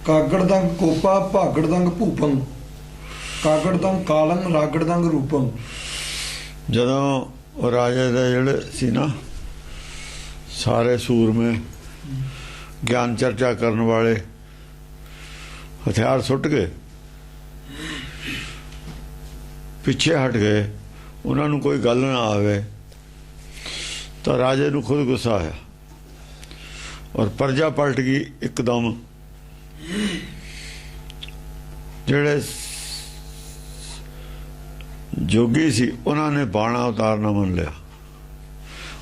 ਕਾਗੜਦੰਗ ਕੋਪਾ ਭਾਗੜਦੰਗ ਭੂਪੰ ਕਾਗੜਦੰਗ ਕਾਲੰ ਰਾਗੜਦੰਗ ਰੂਪੰ। ਜਦੋਂ ਰਾਜੇ ਦੇ ਜਿਹੜੇ ਸੀ ਨਾ ਸਾਰੇ ਸੂਰਮੇ ਗਿਆਨ ਚਰਚਾ ਕਰਨ ਵਾਲੇ ਹਥਿਆਰ ਸੁੱਟ ਗਏ, ਪਿੱਛੇ ਹਟ ਗਏ, ਉਹਨਾਂ ਨੂੰ ਕੋਈ ਗੱਲ ਨਾ ਆਵੇ ਤਾਂ ਰਾਜੇ ਨੂੰ ਖੁਦ ਗੁੱਸਾ ਆਇਆ ਔਰ ਪ੍ਰਜਾ ਪਲਟ ਗਈ ਇੱਕਦਮ। ਜਿਹੜੇ ਜੋਗੀ ਸੀ ਉਹਨਾਂ ਨੇ ਬਾਣਾ ਉਤਾਰਨਾ ਮੰਨ ਲਿਆ।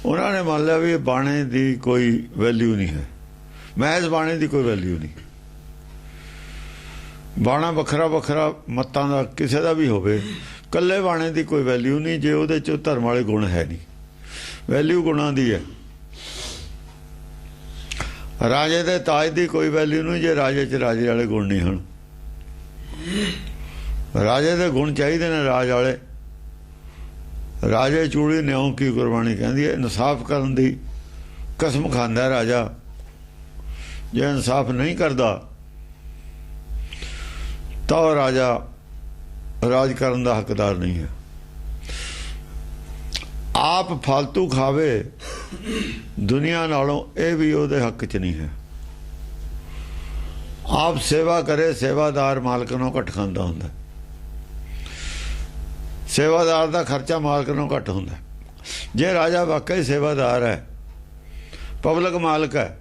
ਉਹਨਾਂ ਨੇ ਮੰਨ ਲਿਆ ਵੀ ਇਹ ਬਾਣੇ ਦੀ ਕੋਈ ਵੈਲਿਊ ਨਹੀਂ ਹੈ, ਮਹਿਜ਼ ਬਾਣੇ ਦੀ ਕੋਈ ਵੈਲਿਊ ਨਹੀਂ। ਬਾਣਾ ਵੱਖਰਾ ਵੱਖਰਾ ਮੱਤਾਂ ਦਾ ਕਿਸੇ ਦਾ ਵੀ ਹੋਵੇ, ਇਕੱਲੇ ਬਾਣੇ ਦੀ ਕੋਈ ਵੈਲਿਊ ਨਹੀਂ ਜੇ ਉਹਦੇ 'ਚ ਧਰਮ ਵਾਲੇ ਗੁਣ ਹੈ ਨਹੀਂ। ਵੈਲਿਊ ਗੁਣਾਂ ਦੀ ਹੈ। ਰਾਜੇ ਦੇ ਤਾਜ ਦੀ ਕੋਈ ਵੈਲਿਊ ਨਹੀਂ ਜੇ ਰਾਜੇ 'ਚ ਰਾਜੇ ਵਾਲੇ ਗੁਣ ਨਹੀਂ ਹਨ। ਰਾਜੇ ਦੇ ਗੁਣ ਚਾਹੀਦੇ ਨੇ ਰਾਜ ਵਾਲੇ। ਰਾਜੇ ਚੂੜੀ ਨਿਉ ਕੀ ਗੁਰਬਾਣੀ ਕਹਿੰਦੀ ਹੈ, ਇਨਸਾਫ ਕਰਨ ਦੀ ਕਸਮ ਖਾਂਦਾ ਰਾਜਾ। ਜੇ ਇਨਸਾਫ ਨਹੀਂ ਕਰਦਾ ਤਾਂ ਉਹ ਰਾਜਾ ਰਾਜ ਕਰਨ ਦਾ ਹੱਕਦਾਰ ਨਹੀਂ ਹੈ। ਆਪ ਫालतू ਖਾਵੇ ਦੁਨੀਆ ਨਾਲੋਂ ਇਹ ਵੀ ਉਹਦੇ ਹੱਕ 'ਚ ਨਹੀਂ ਹੈ। ਆਪ ਸੇਵਾ ਕਰੇ, ਸੇਵਾਦਾਰ ਮਾਲਕ ਨੂੰ ਘੱਟ ਖਾਂਦਾ ਹੁੰਦਾ। ਸੇਵਾਦਾਰ ਦਾ ਖਰਚਾ ਮਾਲਕ ਨੂੰ ਘੱਟ ਹੁੰਦਾ। ਜੇ ਰਾਜਾ ਵਾਕਈ ਸੇਵਾਦਾਰ ਹੈ, ਪਬਲਿਕ ਮਾਲਕ ਹੈ,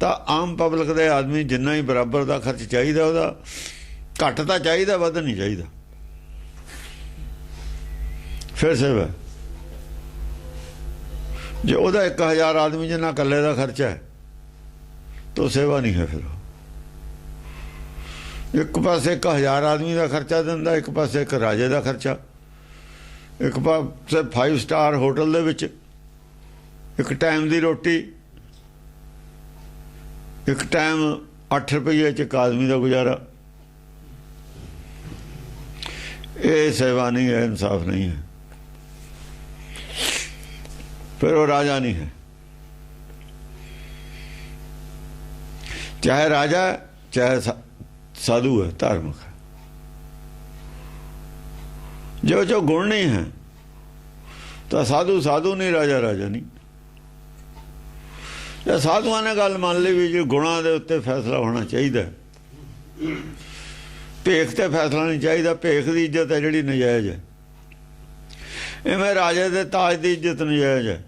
ਤਾਂ ਆਮ ਪਬਲਿਕ ਦੇ ਆਦਮੀ ਜਿੰਨਾ ਹੀ ਬਰਾਬਰ ਦਾ ਖਰਚ ਚਾਹੀਦਾ ਉਹਦਾ ਘੱਟ ਤਾਂ ਚਾਹੀਦਾ, ਵੱਧ ਨਹੀਂ ਚਾਹੀਦਾ। ਫਿਰ ਸੇਵਾ। ਜੇ ਉਹਦਾ 1000 ਆਦਮੀ ਜਿੰਨਾ ਇਕੱਲੇ ਦਾ ਖਰਚਾ ਹੈ ਤਾਂ ਸੇਵਾ ਨਹੀਂ ਹੈ। ਫਿਰ ਇੱਕ ਪਾਸੇ 1000 ਆਦਮੀ ਦਾ ਖਰਚਾ ਦਿੰਦਾ, ਇੱਕ ਪਾਸੇ ਇੱਕ ਰਾਜੇ ਦਾ ਖਰਚਾ, ਇੱਕ ਪਾਸੇ 5 ਸਟਾਰ ਹੋਟਲ ਦੇ ਵਿੱਚ ਇੱਕ ਟਾਈਮ ਦੀ ਰੋਟੀ, ਇੱਕ ਟਾਈਮ 8 ਰੁਪਏ 'ਚ ਇੱਕ ਆਦਮੀ ਦਾ ਗੁਜ਼ਾਰਾ। ਇਹ ਸੇਵਾ ਨਹੀਂ ਹੈ, ਇਨਸਾਫ ਨਹੀਂ ਹੈ। ਫਿਰ ਉਹ ਰਾਜਾ ਨਹੀਂ ਹੈ। ਚਾਹੇ ਰਾਜਾ ਚਾਹੇ ਸਾਧੂ ਹੈ, ਧਾਰਮਿਕ ਹੈ। जो गुण नहीं है तो साधु साधु नहीं, राजा राजा नहीं। या साधुआं ने गल मान ली भी जो गुणों के उत्ते फैसला होना चाहिए, भेख ते फैसला नहीं चाहिए। भेख की इज्जत है जी नजायज़ है। इवें राजे के ताज की इज्जत नजायज़ है,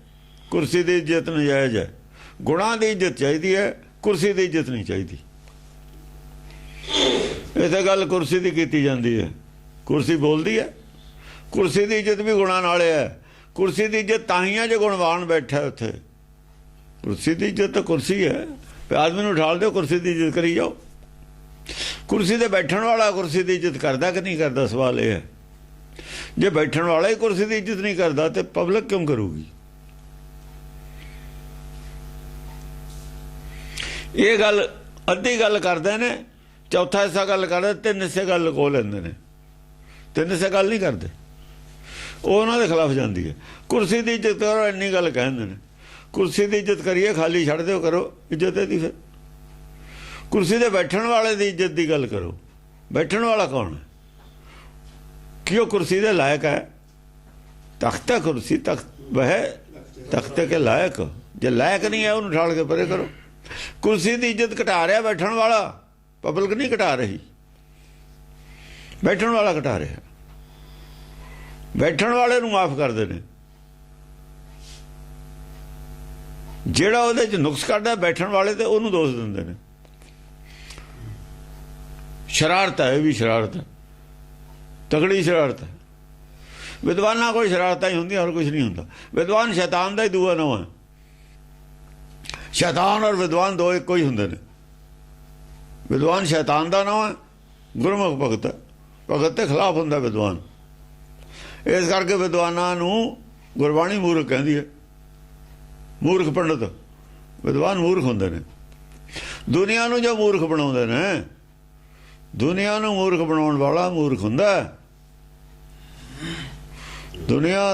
कुर्सी की इज्जत नजायज़ है। गुणों की इज्जत चाहिए है, कुर्सी की इज्जत नहीं चाहिए। इस गल कुर्सी की की जाती है। कुर्सी बोलती है, कुर्सी की इज्जत भी गुणा नाल है। कुर्सी की इज्जत ताही है जो गुणवान बैठा है उत्थे। कुर्सी की इज्जत तो कुर्सी है, आदमी नूं उठाल दो, कुर्सी की इज्जत करी जाओ। कुर्सी ते बैठण वाला कुर्सी की इज्जत करता कि नहीं करता, सवाल यह है। जे बैठण वाला ही कुर्सी की इज्जत नहीं करता तो पब्लिक क्यों करूगी? ये गल अद्धी गल करते ने, चौथा हिस्सा गल करते, तीन हिस्से गल लुको लेंदे ने। तीन हिस्से गल नहीं करते, वो उन्होंने खिलाफ जाती है। कुर्सी की इज्जत करो इन्नी गल कहते हैं। कुर्सी की इज्जत करिए, खाली छड़ दो, करो इज्जत है। फिर कुर्सी से बैठण वाले की इज्जत की गल करो। बैठण वाला कौन है कि वो कुर्सी के लायक है? तख्त है कुर्सी, तख्त वह तख्ते के लायक। जो लायक नहीं है उन्हें उठाल के परे करो। कुर्सी की इज्जत घटा रहा बैठण वाला, पब्लिक नहीं घटा रही, बैठण वाला घटा रहा। बैठण वाले नूं माफ कर देने, ਜਿਹੜਾ ਉਹਦੇ 'ਚ ਨੁਕਸ ਕੱਢਦਾ बैठण वाले ਤੇ ਉਹਨੂੰ ਦੋਸ਼ ਦਿੰਦੇ ਨੇ। शरारत है, भी शरारत है, तगड़ी शरारत है। विद्वाना कोई शरारत ही होंगी, और कुछ नहीं होंगे। विद्वान शैतान का ही दूआ नाम है। शैतान और विद्वान दो एक ही होंगे ने। विद्वान शैतान का नाम है, गुरमुख भगत है। भगत के खिलाफ होंगे विद्वान। इस करके विद्वाना गुरबाणी मूर्ख कहती है। मूर्ख पंडित, विद्वान मूर्ख होंगे ने। दुनिया को जो मूर्ख बनाते हैं, दुनिया को मूर्ख बनाने वाला मूर्ख हुंदा। दुनिया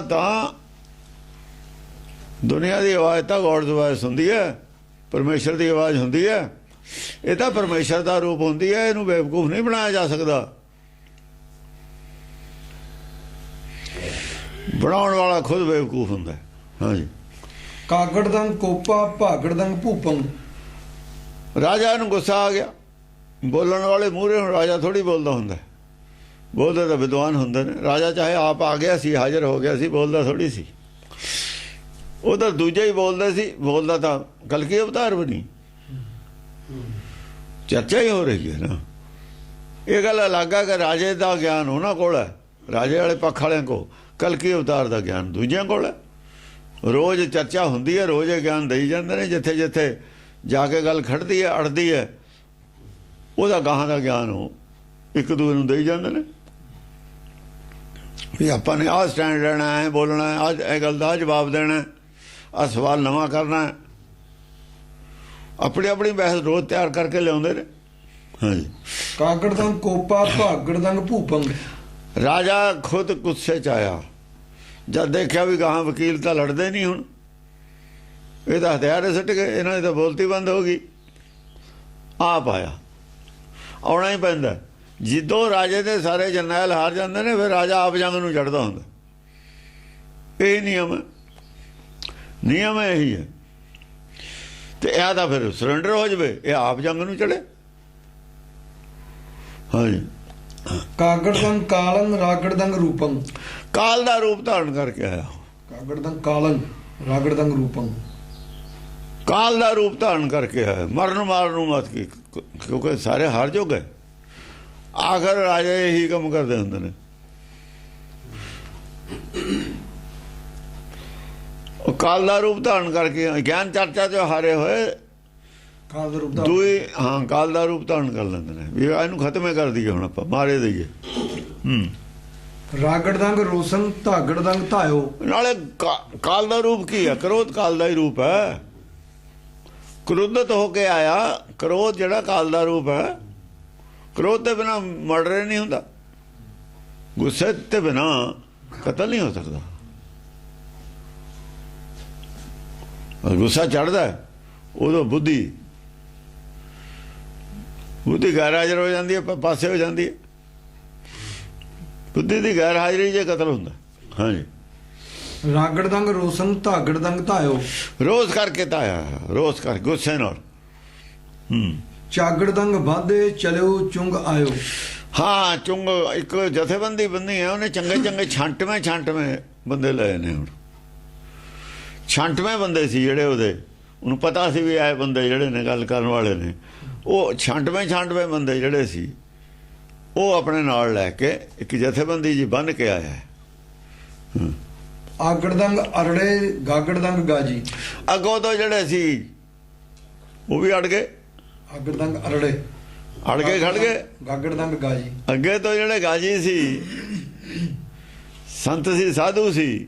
की आवाज़ तो गॉड की आवाज़ सुनती है, परमेश्वर की आवाज़ होंगी है। ਇਹ ਤਾਂ ਪਰਮੇਸ਼ਰ ਦਾ ਰੂਪ ਹੁੰਦੀ ਹੈ, ਇਹਨੂੰ ਬੇਵਕੂਫ ਨਹੀਂ ਬਣਾਇਆ ਜਾ ਸਕਦਾ। ਬਣਾਉਣ ਵਾਲਾ ਖੁਦ ਬੇਵਕੂਫ ਹੁੰਦਾ। ਹਾਂਜੀ। ਕਾਗੜ ਦੰਗ ਕੋਪਾ ਭਾਗੜ ਦੰਗ ਭੂਪੰ। ਰਾਜਾ ਨੂੰ ਗੁੱਸਾ ਆ ਗਿਆ। ਬੋਲਣ ਵਾਲੇ ਮੂਹਰੇ ਹੁਣ ਰਾਜਾ ਥੋੜੀ ਬੋਲਦਾ ਹੁੰਦਾ, ਬੋਲਦੇ ਤਾਂ ਵਿਦਵਾਨ ਹੁੰਦੇ ਨੇ। ਰਾਜਾ ਚਾਹੇ ਆਪ ਆ ਗਿਆ ਸੀ, ਹਾਜ਼ਰ ਹੋ ਗਿਆ ਸੀ, ਬੋਲਦਾ ਥੋੜੀ ਸੀ। ਉਧਰ ਦੂਜੇ ਹੀ ਬੋਲਦੇ ਸੀ, ਬੋਲਦਾ ਤਾਂ ਕਲਕੀ ਅਵਤਾਰ ਬਣੀ। ਚਰਚਾ ਹੀ ਹੋ ਰਹੀ ਹੈ ਨਾ। ਇਹ ਗੱਲ ਅਲੱਗ ਹੈ ਕਿ ਰਾਜੇ ਦਾ ਗਿਆਨ ਉਹਨਾਂ ਕੋਲ ਹੈ, ਰਾਜੇ ਵਾਲੇ ਪੱਖ ਵਾਲਿਆਂ ਕੋਲ। ਕਲਕੀ ਅਵਤਾਰ ਦਾ ਗਿਆਨ ਦੂਜਿਆਂ ਕੋਲ ਹੈ। ਰੋਜ਼ ਚਰਚਾ ਹੁੰਦੀ ਹੈ, ਰੋਜ਼ ਇਹ ਗਿਆਨ ਦੇਈ ਜਾਂਦੇ ਨੇ। ਜਿੱਥੇ ਜਿੱਥੇ ਜਾ ਕੇ ਗੱਲ ਖੜਦੀ ਹੈ, ਅੜਦੀ ਹੈ, ਉਹਦਾ ਗਾਹਾਂ ਦਾ ਗਿਆਨ ਉਹ ਇੱਕ ਦੂਜੇ ਨੂੰ ਦੇਈ ਜਾਂਦੇ ਨੇ ਵੀ ਆਪਾਂ ਨੇ ਆਹ ਸਟੈਂਡ ਲੈਣਾ ਹੈ, ਬੋਲਣਾ ਹੈ, ਅੱਜ ਇਹ ਗੱਲ ਦਾ ਜਵਾਬ ਦੇਣਾ, ਆਹ ਸਵਾਲ ਨਵਾਂ ਕਰਨਾ ਹੈ। ਆਪਣੀ ਆਪਣੀ ਬਹਿਸ ਰੋਜ਼ ਤਿਆਰ ਕਰਕੇ ਲਿਆਉਂਦੇ ਨੇ। ਹਾਂਜੀ। ਕਾਗੜ ਦੰਗ ਕੋਪਾ ਭਾਗੜ ਦੰਗ ਭੂਪੰ। ਰਾਜਾ ਖੁਦ ਗੁੱਸੇ 'ਚ ਆਇਆ ਜਦ ਦੇਖਿਆ ਵੀ ਗਾਹਾਂ ਵਕੀਲ ਤਾਂ ਲੜਦੇ ਨਹੀਂ। ਹੁਣ ਇਹ ਤਾਂ ਹਥਿਆਰ ਸੁੱਟ ਗਏ, ਇਹਨਾਂ ਦੀ ਤਾਂ ਬੋਲਤੀ ਬੰਦ ਹੋ ਗਈ। ਆਪ ਆਇਆ, ਆਉਣਾ ਹੀ ਪੈਂਦਾ। ਜਦੋਂ ਰਾਜੇ ਦੇ ਸਾਰੇ ਜਰਨੈਲ ਹਾਰ ਜਾਂਦੇ ਨੇ, ਫਿਰ ਰਾਜਾ ਆਪ ਜੰਗ ਨੂੰ ਚੜ੍ਹਦਾ ਹੁੰਦਾ। ਇਹ ਨਿਯਮ ਹੈ, ਨਿਯਮ ਹੈ, ਇਹੀ ਹੈ। ਤੇ ਇਹ ਤਾਂ ਫਿਰ ਸਰੈਂਡਰ ਹੋ ਜਾਵੇ, ਇਹ ਆਪ ਜੰਗ ਨੂੰ ਚੜੇ। ਹਾਂਜੀ। ਕਾਗੜ ਦੰਗ ਕਾਲੰ ਰਾਗੜ ਦੰਗ ਰੂਪੰ। ਕਾਲ ਦਾ ਰੂਪ ਧਾਰਨ ਕਰਕੇ ਆਇਆ। ਕਾਗੜ ਦੰਗ ਕਾਲੰ ਰਾਗੜ ਦੰਗ ਰੂਪੰ। ਕਾਲ ਦਾ ਰੂਪ ਧਾਰਨ ਕਰਕੇ ਆਇਆ। ਮਰਨ ਮਾਰਨ ਨੂੰ ਮਤ ਕੀ, ਕਿਉਂਕਿ ਸਾਰੇ ਹਾਰ ਜੋ ਗਏ। ਆਖਰ ਰਾਜੇ ਇਹੀ ਕੰਮ ਕਰਦੇ ਹੁੰਦੇ ਨੇ। ਉਹ ਕਾਲ ਦਾ ਰੂਪ ਧਾਰਨ ਕਰਕੇ ਗਿਆਨ ਚਰਚਾ 'ਚ ਹਾਰੇ ਹੋਏ ਕਾਲ ਦਾ ਰੂਪ ਦੂਈ, ਹਾਂ, ਕਾਲ ਦਾ ਰੂਪ ਧਾਰਨ ਕਰ ਲੈਂਦੇ ਨੇ ਵੀ ਇਹਨੂੰ ਖਤਮੇ ਕਰ ਦਈਏ, ਹੁਣ ਆਪਾਂ ਮਾਰੇ ਦਈਏ। ਰਾਗੜ ਦੰਗ ਰੋਸਨ ਧਾਗੜ ਦੰਗ ਧਾਇਓ। ਨਾਲੇ ਕਾਲ ਦਾ ਰੂਪ ਕੀ ਹੈ? ਕ੍ਰੋਧ ਕਾਲ ਦਾ ਹੀ ਰੂਪ ਹੈ। ਕ੍ਰੋਧਿਤ ਹੋ ਕੇ ਆਇਆ। ਕ੍ਰੋਧ ਜਿਹੜਾ ਕਾਲ ਦਾ ਰੂਪ ਹੈ। ਕ੍ਰੋਧ ਦੇ ਬਿਨਾਂ ਮਰਡਰ ਨਹੀਂ ਹੁੰਦਾ। ਗੁੱਸੇ ਤੇ ਬਿਨਾਂ ਕਤਲ ਨਹੀਂ ਹੋ ਸਕਦਾ। ਗੁੱਸਾ ਚੜ੍ਹਦਾ ਉਦੋਂ ਬੁੱਧੀ ਗੈਰ ਹਾਜ਼ਰ ਹੋ ਜਾਂਦੀ ਹੈ, ਪਾਸੇ ਹੋ ਜਾਂਦੀ ਹੈ। ਬੁੱਧੀ ਦੀ ਗੈਰ ਹਾਜ਼ਰੀ 'ਚ ਕਤਲ ਹੁੰਦਾ। ਹਾਂਜੀ। ਰਾਗੜ ਦੰਗ ਰੋਸਨ ਧਾਗੜ ਦੰਗ ਧਾਇਓ। ਰੋਜ਼ ਕਰਕੇ ਧਾਇਆ, ਰੋਜ਼ ਕਰ ਗੁੱਸੇ ਨਾਲ। ਚਾਗੜ ਦੰਗ ਬਾਧੇ ਚਲਿਓ ਚੁੰਗ ਆਇਓ। ਹਾਂ, ਚੁੰਗ ਇੱਕ ਜਥੇਬੰਦੀ ਬੰਦੀ ਹੈ, ਉਹਨੇ ਚੰਗੇ ਚੰਗੇ ਛਾਂਟਵੇਂ ਬੰਦੇ ਲਏ ਨੇ। ਹੁਣ ਛਾਂਟਵੇਂ ਬੰਦੇ ਸੀ ਜਿਹੜੇ ਉਹਨੂੰ ਪਤਾ ਸੀ ਵੀ ਇਹ ਬੰਦੇ ਜਿਹੜੇ ਨੇ ਗੱਲ ਕਰਨ ਵਾਲੇ ਨੇ। ਉਹ ਛਾਂਟਵੇਂ ਬੰਦੇ ਜਿਹੜੇ ਸੀ, ਉਹ ਆਪਣੇ ਨਾਲ ਲੈ ਕੇ ਇੱਕ ਜਥੇਬੰਦੀ ਜੀ ਬੰਨ ਕੇ ਆਇਆ ਹੈ। ਆਗੜ ਦੰਗ ਅਰੜੇ ਗਾਗੜ ਦੰਗ ਗਾਜੀ। ਅੱਗੋਂ ਤੋਂ ਜਿਹੜੇ ਸੀ ਉਹ ਵੀ ਅੜ ਗਏ। ਆਗੜ ਦੰਗ ਅਰੜੇ ਅੜ ਕੇ ਖੜ ਗਏ। ਗਾਗੜ ਦੰਗ ਗਾਜੀ। ਅੱਗੇ ਤੋਂ ਜਿਹੜੇ ਗਾਜੀ ਸੀ, ਸੰਤ ਸੀ, ਸਾਧੂ ਸੀ,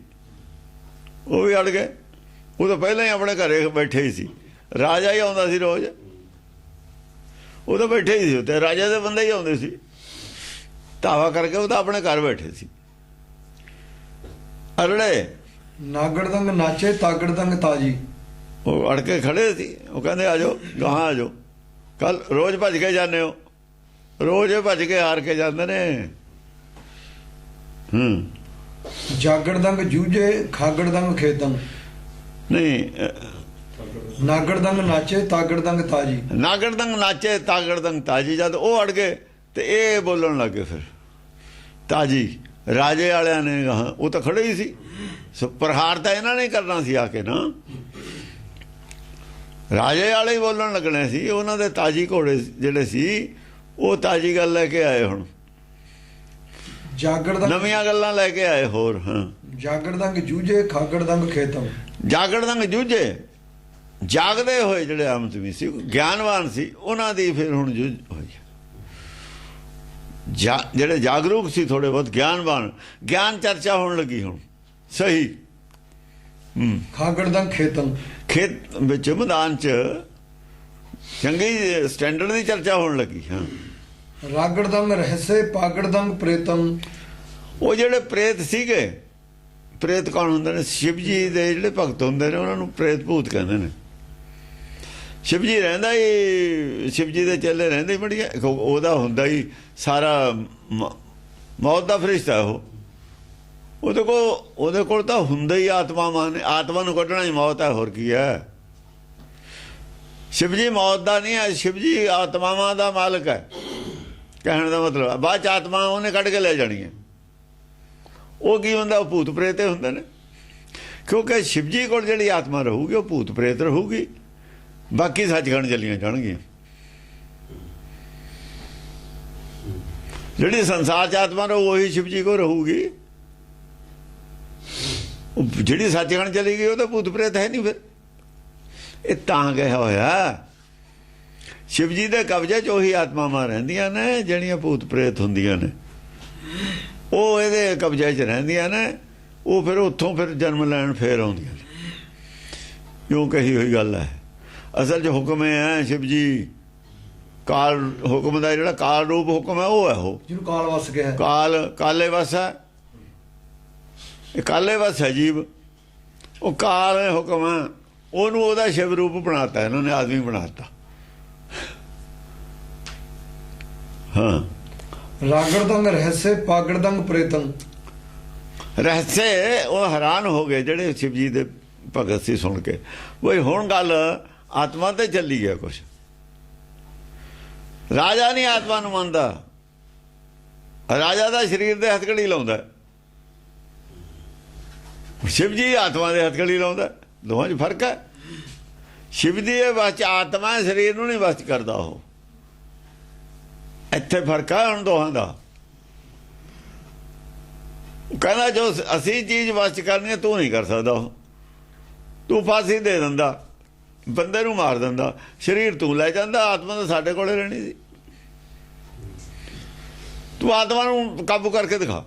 ਉਹ ਵੀ ਅੜ ਗਏ। ਉਹ ਤਾਂ ਪਹਿਲਾਂ ਹੀ ਆਪਣੇ ਘਰੇ ਬੈਠੇ ਹੀ ਸੀ। ਰਾਜਾ ਹੀ ਆਉਂਦਾ ਸੀ ਰੋਜ਼, ਉਹ ਤਾਂ ਬੈਠੇ ਹੀ ਸੀ ਉੱਤੇ। ਰਾਜਾ ਦੇ ਬੰਦੇ ਹੀ ਆਉਂਦੇ ਸੀ ਧਾਵਾ ਕਰਕੇ। ਉਹ ਤਾਂ ਆਪਣੇ ਘਰ ਬੈਠੇ ਸੀ। ਅਰੜੇ ਨਾਗੜ ਦੰਗ ਨਾਚੇ ਤਾਗੜ ਦੰਗ ਤਾਜੀ। ਉਹ ਅੜ ਕੇ ਖੜੇ ਸੀ। ਉਹ ਕਹਿੰਦੇ ਆ ਜਾਓ, ਗਾਹਾਂ ਆ ਜਾਓ। ਕੱਲ ਰੋਜ਼ ਭੱਜ ਕੇ ਜਾਂਦੇ ਹੋ, ਰੋਜ਼ ਭੱਜ ਕੇ ਹਾਰ ਕੇ ਜਾਂਦੇ ਨੇ। ਜਾਗੜ ਦੰਗ ਜੂਝੇ ਖਾਗੜ ਦੰਗ ਖੇਤਮ। ਨਹੀਂ, ਨਾਗੜ ਦੰਗ ਨਾਚੇ ਤਾਗੜ ਦੰਗ ਤਾਜੀ। ਨਾਗੜ ਦੰਗ ਨਾਚੇ ਤਾਗੜ ਦੰਗ ਤਾਜੀ। ਜਦ ਉਹ ਅੜ ਗਏ ਤੇ ਇਹ ਬੋਲਣ ਲੱਗੇ ਫਿਰ ਤਾਜੀ। ਰਾਜੇ ਵਾਲਿਆਂ ਨੇ ਗਾਹਾਂ, ਉਹ ਤਾਂ ਖੜੇ ਹੀ ਸੀ। ਪ੍ਰਹਾਰ ਤਾਂ ਇਹਨਾਂ ਨੇ ਕਰਨਾ ਸੀ ਆ ਕੇ ਨਾ। ਰਾਜੇ ਵਾਲੇ ਹੀ ਬੋਲਣ ਲੱਗਣੇ ਸੀ। ਉਹਨਾਂ ਦੇ ਤਾਜੀ ਘੋੜੇ ਜਿਹੜੇ ਸੀ, ਉਹ ਤਾਜੀ ਗੱਲ ਲੈ ਕੇ ਆਏ। ਹੁਣ ਜਾਗੜ ਦੰਗ ਨਵੀਆਂ ਗੱਲਾਂ ਲੈ ਕੇ ਆਏ ਹੋਰ। ਹਾਂ, ਜਾਗੜ ਦੰਗ ਜੂਝੇ ਖਾਗੜ ਦੰਗ ਖੇਤਮ। ਜਾਗੜ ਦੰਗ ਜੂਝੇ, ਜਾਗਦੇ ਹੋਏ ਜਿਹੜੇ ਆਮਦਮੀ ਸੀ, ਗਿਆਨਵਾਨ ਸੀ, ਉਹਨਾਂ ਦੀ ਫਿਰ ਹੁਣ ਜੂਝ ਹੋਈ। ਜਿਹੜੇ ਜਾਗਰੂਕ ਸੀ, ਥੋੜੇ ਬਹੁਤ ਗਿਆਨਵਾਨ, ਗਿਆਨ ਚਰਚਾ ਹੋਣ ਲੱਗੀ ਹੁਣ ਸਹੀ। ਖਾਗੜ ਦੰਗ ਖੇਤਮ। ਖੇਤ ਵਿੱਚ ਮੈਦਾਨ 'ਚ ਚੰਗੀ ਸਟੈਂਡਰਡ ਦੀ ਚਰਚਾ ਹੋਣ ਲੱਗੀ। ਹਾਂ। ਰਾਗੜ ਦੰਗ ਰਹੱਸੇ ਪਾਗੜ ਦੰਗ ਪ੍ਰੇਤਮ। ਉਹ ਜਿਹੜੇ ਪ੍ਰੇਤ ਸੀਗੇ, ਪ੍ਰੇਤ ਕੌਣ ਹੁੰਦੇ ਨੇ? ਸ਼ਿਵ ਜੀ ਦੇ ਜਿਹੜੇ ਭਗਤ ਹੁੰਦੇ ਨੇ, ਉਹਨਾਂ ਨੂੰ ਪ੍ਰੇਤ ਭੂਤ ਕਹਿੰਦੇ ਨੇ। शिव जी रहिंदा ही, शिव जी दे चेले रहिंदे बड़िया, ओहदा हुंदा ही सारा मौत दा फरिश्ता ਉਹਦੇ ਕੋਲ ਤਾਂ ਹੁੰਦਾ ਹੀ ਆਤਮਾਵਾਂ ਨੇ, ਆਤਮਾ ਨੂੰ ਕੱਢਣਾ ਹੀ ਮੌਤ ਹੈ, ਹੋਰ ਕੀ ਹੈ। शिव जी मौत ਦਾ ਨਹੀਂ ਹੈ, शिव जी ਆਤਮਾਵਾਂ ਦਾ ਮਾਲਕ ਹੈ, ਕਹਿਣ ਦਾ ਮਤਲਬ ਬਾਅਦ ਚ ਆਤਮਾ ਉਹਨੇ ਕੱਢ ਕੇ ਲੈ ਜਾਣੀ ਹੈ। ਉਹ ਕੀ ਹੁੰਦਾ, ਉਹ ਭੂਤ ਪ੍ਰੇਤ ਹੁੰਦੇ ਨੇ, ਕਿਉਂਕਿ शिव जी ਕੋਲ ਜਿਹੜੀ ਆਤਮਾ ਰਹੂਗੀ ਉਹ ਭੂਤ ਪ੍ਰੇਤ ਰਹੂਗੀ, ਬਾਕੀ ਸੱਚਖੰਡ ਚਲੀਆਂ ਜਾਣਗੀਆਂ। ਜਿਹੜੀ ਸੰਸਾਰ ਚ ਆਤਮਾ ਰਹੂ ਉਹੀ शिव जी ਕੋਲ ਰਹੂਗੀ, ਜਿਹੜੀ ਸੱਚਖੰਡ ਚਲੀ ਗਈ ਉਹ ਤਾਂ ਭੂਤ ਪ੍ਰੇਤ ਹੈ ਨਹੀਂ। ਫਿਰ ਇਹ ਤਾਂ ਕਿਹਾ ਹੋਇਆ शिव जी ਦੇ ਕਬਜ਼ੇ 'ਚ ਉਹੀ ਆਤਮਾਵਾਂ ਰਹਿੰਦੀਆਂ ਨੇ ਜਿਹੜੀਆਂ ਭੂਤ ਪ੍ਰੇਤ ਹੁੰਦੀਆਂ ਨੇ, ਉਹ ਇਹਦੇ ਕਬਜ਼ੇ 'ਚ ਰਹਿੰਦੀਆਂ ਨੇ। ਉਹ ਫਿਰ ਉੱਥੋਂ ਫਿਰ ਜਨਮ ਲੈਣ ਫੇਰ ਆਉਂਦੀਆਂ ਨੇ, ਕਿਉਂ ਕਹੀ ਹੋਈ ਗੱਲ ਹੈ। ਅਸਲ 'ਚ ਹੁਕਮ ਇਹ ਹੈ शिव जी ਕਾਲ ਹੁਕਮ ਦਾ ਜਿਹੜਾ ਕਾਲ ਰੂਪ ਹੁਕਮ ਹੈ ਉਹ ਹੈ, ਉਹ ਜਿਹਨੂੰ ਕਾਲ ਵਸ ਗਿਆ, ਕਾਲੇ ਵਸ ਹੈ, ਇਹ ਕਾਲੇ ਵਸ ਹੈ ਜੀਵ, ਉਹ ਕਾਲ ਹੁਕਮ ਹੈ, ਉਹਨੂੰ ਉਹਦਾ ਸ਼ਿਵ ਰੂਪ ਬਣਾਤਾ ਇਹਨਾਂ ਨੇ, ਆਦਮੀ ਬਣਾਤਾ। ਹਾਂ, ਰਾਗੜਦੰਗ ਰਹੱਸੇ ਪਾਗੜਦੰਗ ਪ੍ਰੇਤੰ, ਰਹੱਸੇ ਉਹ ਹੈਰਾਨ ਹੋ ਗਏ ਜਿਹੜੇ शिव जी ਦੇ ਭਗਤ ਸੀ ਸੁਣ ਕੇ, ਬਈ ਹੁਣ ਗੱਲ ਆਤਮਾ ਤੇ ਚੱਲੀ ਗਿਆ ਕੁਛ। ਰਾਜਾ ਨਹੀਂ ਆਤਮਾ ਨੂੰ ਮੰਨਦਾ, ਰਾਜਾ ਦਾ ਸਰੀਰ ਦੇ ਹੱਥਕੜੀ ਲਾਉਂਦਾ, शिव जी ਆਤਮਾ ਦੇ ਹੱਥਕੜੀ ਲਾਉਂਦਾ, ਦੋਹਾਂ 'ਚ ਫਰਕ ਹੈ। शिव जी ਦੇ ਬਸ 'ਚ ਆਤਮਾ ਸਰੀਰ ਨੂੰ ਨਹੀਂ ਬਸ 'ਚ ਕਰਦਾ, ਉਹ ਇੱਥੇ ਫਰਕ ਹੈ ਹੁਣ ਦੋਹਾਂ ਦਾ। ਕਹਿੰਦਾ ਜੋ ਅਸੀਂ ਚੀਜ਼ ਬਸ 'ਚ ਕਰਨੀ ਹੈ ਤੂੰ ਨਹੀਂ ਕਰ ਸਕਦਾ, ਉਹ ਤੂੰ ਫਾਂਸੀ ਦੇ ਦਿੰਦਾ, ਬੰਦੇ ਨੂੰ ਮਾਰ ਦਿੰਦਾ, ਸਰੀਰ ਤੂੰ ਲੈ ਜਾਂਦਾ, ਆਤਮਾ ਤਾਂ ਸਾਡੇ ਕੋਲੇ ਰਹਿਣੀ ਸੀ। ਤੂੰ ਆਤਮਾ ਨੂੰ ਕਾਬੂ ਕਰਕੇ ਦਿਖਾ।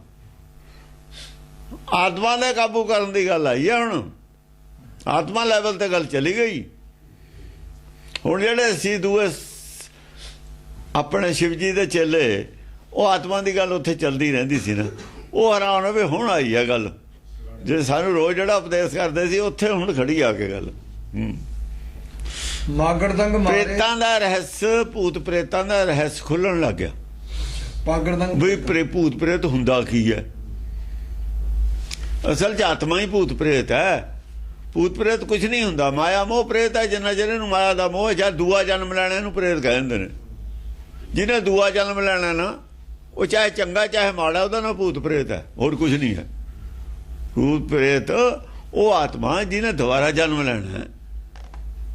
ਆਤਮਾ ਦੇ ਕਾਬੂ ਕਰਨ ਦੀ ਗੱਲ ਆਈ ਹੈ ਹੁਣ, ਆਤਮਾ ਲੈਵਲ ਤੇ ਗੱਲ ਚਲੀ ਗਈ। ਹੁਣ ਜਿਹੜੇ ਸੀ ਦੂਏ ਆਪਣੇ शिव जी ਦੇ ਚੇਲੇ, ਉਹ ਆਤਮਾ ਦੀ ਗੱਲ ਉੱਥੇ ਚੱਲਦੀ ਰਹਿੰਦੀ ਸੀ ਨਾ, ਉਹ ਹੈਰਾਨ ਹੋਵੇ ਹੁਣ ਆਈ ਹੈ ਗੱਲ, ਜੇ ਸਾਨੂੰ ਰੋਜ਼ ਜਿਹੜਾ ਉਪਦੇਸ਼ ਕਰਦੇ ਸੀ ਉੱਥੇ ਹੁਣ ਖੜੀ ਆ ਕੇ ਗੱਲ। ਮਾਗੜਦੰਗ ਮਾਰੇ, ਪ੍ਰੇਤਾਂ ਦਾ ਰਹੱਸ, ਭੂਤ ਪ੍ਰੇਤਾਂ ਦਾ ਰਹੱਸ ਖੁੱਲਣ ਲੱਗ ਗਿਆ। ਪਾਗੜਦੰਗ ਵੀ ਭੂਤ ਪ੍ਰੇਤ ਹੁੰਦਾ ਕੀ ਹੈ, ਅਸਲ 'ਚ ਆਤਮਾ ਹੀ ਭੂਤ ਪ੍ਰੇਤ ਹੈ। ਭੂਤ ਪ੍ਰੇਤ ਕੁਝ ਨਹੀਂ ਹੁੰਦਾ, ਮਾਇਆ ਮੋਹ ਪ੍ਰੇਤ ਹੈ। ਜਿੰਨਾ ਜਿਹਨਾਂ ਨੂੰ ਮਾਇਆ ਦਾ ਮੋਹ, ਜਾਂ ਦੂਆ ਜਨਮ ਲੈਣਾ ਇਹਨੂੰ ਪ੍ਰੇਤ ਕਹਿ ਦਿੰਦੇ ਨੇ। ਜਿਹਨੇ ਦੂਆ ਜਨਮ ਲੈਣਾ ਨਾ, ਉਹ ਚਾਹੇ ਚੰਗਾ ਚਾਹੇ ਮਾੜਾ, ਉਹਦਾ ਨਾਂ ਭੂਤ ਪ੍ਰੇਤ ਹੈ, ਹੋਰ ਕੁਝ ਨਹੀਂ ਹੈ। ਭੂਤ ਪ੍ਰੇਤ ਉਹ ਆਤਮਾ ਜਿਹਨੇ ਦੁਬਾਰਾ ਜਨਮ ਲੈਣਾ ਹੈ,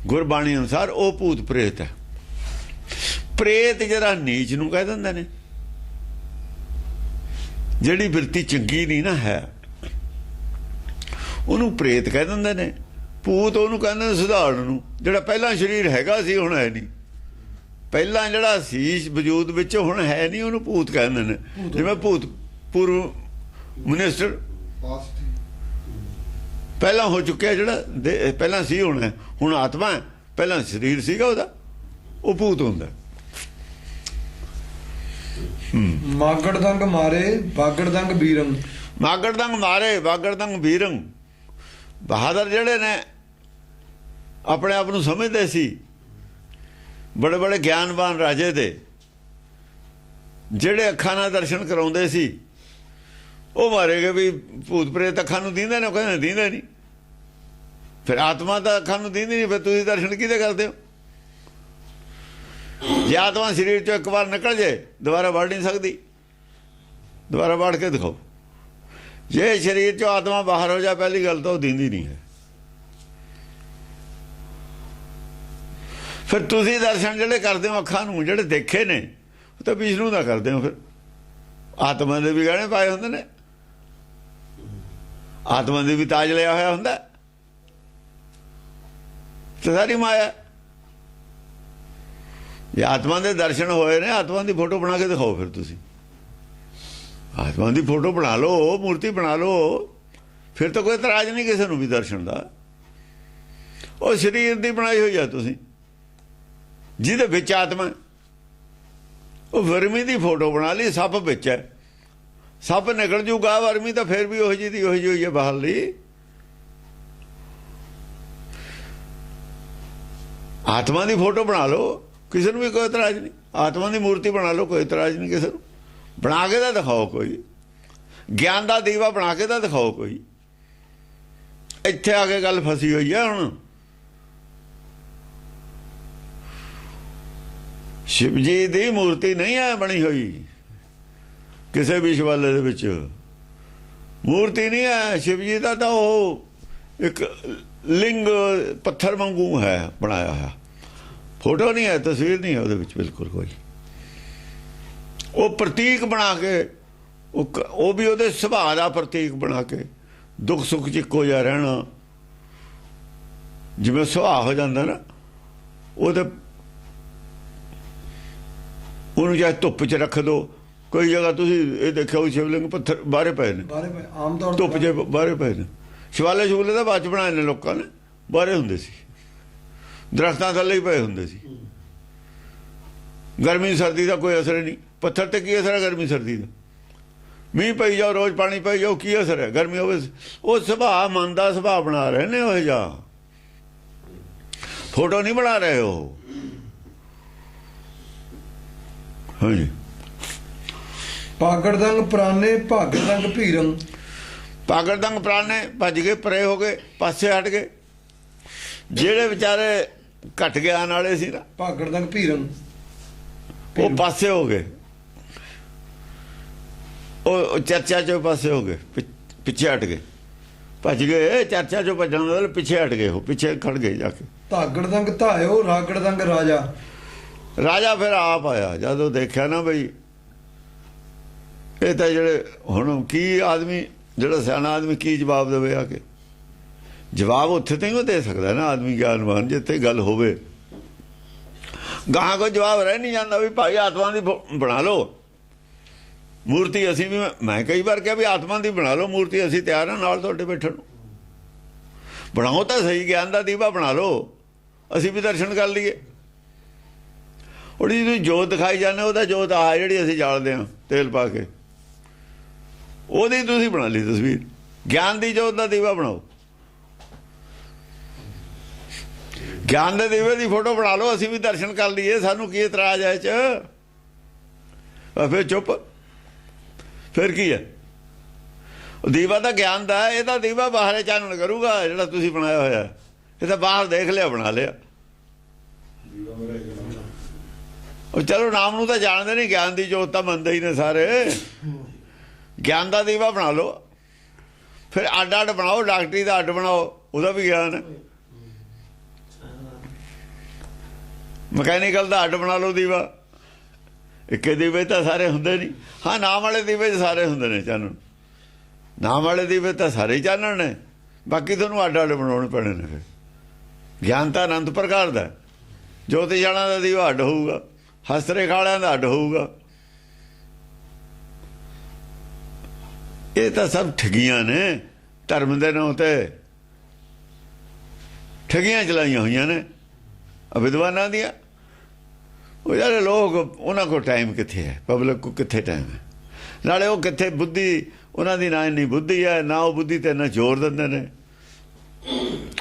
ਗੁਰਬਾਣੀ ਅਨੁਸਾਰ ਉਹ ਭੂਤ ਪ੍ਰੇਤ ਹੈ। ਪ੍ਰੇਤ ਜਿਹੜਾ ਨੀਚ ਨੂੰ ਕਹਿ ਦਿੰਦੇ ਨੇ, ਜਿਹੜੀ ਬਿਰਤੀ ਚੰਗੀ ਨਹੀਂ ਨਾ ਹੈ ਉਹਨੂੰ ਪ੍ਰੇਤ ਕਹਿ ਦਿੰਦੇ ਨੇ। ਭੂਤ ਉਹਨੂੰ ਕਹਿੰਦੇ ਨੇ ਸੁਧਾਰਨ ਨੂੰ, ਜਿਹੜਾ ਪਹਿਲਾਂ ਸਰੀਰ ਹੈਗਾ ਸੀ ਹੁਣ ਹੈ ਨਹੀਂ, ਪਹਿਲਾਂ ਜਿਹੜਾ ਸੀ ਵਜੂਦ ਵਿੱਚ ਹੁਣ ਹੈ ਨਹੀਂ, ਉਹਨੂੰ ਭੂਤ ਕਹਿੰਦੇ ਨੇ। ਜਿਵੇਂ ਭੂਤ ਪੂਰਵ ਮਿਨਿਸਟਰ ਪਹਿਲਾਂ ਹੋ ਚੁੱਕਿਆ, ਜਿਹੜਾ ਪਹਿਲਾਂ ਸੀ ਹੁਣ ਹੈ, ਹੁਣ ਆਤਮਾ ਹੈ, ਪਹਿਲਾਂ ਸਰੀਰ ਸੀਗਾ ਉਹਦਾ, ਉਹ ਭੂਤ ਹੁੰਦਾ। ਮਾਗੜਦੰਗ ਮਾਰੇ ਬਾਗੜਦੰਗ ਬੀਰੰ, ਮਾਗੜਦੰਗ ਮਾਰੇ ਬਾਗੜਦੰਗ ਬੀਰੰ, ਬਹਾਦਰ ਜਿਹੜੇ ਨੇ ਆਪਣੇ ਆਪ ਨੂੰ ਸਮਝਦੇ ਸੀ ਬੜੇ ਬੜੇ ਗਿਆਨਵਾਨ ਰਾਜੇ ਦੇ, ਜਿਹੜੇ ਅੱਖਾਂ ਨਾਲ ਦਰਸ਼ਨ ਕਰਾਉਂਦੇ ਸੀ, ਉਹ ਮਾਰੇ ਗਏ। ਵੀ ਭੂਤ ਪ੍ਰੇਤ ਅੱਖਾਂ ਨੂੰ ਦੀਂਦੇ ਨੇ, ਉਹ ਕਹਿੰਦੇ ਦੀਂਦੇ ਨਹੀਂ। ਫਿਰ ਆਤਮਾ ਤਾਂ ਅੱਖਾਂ ਨੂੰ ਦੀਂਦੀ ਨਹੀਂ, ਫਿਰ ਤੁਸੀਂ ਦਰਸ਼ਨ ਕਿਹਦੇ ਕਰਦੇ ਹੋ? ਜੇ ਆਤਮਾ ਸਰੀਰ ਚੋਂ ਇੱਕ ਵਾਰ ਨਿਕਲ ਜੇ ਦੁਬਾਰਾ ਵੜ ਨਹੀਂ ਸਕਦੀ, ਦੁਬਾਰਾ ਵੜ ਕੇ ਦਿਖਾਓ। ਜੇ ਸਰੀਰ ਚੋਂ ਆਤਮਾ ਬਾਹਰ ਹੋ ਜਾ, ਪਹਿਲੀ ਗੱਲ ਤਾਂ ਉਹ ਦੀਂਦੀ ਨਹੀਂ ਹੈ। ਫਿਰ ਤੁਸੀਂ ਦਰਸ਼ਨ ਜਿਹੜੇ ਕਰਦੇ ਹੋ ਅੱਖਾਂ ਨੂੰ, ਜਿਹੜੇ ਦੇਖੇ ਨੇ, ਉਹ ਤਾਂ ਵਿਸ਼ਨੂੰ ਦਾ ਕਰਦੇ ਹੋ। ਫਿਰ ਆਤਮਾ ਦੇ ਵੀ ਗਹਿਣੇ ਪਾਏ ਹੁੰਦੇ ਨੇ, ਆਤਮਾ ਦੇ ਵੀ ਤਾਜ ਲਿਆ ਹੋਇਆ ਹੁੰਦਾ, ਤੇ ਸਾਰੀ ਮਾਇਆ। ਜੇ ਆਤਮਾ ਦੇ ਦਰਸ਼ਨ ਹੋਏ ਨੇ, ਆਤਮਾ ਦੀ ਫੋਟੋ ਬਣਾ ਕੇ ਦਿਖਾਓ। ਫਿਰ ਤੁਸੀਂ ਆਤਮਾ ਦੀ ਫੋਟੋ ਬਣਾ ਲਓ, ਮੂਰਤੀ ਬਣਾ ਲਓ, ਫਿਰ ਤਾਂ ਕੋਈ ਇਤਰਾਜ਼ ਨਹੀਂ ਕਿਸੇ ਨੂੰ ਵੀ ਦਰਸ਼ਨ ਦਾ। ਉਹ ਸਰੀਰ ਦੀ ਬਣਾਈ ਹੋਈ ਆ ਤੁਸੀਂ, ਜਿਹਦੇ ਵਿੱਚ ਆਤਮਾ, ਉਹ ਵਰਮੀ ਦੀ ਫੋਟੋ ਬਣਾ ਲਈ, ਸੱਪ ਵਿੱਚ ਹੈ, ਸੱਪ ਨਿਕਲ ਜੂਗਾ, ਵਰਮੀ ਤਾਂ ਫਿਰ ਵੀ ਉਹੀ ਜਿਹੀ ਦੀ ਉਹੀ ਜਿਹੀ ਹੈ ਬਾਹਰ। ਲਈ ਆਤਮਾ ਦੀ ਫੋਟੋ ਬਣਾ ਲਓ, ਕਿਸੇ ਨੂੰ ਵੀ ਕੋਈ ਇਤਰਾਜ਼ ਨਹੀਂ। ਆਤਮਾ ਦੀ ਮੂਰਤੀ ਬਣਾ ਲਓ, ਕੋਈ ਇਤਰਾਜ਼ ਨਹੀਂ ਕਿਸੇ ਨੂੰ। ਬਣਾ ਕੇ ਤਾਂ ਦਿਖਾਓ, ਕੋਈ ਗਿਆਨ ਦਾ ਦੀਵਾ ਬਣਾ ਕੇ ਤਾਂ ਦਿਖਾਓ ਕੋਈ। ਇੱਥੇ ਆ ਕੇ ਗੱਲ ਫਸੀ ਹੋਈ ਹੈ ਹੁਣ। शिव जी ਦੀ ਮੂਰਤੀ ਨਹੀਂ ਹੈ ਬਣੀ ਹੋਈ ਕਿਸੇ ਵੀ ਸ਼ਿਵਾਲੇ ਦੇ ਵਿੱਚ, ਮੂਰਤੀ ਨਹੀਂ ਹੈ शिव जी ਦਾ। ਤਾਂ ਉਹ ਇੱਕ ਲਿੰਗ ਪੱਥਰ ਵਾਂਗੂ ਹੈ ਬਣਾਇਆ ਹੋਇਆ, ਫੋਟੋ ਨਹੀਂ ਹੈ, ਤਸਵੀਰ ਨਹੀਂ ਹੈ ਉਹਦੇ ਵਿੱਚ ਬਿਲਕੁਲ ਕੋਈ। ਉਹ ਪ੍ਰਤੀਕ ਬਣਾ ਕੇ, ਉਹ ਵੀ ਉਹਦੇ ਸੁਭਾਅ ਦਾ ਪ੍ਰਤੀਕ ਬਣਾ ਕੇ, ਦੁੱਖ ਸੁੱਖ 'ਚ ਇੱਕੋ ਜਿਹਾ ਰਹਿਣਾ, ਜਿਵੇਂ ਸੁਭਾਅ ਹੋ ਜਾਂਦਾ ਨਾ। ਉਹਦੇ ਉਹਨੂੰ ਚਾਹੇ ਧੁੱਪ 'ਚ ਰੱਖ ਦਿਓ, ਕੋਈ ਜਗ੍ਹਾ ਤੁਸੀਂ ਇਹ ਦੇਖਿਆ ਸ਼ਿਵਲਿੰਗ ਪੱਥਰ ਬਾਹਰੇ ਪਏ ਨੇ, ਆਮ ਤੌਰ ਧੁੱਪ 'ਚ ਬਾਹਰੇ ਪਏ ਨੇ। ਸ਼ਿਵਾਲੇ ਸ਼ਿਵਲੇ ਤਾਂ ਬਾਅਦ 'ਚ ਬਣਾਏ ਨੇ ਲੋਕਾਂ ਨੇ, ਬਾਹਰੇ ਹੁੰਦੇ ਸੀ, ਦਰਖਤਾਂ ਥੱਲੇ ਹੀ ਪਏ ਹੁੰਦੇ ਸੀ। ਗਰਮੀ ਸਰਦੀ ਦਾ ਕੋਈ ਅਸਰ ਨਹੀਂ। ਪੱਥਰ ਤੇ ਕੀ ਅਸਰ ਹੈ ਗਰਮੀ ਸਰਦੀ ਦਾ? ਮੀਂਹ ਪਈ ਜਾਓ, ਰੋਜ਼ ਪਾਣੀ ਪਈ ਜਾਓ, ਕੀ ਅਸਰ ਹੈ? ਗਰਮੀ ਹੋਵੇ। ਉਹ ਸੁਭਾਅ, ਮਨ ਦਾ ਸੁਭਾਅ ਬਣਾ ਰਹੇ ਨੇ ਉਹ ਜਾ, ਫੋਟੋ ਨਹੀਂ ਬਣਾ ਰਹੇ ਹੋ। ਹਾਂਜੀ। ਪਾਗੜਦੰਗ ਪ੍ਰਾਨੇ ਭਾਗੜਦੰਗ ਭੀਰੰ। ਪਾਗੜਦੰਗ ਪ੍ਰਾਨੇ ਭੱਜ ਗਏ, ਪਰੇ ਹੋ ਗਏ, ਪਾਸੇ ਹਟ ਗਏ। ਜਿਹੜੇ ਵਿਚਾਰੇ ਘਟ ਗਿਆਨ ਵਾਲੇ ਸੀ ਨਾ, ਭਾਗੜਦੰਗ ਭੀਰੰ, ਉਹ ਪਾਸੇ ਹੋ ਗਏ, ਉਹ ਚਰਚਾ ਚੋਂ ਪਾਸੇ ਹੋ ਗਏ, ਪਿੱਛੇ ਹਟ ਗਏ, ਭੱਜ ਗਏ। ਚਰਚਾ ਚੋਂ ਭੱਜਣ ਦਾ ਪਿੱਛੇ ਹਟ ਗਏ, ਉਹ ਪਿੱਛੇ ਖੜ ਗਏ ਜਾ ਕੇ। ਧਾਗੜਦੰਗ ਧਾਇਓ ਰਾਗੜਦੰਗ ਰਾਜਾ। ਰਾਜਾ ਫਿਰ ਆਪ ਆਇਆ ਜਦੋਂ ਦੇਖਿਆ ਨਾ ਬਈ ਇਹ ਤਾਂ ਜਿਹੜੇ ਹੁਣ ਕੀ ਆਦਮੀ, ਜਿਹੜਾ ਸਿਆਣਾ ਆਦਮੀ ਕੀ ਜਵਾਬ ਦੇਵੇ ਆ ਕੇ? ਜਵਾਬ ਉੱਥੇ ਤੇ ਹੀ ਦੇ ਸਕਦਾ ਨਾ ਆਦਮੀ ਗਿਆਨਵਾਨ, ਜਿੱਥੇ ਗੱਲ ਹੋਵੇ। ਗਾਹਾਂ ਕੋਈ ਜਵਾਬ ਰਹਿ ਨਹੀਂ ਜਾਂਦਾ ਵੀ ਭਾਈ ਆਤਮਾ ਦੀ ਬਣਾ ਲਓ ਮੂਰਤੀ। ਅਸੀਂ ਵੀ, ਮੈਂ ਕਈ ਵਾਰ ਕਿਹਾ ਵੀ ਆਤਮਾ ਦੀ ਬਣਾ ਲਓ ਮੂਰਤੀ, ਅਸੀਂ ਤਿਆਰ ਹਾਂ ਨਾਲ ਤੁਹਾਡੇ ਬੈਠਣ ਨੂੰ। ਬਣਾਓ ਤਾਂ ਸਹੀ, ਗਿਆਨ ਦਾ ਦੀਵਾ ਬਣਾ ਲਓ, ਅਸੀਂ ਵੀ ਦਰਸ਼ਨ ਕਰ ਲਈਏ। ਉਹਦੀ ਤੁਸੀਂ ਜੋਤ ਦਿਖਾਈ ਜਾਂਦੇ, ਉਹਦਾ ਜੋਤ ਆ ਜਿਹੜੀ ਅਸੀਂ ਜਾਲਦੇ ਹਾਂ ਤੇਲ ਪਾ ਕੇ, ਉਹਦੀ ਤੁਸੀਂ ਬਣਾ ਲਈ ਤਸਵੀਰ। ਗਿਆਨ ਦੀ ਜੋਤ ਦਾ ਦੀਵਾ ਬਣਾਓ, ਗਿਆਨ ਦੇ ਦੀਵੇ ਦੀ ਫੋਟੋ ਬਣਾ ਲਓ, ਅਸੀਂ ਵੀ ਦਰਸ਼ਨ ਕਰ ਲਈਏ, ਸਾਨੂੰ ਕੀ ਇਤਰਾਜ਼ ਹੈ ਇਹ 'ਚ? ਫਿਰ ਚੁੱਪ, ਫਿਰ ਕੀ ਹੈ? ਦੀਵਾ ਤਾਂ ਗਿਆਨ ਦਾ ਹੈ, ਇਹਦਾ ਦੀਵਾ ਬਾਹਰੇ ਚਾਨਣ ਕਰੂਗਾ ਜਿਹੜਾ ਤੁਸੀਂ ਬਣਾਇਆ ਹੋਇਆ। ਇਹ ਤਾਂ ਬਾਹਰ ਦੇਖ ਲਿਆ, ਬਣਾ ਲਿਆ। ਉਹ ਚਲੋ ਨਾਮ ਨੂੰ ਤਾਂ ਜਾਣਦੇ ਨਹੀਂ, ਗਿਆਨ ਦੀ ਜੋਤ ਤਾਂ ਮੰਨਦੇ ਹੀ ਨੇ ਸਾਰੇ। ਗਿਆਨ ਦਾ ਦੀਵਾ ਬਣਾ ਲਓ, ਫਿਰ ਅੱਡ ਅੱਡ ਬਣਾਓ, ਡਾਕਟਰੀ ਦਾ ਅੱਡ ਬਣਾਓ, ਉਹਦਾ ਵੀ ਗਿਆਨ ਹੈ। ਮਕੈਨੀਕਲ ਦਾ ਅੱਡ ਬਣਾ ਲਓ ਦੀਵਾ। ਇੱਕੇ ਦੀਵੇ ਤਾਂ ਸਾਰੇ ਹੁੰਦੇ ਨਹੀਂ। ਹਾਂ, ਨਾਮ ਵਾਲੇ ਦੀਵੇ 'ਚ ਸਾਰੇ ਹੁੰਦੇ ਨੇ ਚਾਨਣ, ਨਾਮ ਵਾਲੇ ਦੀਵੇ ਤਾਂ ਸਾਰੇ ਹੀ ਚਾਨਣ ਨੇ, ਬਾਕੀ ਤੁਹਾਨੂੰ ਅੱਡ ਅੱਡ ਬਣਾਉਣੇ ਪੈਣੇ ਨੇ। ਫਿਰ ਗਿਆਨ ਤਾਂ ਅਨੰਤ ਪ੍ਰਕਾਰ ਦਾ, ਜੋਤਿਸ਼ ਵਾਲਿਆਂ ਦਾ ਦੀਵਾ ਅੱਡ ਹੋਊਗਾ, ਹਸਤਰੇਖ ਵਾਲਿਆਂ ਦਾ ਅੱਡ ਹੋਊਗਾ। ਇਹ ਤਾਂ ਸਭ ਠਗੀਆਂ ਨੇ, ਧਰਮ ਦੇ ਨਾਂ ਤੇ ਠਗੀਆਂ ਚਲਾਈਆਂ ਹੋਈਆਂ ਨੇ ਵਿਦਵਾਨਾਂ ਦੀਆਂ। ਉਹ ਜਿਹੜੇ ਲੋਕ, ਉਹਨਾਂ ਕੋਲ ਟਾਈਮ ਕਿੱਥੇ ਹੈ? ਪਬਲਿਕ ਕੋਲ ਕਿੱਥੇ ਟਾਈਮ ਹੈ? ਨਾਲੇ ਉਹ ਕਿੱਥੇ ਬੁੱਧੀ, ਉਹਨਾਂ ਦੀ ਨਾ ਇੰਨੀ ਬੁੱਧੀ ਹੈ, ਨਾ ਉਹ ਬੁੱਧੀ ਤੇ ਨਾ ਜ਼ੋਰ ਦਿੰਦੇ ਨੇ।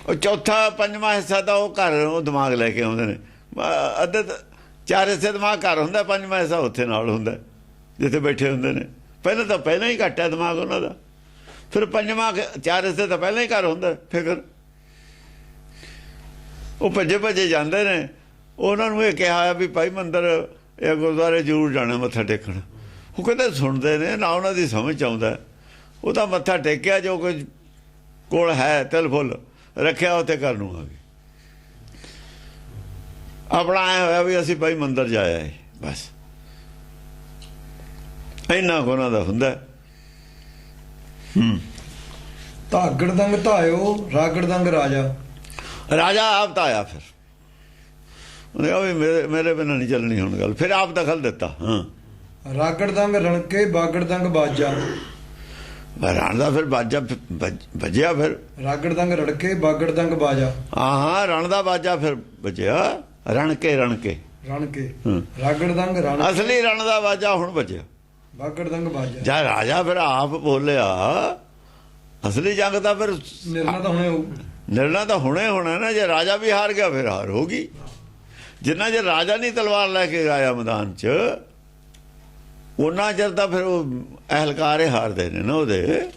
ਉਹ ਚੌਥਾ ਪੰਜਵਾਂ ਹਿੱਸਾ ਤਾਂ ਉਹ ਘਰ, ਉਹ ਦਿਮਾਗ ਲੈ ਕੇ ਆਉਂਦੇ ਨੇ। ਅੱਧੇ 4 ਹਿੱਸੇ ਦਿਮਾਗ ਘਰ ਹੁੰਦਾ, ਪੰਜਵਾਂ ਹਿੱਸਾ ਉੱਥੇ ਨਾਲ ਹੁੰਦਾ ਜਿੱਥੇ ਬੈਠੇ ਹੁੰਦੇ ਨੇ। ਪਹਿਲਾਂ ਹੀ ਘੱਟ ਹੈ ਦਿਮਾਗ ਉਹਨਾਂ ਦਾ, ਫਿਰ ਪੰਜਵਾਂ 4 ਹਿੱਸੇ ਤਾਂ ਪਹਿਲਾਂ ਹੀ ਘਰ ਹੁੰਦਾ। ਫਿਕਰ ਉਹ ਭੱਜੇ ਜਾਂਦੇ ਨੇ। ਉਹਨਾਂ ਨੂੰ ਇਹ ਕਿਹਾ ਵੀ ਭਾਈ ਮੰਦਰ ਇਹ ਗੁਰਦੁਆਰੇ ਜ਼ਰੂਰ ਜਾਣਾ ਮੱਥਾ ਟੇਕਣ। ਉਹ ਕਹਿੰਦੇ ਸੁਣਦੇ ਨੇ ਨਾ, ਉਹਨਾਂ ਦੀ ਸਮਝ ਆਉਂਦਾ। ਉਹ ਤਾਂ ਮੱਥਾ ਟੇਕਿਆ, ਜੋ ਕੁਝ ਕੋਲ ਹੈ ਤਿਲ ਫੁੱਲ ਰੱਖਿਆ ਉੱਥੇ ਘਰ ਨੂੰ ਆ ਗਏ। ਆਪਣਾ ਆਇਆ ਹੋਇਆ ਵੀ ਅਸੀਂ ਭਾਈ ਮੰਦਰ ਜਾਇਆ ਹੈ, ਬਸ ਇੰਨਾ ਕੁ ਉਹਨਾਂ ਦਾ ਹੁੰਦਾ। ਧਾਗੜਦੰਗ ਧਾਇਓ ਰਾਗੜਦੰਗ ਰਾਜਾ। ਰਾਜਾ ਆਪ ਤਾਂ ਆਇਆ, ਫਿਰ ਉਹਨੇ ਕਿਹਾ ਵੀ ਮੇਰੇ ਬਿਨਾਂ ਨਹੀਂ ਚੱਲਣੀ ਹੁਣ ਗੱਲ, ਫਿਰ ਆਪ ਦਖਲ ਦਿੱਤਾ। ਹਾਂ, ਰਾਗੜਦੰਗ ਰਣਕੇ ਬਾਗੜਦੰਗ ਬਾਜਾ। ਰਣ ਦਾ ਫਿਰ ਬਾਜਾ ਵੱਜਿਆ, ਫਿਰ ਰਾਗੜਦੰਗ ਰੜਕੇ ਬਾਗੜਦੰਗ ਬਾਜਾ। ਹਾਂ, ਰਣ ਦਾ ਬਾਜਾ ਫਿਰ ਵੱਜਿਆ, ਰਣਕੇ ਰਣਕੇ ਰਾਗੜਦੰਗ ਰਣ, ਅਸਲੀ ਰਣ ਦਾ ਬਾਜਾ ਹੁਣ ਵੱਜਿਆ, ਬਾਗੜਦੰਗ ਬਾਜਾ। ਜਾਂ ਰਾਜਾ ਫਿਰ ਆਪ ਬੋਲਿਆ। ਅਸਲੀ ਜੰਗ ਤਾਂ ਫਿਰ ਨਿਰਣਾ ਤਾਂ ਹੁਣੇ ਹੋਊ, ਨਿਰਣਾ ਤਾਂ ਹੁਣੇ ਹੋਣਾ ਨਾ। ਜੇ ਰਾਜਾ ਵੀ ਹਾਰ ਗਿਆ ਫਿਰ ਹਾਰ ਹੋ ਗਈ। ਜਿੰਨਾ ਚਿਰ ਰਾਜਾ ਨਹੀਂ ਤਲਵਾਰ ਲੈ ਕੇ ਆਇਆ ਮੈਦਾਨ 'ਚ ਉਹਨਾਂ ਚਿਰ ਤਾਂ ਫਿਰ ਉਹ ਅਹਲਕਾਰ ਹਾਰਦੇ ਨੇ ਨਾ ਉਹਦੇ।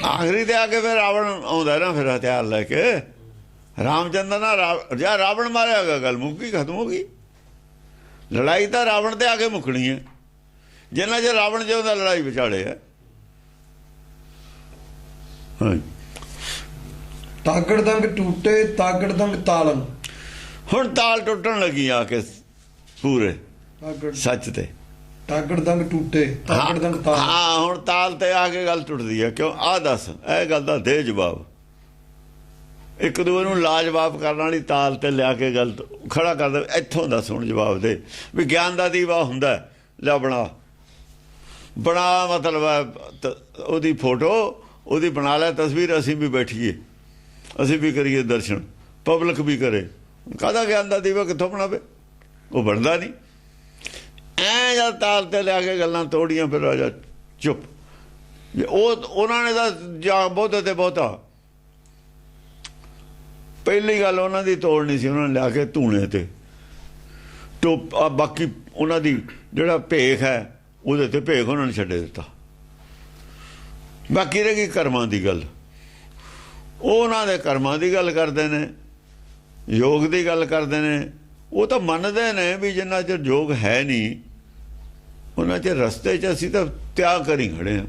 ਆਖਰੀ ਤੇ ਆ ਕੇ ਫਿਰ ਰਾਵਣ ਆਉਂਦਾ ਨਾ ਫਿਰ ਹਥਿਆਰ ਲੈ ਕੇ। ਰਾਮਚੰਦਰ ਨਾਲ ਜਾਂ ਰਾਵਣ ਮਾਰਿਆ ਗਿਆ, ਗੱਲ ਮੁੱਕੀ, ਖਤਮ ਹੋ ਗਈ। ਲੜਾਈ ਤਾਂ ਰਾਵਣ ਤੇ ਆ ਕੇ ਮੁੱਕਣੀ ਹੈ। ਜਿੰਨਾ ਚਿਰ ਰਾਵਣ ਜਿਉਂਦਾ ਲੜਾਈ ਵਿਚਾਲੇ ਹੈ। ਤਾਗੜ ਦੰਗ ਟੂਟੇ ਤਾਗੜ ਦੰਗ ਤਾਲਨ। ਹੁਣ ਤਾਲ ਟੁੱਟਣ ਲੱਗੀ ਆ ਕੇ ਪੂਰੇ ਸੱਚ ਤੇ। ਤਾਗੜ ਦੰਗ ਟੂਟੇ ਤਾਗੜ ਦੰਗ ਤਾਲਨ। ਹਾਂ ਹੁਣ ਤਾਲ ਤੇ ਆ ਕੇ ਗੱਲ ਟੁੱਟਦੀ ਹੈ। ਕਿਉਂ? ਆ ਦੱਸ, ਇਹ ਗੱਲ ਦਾ ਦੇ ਜਵਾਬ। ਇੱਕ ਦੂਏ ਨੂੰ ਲਾਜਵਾਬ ਕਰਨ ਵਾਲੀ ਤਾਲ ਤੇ ਲਿਆ ਕੇ ਗੱਲ ਖੜਾ ਕਰ ਦੇ। ਇੱਥੋਂ ਦੱਸ ਹੁਣ ਜਵਾਬ ਦੇ ਵੀ ਗਿਆਨ ਦਾ ਦੀਵਾ ਹੁੰਦਾ ਲਿਆ ਬਣਾ ਮਤਲਬ ਉਹਦੀ ਫੋਟੋ ਉਹਦੀ ਬਣਾ ਲੈ ਤਸਵੀਰ, ਅਸੀਂ ਵੀ ਬੈਠੀਏ, ਅਸੀਂ ਵੀ ਕਰੀਏ ਦਰਸ਼ਨ, ਪਬਲਿਕ ਵੀ ਕਰੇ। ਕਾਹਦਾ ਗਿਆਨ ਦਾ ਦੀਵਾ ਕਿੱਥੋਂ ਬਣਾਵੇ? ਉਹ ਬਣਦਾ ਨਹੀਂ। ਐ ਜਦ ਤਾਲ ਤੇ ਲਿਆ ਕੇ ਗੱਲਾਂ ਤੋੜੀਆਂ ਫਿਰ ਰਾਜਾ ਚੁੱਪ। ਉਹਨਾਂ ਨੇ ਤਾਂ ਜਾਂ ਬਹੁਤੇ ਤੇ ਬਹੁਤਾ ਪਹਿਲੀ ਗੱਲ ਉਹਨਾਂ ਦੀ ਤੋੜਨੀ ਸੀ। ਉਹਨਾਂ ਨੇ ਲਿਆ ਕੇ ਧੂਣੇ ਤੇ ਬਾਕੀ ਉਹਨਾਂ ਦੀ ਜਿਹੜਾ ਭੇਖ ਹੈ ਉਹਦੇ ਤੇ ਭੇਖ ਉਹਨਾਂ ਨੇ ਛੱਡੇ ਦਿੱਤਾ। ਬਾਕੀ ਰਹਿ ਗਈ ਕਰਮਾਂ ਦੀ ਗੱਲ। ਉਹ ਉਹਨਾਂ ਦੇ ਕਰਮਾਂ ਦੀ ਗੱਲ ਕਰਦੇ ਨੇ, ਯੋਗ ਦੀ ਗੱਲ ਕਰਦੇ ਨੇ। ਉਹ ਤਾਂ ਮੰਨਦੇ ਨੇ ਵੀ ਜਿੰਨਾ ਚਿਰ ਯੋਗ ਹੈ ਨਹੀਂ ਉਹਨਾਂ ਚਿਰ ਰਸਤੇ 'ਚ ਅਸੀਂ ਤਾਂ ਤਿਆਗ ਕਰੀ ਖੜੇ ਹਾਂ।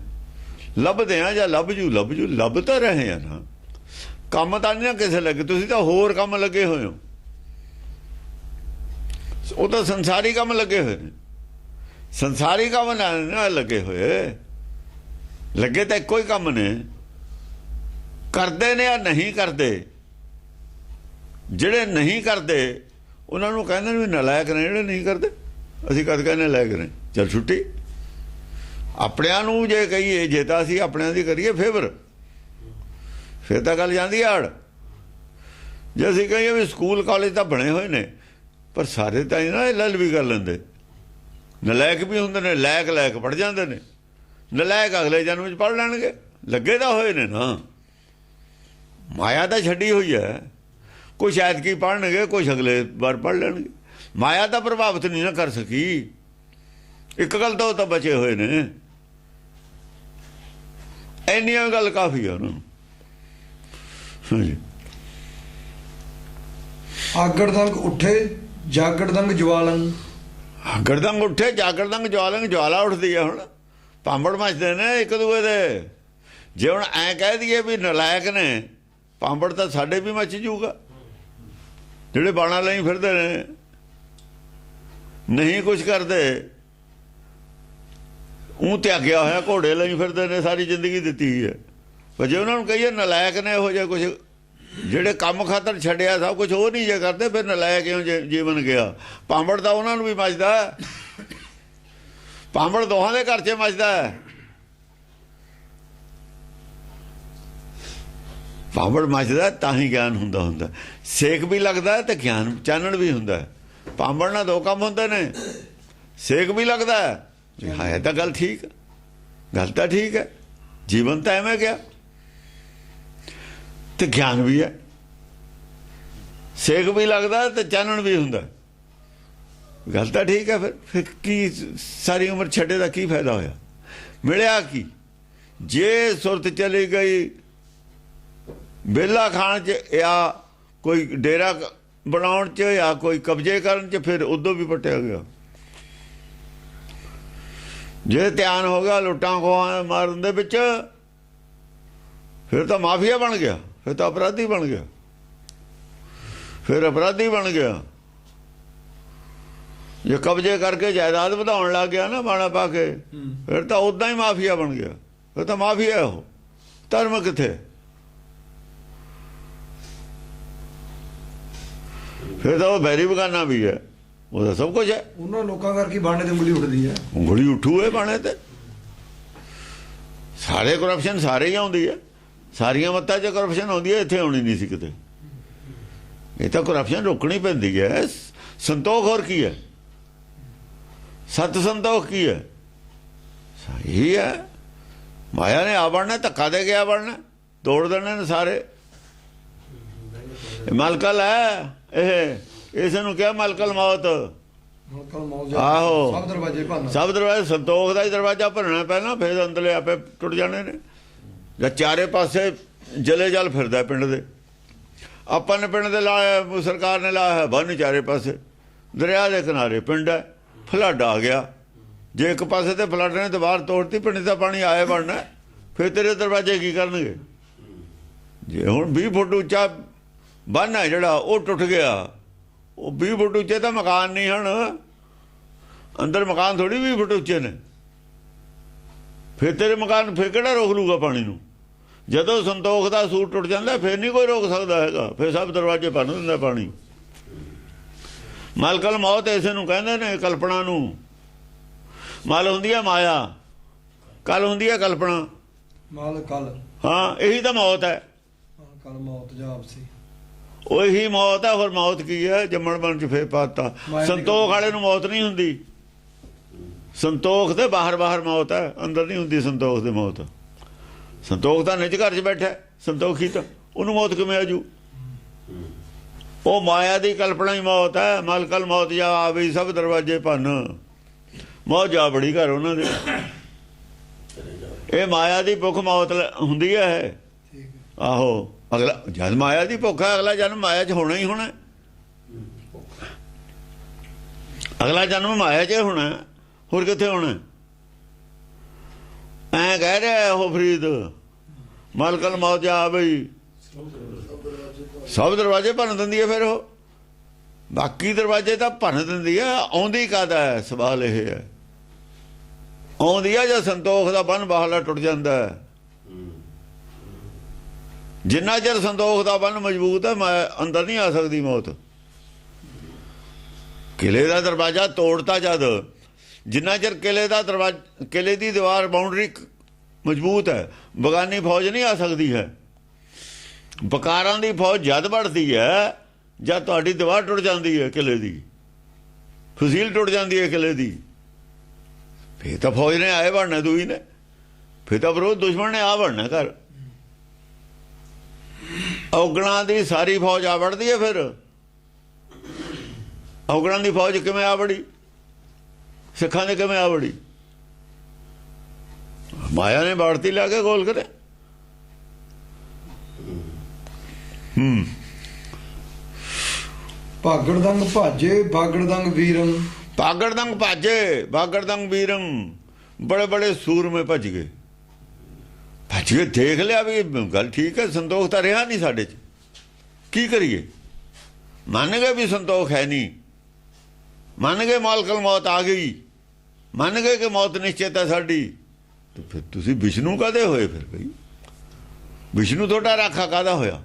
ਲੱਭਦੇ ਹਾਂ ਜਾਂ ਲੱਭ ਲੱਭ ਤਾਂ ਰਹੇ ਆ ਨਾ। ਕੰਮ ਤਾਂ ਨਹੀਂ ਕਿਸੇ ਲੱਗੇ, ਤੁਸੀਂ ਤਾਂ ਹੋਰ ਕੰਮ ਲੱਗੇ ਹੋਏ ਹੋ। ਉਹ ਤਾਂ ਸੰਸਾਰੀ ਕੰਮ ਲੱਗੇ ਹੋਏ ਨੇ। ਸੰਸਾਰੀ ਕੰਮ ਨਾਲ ਲੱਗੇ ਹੋਏ, ਲੱਗੇ ਤਾਂ ਇੱਕੋ ਹੀ ਕੰਮ ਨੇ। ਕਰਦੇ ਨੇ ਜਾਂ ਨਹੀਂ ਕਰਦੇ। ਜਿਹੜੇ ਨਹੀਂ ਕਰਦੇ ਉਹਨਾਂ ਨੂੰ ਕਹਿੰਦੇ ਨੇ ਵੀ ਨਲਾਇਕ ਨੇ। ਜਿਹੜੇ ਨਹੀਂ ਕਰਦੇ ਅਸੀਂ ਕਦ ਕਹਿੰਦੇ ਲਾਇਕ ਨੇ, ਚੱਲ ਛੁੱਟੀ। ਆਪਣਿਆਂ ਨੂੰ ਜੇ ਕਹੀਏ, ਜੇ ਤਾਂ ਅਸੀਂ ਆਪਣਿਆਂ ਦੀ ਕਰੀਏ ਫੇਵਰ, ਫਿਰ ਤਾਂ ਗੱਲ ਜਾਂਦੀ ਆੜ। ਜੇ ਅਸੀਂ ਕਹੀਏ ਵੀ ਸਕੂਲ ਕਾਲਜ ਤਾਂ ਬਣੇ ਹੋਏ ਨੇ, ਪਰ ਸਾਰੇ ਤਾਂ ਨਾ LL ਵੀ ਕਰ ਲੈਂਦੇ। ਨਲਾਇਕ ਵੀ ਹੁੰਦੇ ਨੇ, ਲਾਇਕ ਪੜ੍ਹ ਜਾਂਦੇ ਨੇ। ਨਲਾਇਕ ਅਗਲੇ ਜਨਮ 'ਚ ਪੜ੍ਹ ਲੈਣਗੇ। ਲੱਗੇ ਤਾਂ ਹੋਏ ਨੇ ਨਾ। ਮਾਇਆ ਤਾਂ ਛੱਡੀ ਹੋਈ ਹੈ। ਕੁਛ ਐਤਕੀ ਪੜ੍ਹਨਗੇ, ਕੁਛ ਅਗਲੇ ਵਾਰ ਪੜ੍ਹ ਲੈਣਗੇ। ਮਾਇਆ ਤਾਂ ਪ੍ਰਭਾਵਿਤ ਨਹੀਂ ਨਾ ਕਰ ਸਕੀ। ਇੱਕ ਗੱਲ ਤਾਂ ਉਹ ਤਾਂ ਬਚੇ ਹੋਏ ਨੇ। ਇੰਨੀਆਂ ਗੱਲ ਕਾਫੀ ਆ ਉਹਨਾਂ ਨੂੰ। ਆਗੜ ਦੰਗ ਉੱਠੇ ਜਾਗੜ ਦੰਗ ਜਵਾਲਨ। ਆਗੜ ਦੰਗ ਉੱਠੇ ਜਾਗੜ ਦੰਗ ਜਵਾਲਨ। ਜਵਾਲਾ ਉੱਠਦੀ ਆ। ਹੁਣ ਪਾਂਬੜ ਮੱਚਦੇ ਨੇ ਇੱਕ ਦੂਏ ਦੇ। ਜੇ ਹੁਣ ਐਂ ਕਹਿ ਦਈਏ ਵੀ ਨਲਾਇਕ ਨੇ, ਪਾਂਬੜ ਤਾਂ ਸਾਡੇ ਵੀ ਮੱਚ ਜੂਗਾ। ਜਿਹੜੇ ਬਾਣਾ ਲਈ ਫਿਰਦੇ ਨੇ, ਨਹੀਂ ਕੁਛ ਕਰਦੇ, ਉਹ ਤਿਆਗਿਆ ਹੋਇਆ ਘੋੜੇ ਲਈ ਫਿਰਦੇ ਨੇ, ਸਾਰੀ ਜ਼ਿੰਦਗੀ ਦਿੱਤੀ ਹੈ। ਪਰ ਜੇ ਉਹਨਾਂ ਨੂੰ ਕਹੀਏ ਨਲਾਇਕ ਨੇ, ਇਹੋ ਜਿਹਾ ਕੁਛ ਜਿਹੜੇ ਕੰਮ ਖਾਤਰ ਛੱਡਿਆ ਸਭ ਕੁਛ ਉਹ ਨਹੀਂ ਜੇ ਕਰਦੇ, ਫਿਰ ਨਲਾਇਕ ਕਿਉਂ ਜੀਵਨ ਗਿਆ? ਪਾਂਬੜ ਤਾਂ ਉਹਨਾਂ ਨੂੰ ਵੀ ਮੱਚਦਾ। ਪਾਂਬੜ ਦੋਹਾਂ ਦੇ ਘਰ 'ਚ ਮੱਚਦਾ। ਪਾਂਬੜ ਮੱਚਦਾ ਤਾਂ ਹੀ ਗਿਆਨ ਹੁੰਦਾ। ਸੇਕ ਵੀ ਲੱਗਦਾ ਤੇ ਗਿਆਨ ਚਾਨਣ ਵੀ ਹੁੰਦਾ। ਪਾਂਬੜ ਨਾਲ ਦੋ ਕੰਮ ਹੁੰਦੇ ਨੇ। ਸੇਕ ਵੀ ਲੱਗਦਾ ਹੈ ਤਾਂ ਗੱਲ ਠੀਕ, ਗੱਲ ਤਾਂ ਠੀਕ ਹੈ। ਜੀਵਨ ਤਾਂ ਐਵੇਂ ਗਿਆ ਤੇ ਗਿਆਨ ਵੀ ਹੈ। ਸੇਕ ਵੀ ਲੱਗਦਾ ਤੇ ਚਾਨਣ ਵੀ ਹੁੰਦਾ। ਗੱਲ ਤਾਂ ਠੀਕ ਹੈ। ਫਿਰ ਕੀ ਸਾਰੀ ਉਮਰ ਛੱਡੇ ਦਾ ਕੀ ਫਾਇਦਾ ਹੋਇਆ? ਮਿਲਿਆ ਕੀ? ਜੇ ਸੁਰਤ ਚਲੀ ਗਈ ਬੇਲਾ ਖਾਣ 'ਚ ਜਾਂ ਕੋਈ ਡੇਰਾ ਬਣਾਉਣ 'ਚ ਜਾਂ ਕੋਈ ਕਬਜ਼ੇ ਕਰਨ 'ਚ, ਫਿਰ ਉਦੋਂ ਵੀ ਪੱਟਿਆ ਗਿਆ। ਜੇ ਧਿਆਨ ਹੋ ਗਿਆ ਲੁੱਟਾਂ ਖੋਹਾਂ ਮਾਰਨ ਦੇ ਵਿੱਚ, ਫਿਰ ਤਾਂ ਮਾਫੀਆ ਬਣ ਗਿਆ, ਫਿਰ ਤਾਂ ਅਪਰਾਧੀ ਬਣ ਗਿਆ। ਫਿਰ ਅਪਰਾਧੀ ਬਣ ਗਿਆ। ਜੇ ਕਬਜ਼ੇ ਕਰਕੇ ਜਾਇਦਾਦ ਵਧਾਉਣ ਲੱਗ ਗਿਆ ਨਾ ਬਾਣਾ ਪਾ ਕੇ, ਫਿਰ ਤਾਂ ਉਦਾਂ ਹੀ ਮਾਫੀਆ ਬਣ ਗਿਆ। ਫਿਰ ਤਾਂ ਮਾਫੀਆ। ਉਹ ਧਰਮ ਕਿੱਥੇ? ਫਿਰ ਤਾਂ ਉਹ ਬੈਰੀ ਬਗਾਨਾ ਵੀ ਹੈ। ਉਹਦਾ ਸਭ ਕੁਝ ਹੈ। ਉਹਨਾਂ ਲੋਕਾਂ ਕਰਕੇ ਬਾਣੇ ਤੇ ਉਂਗਲੀ ਉੱਠਦੀ ਹੈ। ਉਂਗਲੀ ਉੱਠੂ ਹੈ ਬਾਣੇ ਤੇ। ਸਾਰੇ ਕਰਪਸ਼ਨ ਸਾਰੇ ਹੀ ਆਉਂਦੀ ਹੈ। ਸਾਰੀਆਂ ਮੱਤਾਂ 'ਚ ਕਰਪਸ਼ਨ ਆਉਂਦੀ ਹੈ। ਇੱਥੇ ਆਉਣੀ ਨਹੀਂ ਸੀ ਕਿਤੇ। ਇਹ ਤਾਂ ਕਰਪਸ਼ਨ ਰੋਕਣੀ ਪੈਂਦੀ ਹੈ। ਸੰਤੋਖ ਹੋਰ ਕੀ ਹੈ? ਸਤ ਸੰਤੋਖ ਕੀ ਹੈ? ਸਹੀ ਹੈ। ਮਾਇਆ ਨੇ ਆ ਬਣਨਾ, ਧੱਕਾ ਦੇ ਗਿਆ ਬਣਨਾ, ਤੋੜ ਦੇਣੇ ਨੇ ਸਾਰੇ। ਮਾਲਕਲ ਹੈ ਇਸੇ ਨੂੰ ਕਿਹਾ ਮਲਕਲ ਮੌਤ। ਮਲਕਲ ਮੌਤ ਆਹੋ ਸਭ ਦਰਵਾਜ਼ੇ ਭੰਨ। ਸਭ ਦਰਵਾਜ਼ੇ, ਸੰਤੋਖ ਦਾ ਹੀ ਦਰਵਾਜ਼ਾ ਭਰਨਾ ਪਹਿਲਾਂ, ਫਿਰ ਅੰਦਰਲੇ ਆਪੇ ਟੁੱਟ ਜਾਣੇ ਨੇ। ਜਾਂ ਚਾਰੇ ਪਾਸੇ ਜਲੇ ਜਲ ਫਿਰਦਾ ਪਿੰਡ ਦੇ। ਆਪਾਂ ਨੇ ਪਿੰਡ ਦੇ ਲਾਇਆ, ਸਰਕਾਰ ਨੇ ਲਾਇਆ ਬੰਨ ਚਾਰੇ ਪਾਸੇ, ਦਰਿਆ ਦੇ ਕਿਨਾਰੇ ਪਿੰਡ ਹੈ। ਫਲੱਡ ਆ ਗਿਆ, ਜੇ ਇੱਕ ਪਾਸੇ ਤੇ ਫਲੱਡ ਨੇ ਦੀਵਾਰ ਤੋੜਤੀ, ਪਿੰਡ ਦਾ ਪਾਣੀ ਆਏ ਬਣਨਾ, ਫਿਰ ਤੇਰੇ ਦਰਵਾਜ਼ੇ ਕੀ ਕਰਨਗੇ? ਜੇ ਹੁਣ 20 ਫੁੱਟ ਉੱਚਾ ਬੰਨ ਹੈ ਜਿਹੜਾ, ਉਹ ਟੁੱਟ ਗਿਆ, ਉਹ 20 ਫੁੱਟ ਉੱਚੇ ਤਾਂ ਮਕਾਨ ਨਹੀਂ ਹਨ, ਅੰਦਰ ਮਕਾਨ ਥੋੜੀ 20 ਫੁੱਟ ਉੱਚੇ ਨੇ। ਫਿਰ ਤੇਰੇ ਮਕਾਨ ਫਿਰ ਕਿਹੜਾ ਰੋਕ ਲੂਗਾ ਪਾਣੀ ਨੂੰ? ਜਦੋਂ ਸੰਤੋਖ ਦਾ ਸੂਰ ਟੁੱਟ ਜਾਂਦਾ ਫਿਰ ਨਹੀਂ ਕੋਈ ਰੋਕ ਸਕਦਾ ਹੈਗਾ, ਫਿਰ ਸਭ ਦਰਵਾਜ਼ੇ ਭੰਨ ਦਿੰਦਾ ਪਾਣੀ। ਮਲਕਲ ਮੌਤ ਇਸੇ ਨੂੰ ਕਹਿੰਦੇ ਨੇ, ਕਲਪਨਾ ਨੂੰ। ਮਲ ਹੁੰਦੀ ਹੈ ਮਾਇਆ, ਕਲ ਹੁੰਦੀ ਹੈ ਕਲਪਨਾ। ਮਲ ਕਲ, ਹਾਂ ਇਹੀ ਤਾਂ ਮੌਤ ਹੈ। ਕਲ ਮੌਤ ਜਾਪ ਸੀ, ਉਹੀ ਮੌਤ ਹੈ। ਹੋਰ ਮੌਤ ਕੀ ਹੈ? ਜੰਮਣ ਬਣ ਚ ਫੇਰ ਪਾਤਾ। ਸੰਤੋਖ ਵਾਲੇ ਨੂੰ ਮੌਤ ਨਹੀਂ ਹੁੰਦੀ। ਸੰਤੋਖ ਦੇ ਬਾਹਰ ਬਾਹਰ ਮੌਤ ਹੈ, ਅੰਦਰ ਨਹੀਂ ਹੁੰਦੀ ਸੰਤੋਖ ਦੀ ਮੌਤ। ਸੰਤੋਖ ਤਾਂ ਨਿਜ ਘਰ 'ਚ ਬੈਠਾ, ਸੰਤੋਖੀ ਤਾਂ ਉਹਨੂੰ ਮੌਤ ਕਿਵੇਂ ਆਜੂ? ਉਹ ਮਾਇਆ ਦੀ ਕਲਪਨਾ ਹੀ ਮੌਤ ਹੈ। ਮਲਕਲ ਮੌਤ ਜਾ ਆਵੇ, ਸਭ ਦਰਵਾਜ਼ੇ ਭੰਨ। ਮੌਤ ਜਾ ਬੜੀ ਘਰ ਉਹਨਾਂ ਦੇ। ਇਹ ਮਾਇਆ ਦੀ ਭੁੱਖ ਮੌਤ ਹੁੰਦੀ ਹੈ। ਆਹੋ, ਅਗਲਾ ਜਦ ਮਾਇਆ ਦੀ ਭੁੱਖ ਹੈ, ਅਗਲਾ ਜਨਮ ਮਾਇਆ 'ਚ ਹੋਣਾ ਹੀ ਹੋਣਾ। ਅਗਲਾ ਜਨਮ ਮਾਇਆ 'ਚ ਹੋਣਾ, ਹੋਰ ਕਿੱਥੇ ਹੋਣਾ? ਐਂ ਕਹਿ ਰਿਹਾ ਉਹ ਫਰੀਦ, ਮਲਕਲ ਮੌਤ ਜਾ ਆਵੇ, ਸਭ ਦਰਵਾਜ਼ੇ ਭੰਨ ਦਿੰਦੀ ਹੈ। ਫਿਰ ਉਹ ਬਾਕੀ ਦਰਵਾਜ਼ੇ ਤਾਂ ਭੰਨ ਦਿੰਦੀ ਹੈ। ਆਉਂਦੀ ਕਾਹਦਾ ਹੈ? ਸਵਾਲ ਇਹ ਹੈ, ਆਉਂਦੀ ਆ ਜਾਂ ਸੰਤੋਖ ਦਾ ਬੰਨ ਬਾਹਲਾ ਟੁੱਟ ਜਾਂਦਾ ਹੈ। ਜਿੰਨਾ ਚਿਰ ਸੰਤੋਖ ਦਾ ਬੰਨ ਮਜ਼ਬੂਤ ਹੈ, ਅੰਦਰ ਨਹੀਂ ਆ ਸਕਦੀ ਮੌਤ। ਕਿਲੇ ਦਾ ਦਰਵਾਜ਼ਾ ਤੋੜਤਾ ਜਦ, ਜਿੰਨਾ ਚਿਰ ਕਿਲੇ ਦਾ ਦਰਵਾਜ਼ਾ, ਕਿਲੇ ਦੀ ਦੀਵਾਰ ਬਾਉਂਡਰੀ ਮਜ਼ਬੂਤ ਹੈ, ਬਗਾਨੀ ਫੌਜ ਨਹੀਂ ਆ ਸਕਦੀ ਹੈ। ਬਕਾਰਾਂ ਦੀ ਫੌਜ ਜਦ ਵੱਢਦੀ ਹੈ ਜਦ ਤੁਹਾਡੀ ਦੀਵਾਰ ਟੁੱਟ ਜਾਂਦੀ ਹੈ, ਕਿਲੇ ਦੀ ਫਸੀਲ ਟੁੱਟ ਜਾਂਦੀ ਹੈ ਕਿਲੇ ਦੀ। ਫਿਰ ਤਾਂ ਫੌਜ ਨੇ ਆਏ ਬਣਨਾ, ਦੂਈ ਨੇ, ਫਿਰ ਤਾਂ ਵਿਰੋਧ ਦੁਸ਼ਮਣ ਨੇ ਆ ਬਣਨਾ ਘਰ। ਔਗਣਾ ਦੀ ਸਾਰੀ ਫੌਜ ਆ ਵੜਦੀ ਹੈ। ਫਿਰ ਔਗਣਾ ਦੀ ਫੌਜ ਕਿਵੇਂ ਆ ਵੜੀ? ਸਿੱਖਾਂ ਨੇ ਕਿਵੇਂ ਆ ਵੜੀ? ਮਾਇਆ ਨੇ ਬਾੜਤੀ ਲਾ ਕੇ ਗੋਲ ਕਰੇ। ਭਾਗੜਦੰਗ ਭਾਜੇ ਭਾਗੜਦੰਗ ਵੀਰੰ। ਭਾਗੜਦੰਗ ਭਾਜੇ ਭਾਗੜਦੰਗ ਵੀਰੰ, ਬੜੇ ਬੜੇ ਸੂਰਮੇ ਭੱਜ ਗਏ। ਭੱਜ ਕੇ ਦੇਖ ਲਿਆ ਵੀ ਗੱਲ ਠੀਕ ਹੈ, ਸੰਤੋਖ ਤਾਂ ਰਿਹਾ ਨਹੀਂ ਸਾਡੇ 'ਚ, ਕੀ ਕਰੀਏ? ਮੰਨ ਗਏ ਵੀ ਸੰਤੋਖ ਹੈ ਨਹੀਂ, ਮੰਨ ਗਏ ਮਲਕਲ ਮੌਤ ਆ ਗਈ, ਮੰਨ ਗਏ ਕਿ ਮੌਤ ਨਿਸ਼ਚਿਤ ਹੈ ਸਾਡੀ। ਤੇ ਫਿਰ ਤੁਸੀਂ ਵਿਸ਼ਨੂੰ ਕਾਹਦੇ ਹੋਏ? ਫਿਰ ਬਈ ਵਿਸ਼ਨੂੰ ਤੁਹਾਡਾ ਰਾਖਾ ਕਾਹਦਾ ਹੋਇਆ?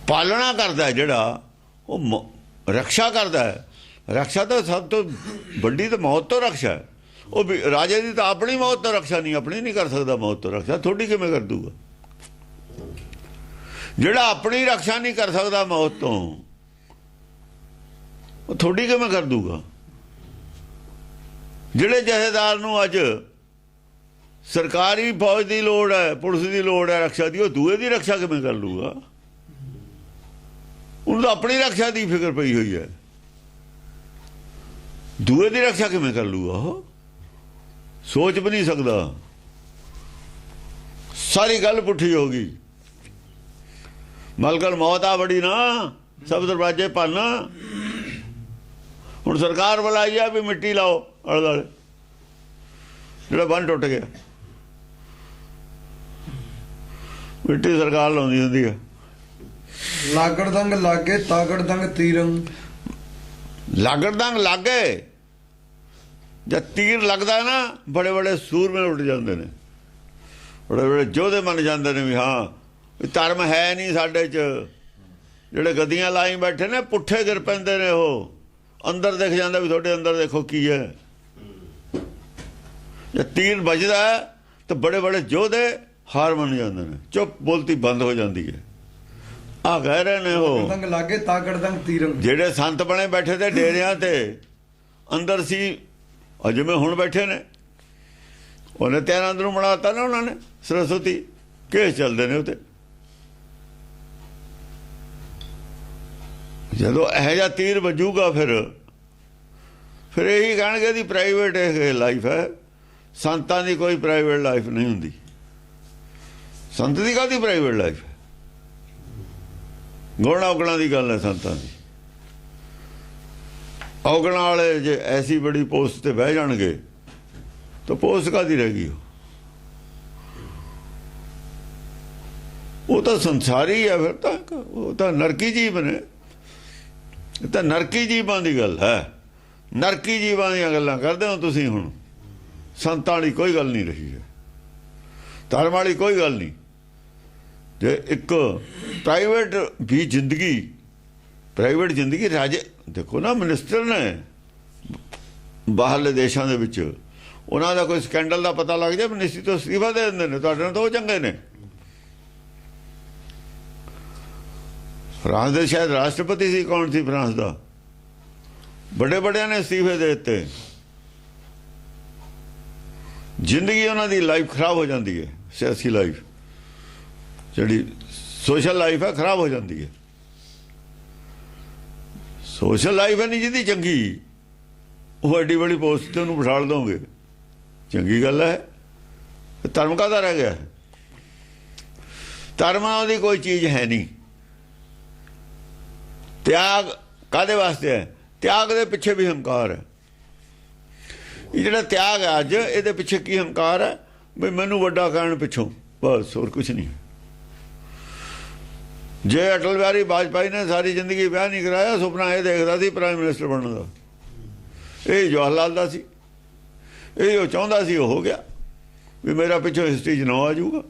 ਪਾਲਣਾ ਕਰਦਾ ਜਿਹੜਾ, ਉਹ ਰਕਸ਼ਾ ਕਰਦਾ ਹੈ। ਰਕਸ਼ਾ ਤਾਂ ਸਭ ਤੋਂ ਵੱਡੀ ਤਾਂ ਮੌਤ ਤੋਂ ਰਕਸ਼ਾ ਹੈ। ਉਹ ਰਾਜੇ ਦੀ ਤਾਂ ਆਪਣੀ ਮੌਤ ਤੋਂ ਰਕਸ਼ਾ ਨਹੀਂ, ਆਪਣੀ ਨਹੀਂ ਕਰ ਸਕਦਾ ਮੌਤ ਤੋਂ ਰਕਸ਼ਾ, ਥੋੜੀ ਕਿਵੇਂ ਕਰ ਦੂਗਾ? ਜਿਹੜਾ ਆਪਣੀ ਰਕਸ਼ਾ ਨਹੀਂ ਕਰ ਸਕਦਾ ਮੌਤ ਤੋਂ, ਉਹ ਥੋੜੀ ਕਿਵੇਂ ਕਰ ਦੂਗਾ? ਜਿਹੜੇ ਜਥੇਦਾਰ ਨੂੰ ਅੱਜ ਸਰਕਾਰੀ ਫੌਜ ਦੀ ਲੋੜ ਹੈ, ਪੁਲਿਸ ਦੀ ਲੋੜ ਹੈ ਰਕਸ਼ਾ ਦੀ, ਉਹ ਦੂਏ ਦੀ ਰਕਸ਼ਾ ਕਿਵੇਂ ਕਰ ਲੂਗਾ? ਉਹਨੂੰ ਤਾਂ ਆਪਣੀ ਰਕਸ਼ਾ ਦੀ ਫਿਕਰ ਪਈ ਹੋਈ ਹੈ, ਦੂਏ ਦੀ ਰਕਸ਼ਾ ਕਿਵੇਂ ਕਰ ਲੂਗਾ? ਉਹ ਸੋਚ ਵੀ ਨਹੀਂ ਸਕਦਾ। ਸਾਰੀ ਗੱਲ ਪੁੱਠੀ ਹੋ ਗਈ। ਮਲਕਲ ਮੌਤ ਆ ਬੜੀ ਨਾ, ਸਭ ਦਰਵਾਜ਼ੇ ਭੰਨ। ਹੁਣ ਸਰਕਾਰ ਬੁਲਾਈ ਆ ਵੀ ਮਿੱਟੀ ਲਾਓ ਆਲੇ ਦੁਆਲੇ, ਜਿਹੜਾ ਬੰਨ ਟੁੱਟ ਗਿਆ। ਮਿੱਟੀ ਸਰਕਾਰ ਲਾਉਂਦੀ ਹੁੰਦੀ ਆ। ਲਾਗੜਦੰਗ ਲਾਗੇ ਤਾਗੜਦੰਗ ਤੀਰੰ। ਲਾਗੜਦੰਗ ਲਾਗੇ ਜਦ ਤੀਰ ਲੱਗਦਾ ਨਾ, ਬੜੇ ਬੜੇ ਸੂਰਮੇ ਉੱਡ ਜਾਂਦੇ ਨੇ, ਬੜੇ ਬੜੇ ਯੋਧੇ ਮੰਨ ਜਾਂਦੇ ਨੇ ਵੀ ਹਾਂ ਧਰਮ ਹੈ ਨਹੀਂ ਸਾਡੇ 'ਚ। ਜਿਹੜੇ ਗੱਦੀਆਂ ਲਾਈ ਬੈਠੇ ਨੇ ਪੁੱਠੇ ਗਿਰ ਪੈਂਦੇ ਨੇ, ਉਹ ਅੰਦਰ ਦਿਖ ਜਾਂਦਾ ਵੀ ਤੁਹਾਡੇ ਅੰਦਰ ਦੇਖੋ ਕੀ ਹੈ। ਜੇ ਤੀਰ ਵੱਜਦਾ ਤਾਂ ਬੜੇ ਬੜੇ ਯੋਧੇ ਹਾਰ ਮੰਨ ਜਾਂਦੇ ਨੇ, ਚੁੱਪ ਬੋਲਤੀ ਬੰਦ ਹੋ ਜਾਂਦੀ ਹੈ। ਆ ਕਹਿ ਰਹੇ ਨੇ ਉਹ ਲਾਗੜਦੰਗ ਲਾਗੇ ਤਾਗੜਦੰਗ ਤੀਰੰ। ਜਿਹੜੇ ਸੰਤ ਬਣੇ ਬੈਠੇ ਤੇ ਡੇਰਿਆਂ ਤੇ ਅੰਦਰ ਸੀ, ਜਿਵੇਂ ਹੁਣ ਬੈਠੇ ਨੇ, ਉਹਨੇ ਤਿਆਰਾਂ ਅੰਦਰੋਂ ਬਣਾਤਾ ਨਾ ਉਹਨਾਂ ਨੇ। ਸਰਸਵਤੀ ਕੇਸ ਚੱਲਦੇ ਨੇ ਉੱਤੇ, ਜਦੋਂ ਇਹੋ ਜਿਹਾ ਤੀਰ ਵੱਜੂਗਾ ਫਿਰ ਇਹੀ ਕਹਿਣਗੇ ਦੀ ਪ੍ਰਾਈਵੇਟ ਇਹ ਲਾਈਫ ਹੈ। ਸੰਤਾਂ ਦੀ ਕੋਈ ਪ੍ਰਾਈਵੇਟ ਲਾਈਫ ਨਹੀਂ ਹੁੰਦੀ। ਸੰਤ ਦੀ ਕਾਹਦੀ ਪ੍ਰਾਈਵੇਟ ਲਾਈਫ ਹੈ? ਗੁਣ ਔਗਣਾਂ ਦੀ ਗੱਲ ਹੈ ਸੰਤਾਂ ਦੀ। ਔਗਣਾਂ ਵਾਲੇ ਜੇ ਐਸੀ ਬੜੀ ਪੋਸਟ ਤੇ ਬਹਿ ਜਾਣਗੇ ਤਾਂ ਪੋਸਟ ਕਾਹਦੀ ਰਹਿ ਗਈ? ਉਹ ਤਾਂ ਸੰਸਾਰੀ ਹੈ। ਫਿਰ ਤਾਂ ਉਹ ਤਾਂ ਨਰਕੀ ਜੀਵ ਨੇ। ਇਹ ਤਾਂ ਨਰਕੀ ਜੀਵਾਂ ਦੀ ਗੱਲ ਹੈ। ਨਰਕੀ ਜੀਵਾਂ ਦੀਆਂ ਗੱਲਾਂ ਕਰਦੇ ਹੋ ਤੁਸੀਂ। ਹੁਣ ਸੰਤਾਂ ਵਾਲੀ ਕੋਈ ਗੱਲ ਨਹੀਂ ਰਹੀ ਹੈ, ਧਰਮ ਵਾਲੀ ਕੋਈ ਗੱਲ ਨਹੀਂ। ਜੇ ਇੱਕ ਪ੍ਰਾਈਵੇਟ ਵੀ ਜ਼ਿੰਦਗੀ, ਪ੍ਰਾਈਵੇਟ ਜ਼ਿੰਦਗੀ ਰਾਜੇ ਦੇਖੋ ਨਾ, ਮਿਨਿਸਟਰ ਨੇ ਬਾਹਰਲੇ ਦੇਸ਼ਾਂ ਦੇ ਵਿੱਚ, ਉਹਨਾਂ ਦਾ ਕੋਈ ਸਕੈਂਡਲ ਦਾ ਪਤਾ ਲੱਗ ਜਾਏ ਮਿਨਿਸਟਰੀ ਤੋਂ ਅਸਤੀਫਾ ਦੇ ਦਿੰਦੇ ਨੇ। ਤੁਹਾਡੇ ਨਾਲ ਤਾਂ ਉਹ ਚੰਗੇ ਨੇ। ਫਰਾਂਸ ਦੇ ਸ਼ਾਇਦ ਰਾਸ਼ਟਰਪਤੀ ਸੀ, ਕੌਣ ਸੀ ਫਰਾਂਸ ਦਾ, ਬੜੇ ਬੜਿਆਂ ਨੇ ਅਸਤੀਫੇ ਦੇ ਦਿੱਤੇ। ਜ਼ਿੰਦਗੀ ਉਹਨਾਂ ਦੀ ਲਾਈਫ ਖਰਾਬ ਹੋ ਜਾਂਦੀ ਹੈ। ਸਿਆਸੀ ਲਾਈਫ, ਜਿਹੜੀ ਸੋਸ਼ਲ ਲਾਈਫ ਹੈ, ਖਰਾਬ ਹੋ ਜਾਂਦੀ ਹੈ। ਸੋਸ਼ਲ ਲਾਈਫ ਹੈ ਨਹੀਂ ਜਿਹਦੀ ਚੰਗੀ, ਉਹ ਐਡੀ ਬੜੀ ਪੋਸਟ ਤੇ ਉਹਨੂੰ ਬਿਠਾ ਦੋਗੇ, ਚੰਗੀ ਗੱਲ ਹੈ। ਧਰਮ ਕਾਹਦਾ ਰਹਿ ਗਿਆ? ਧਰਮਾਂ ਦੀ ਕੋਈ ਚੀਜ਼ ਹੈ ਨਹੀਂ। ਤਿਆਗ ਕਾਹਦੇ ਵਾਸਤੇ ਹੈ? ਤਿਆਗ ਦੇ ਪਿੱਛੇ ਵੀ ਹੰਕਾਰ ਹੈ। ਇਹ ਜਿਹੜਾ ਤਿਆਗ ਹੈ ਅੱਜ, ਇਹਦੇ ਪਿੱਛੇ ਕੀ ਹੰਕਾਰ ਹੈ? ਵੀ ਮੈਨੂੰ ਵੱਡਾ ਕਹਿਣ ਪਿੱਛੋਂ, ਬਸ, ਹੋਰ ਕੁਛ ਨਹੀਂ। ਜੇ ਅਟਲ ਬਿਹਾਰੀ ਵਾਜਪਾਈ ਨੇ ਸਾਰੀ ਜ਼ਿੰਦਗੀ ਵਿਆਹ ਨਹੀਂ ਕਰਾਇਆ, ਸੁਪਨਾ ਇਹ ਦੇਖਦਾ ਸੀ ਪ੍ਰਾਈਮ ਮਿਨਿਸਟਰ ਬਣਨ ਦਾ। ਇਹ ਜਵਾਹਰ ਲਾਲ ਦਾ ਸੀ, ਇਹ ਉਹ ਚਾਹੁੰਦਾ ਸੀ, ਉਹ ਹੋ ਗਿਆ। ਵੀ ਮੇਰਾ ਪਿੱਛੋਂ ਹਿਸਟਰੀ 'ਚ ਨਾਂ ਆ ਜਾਊਗਾ।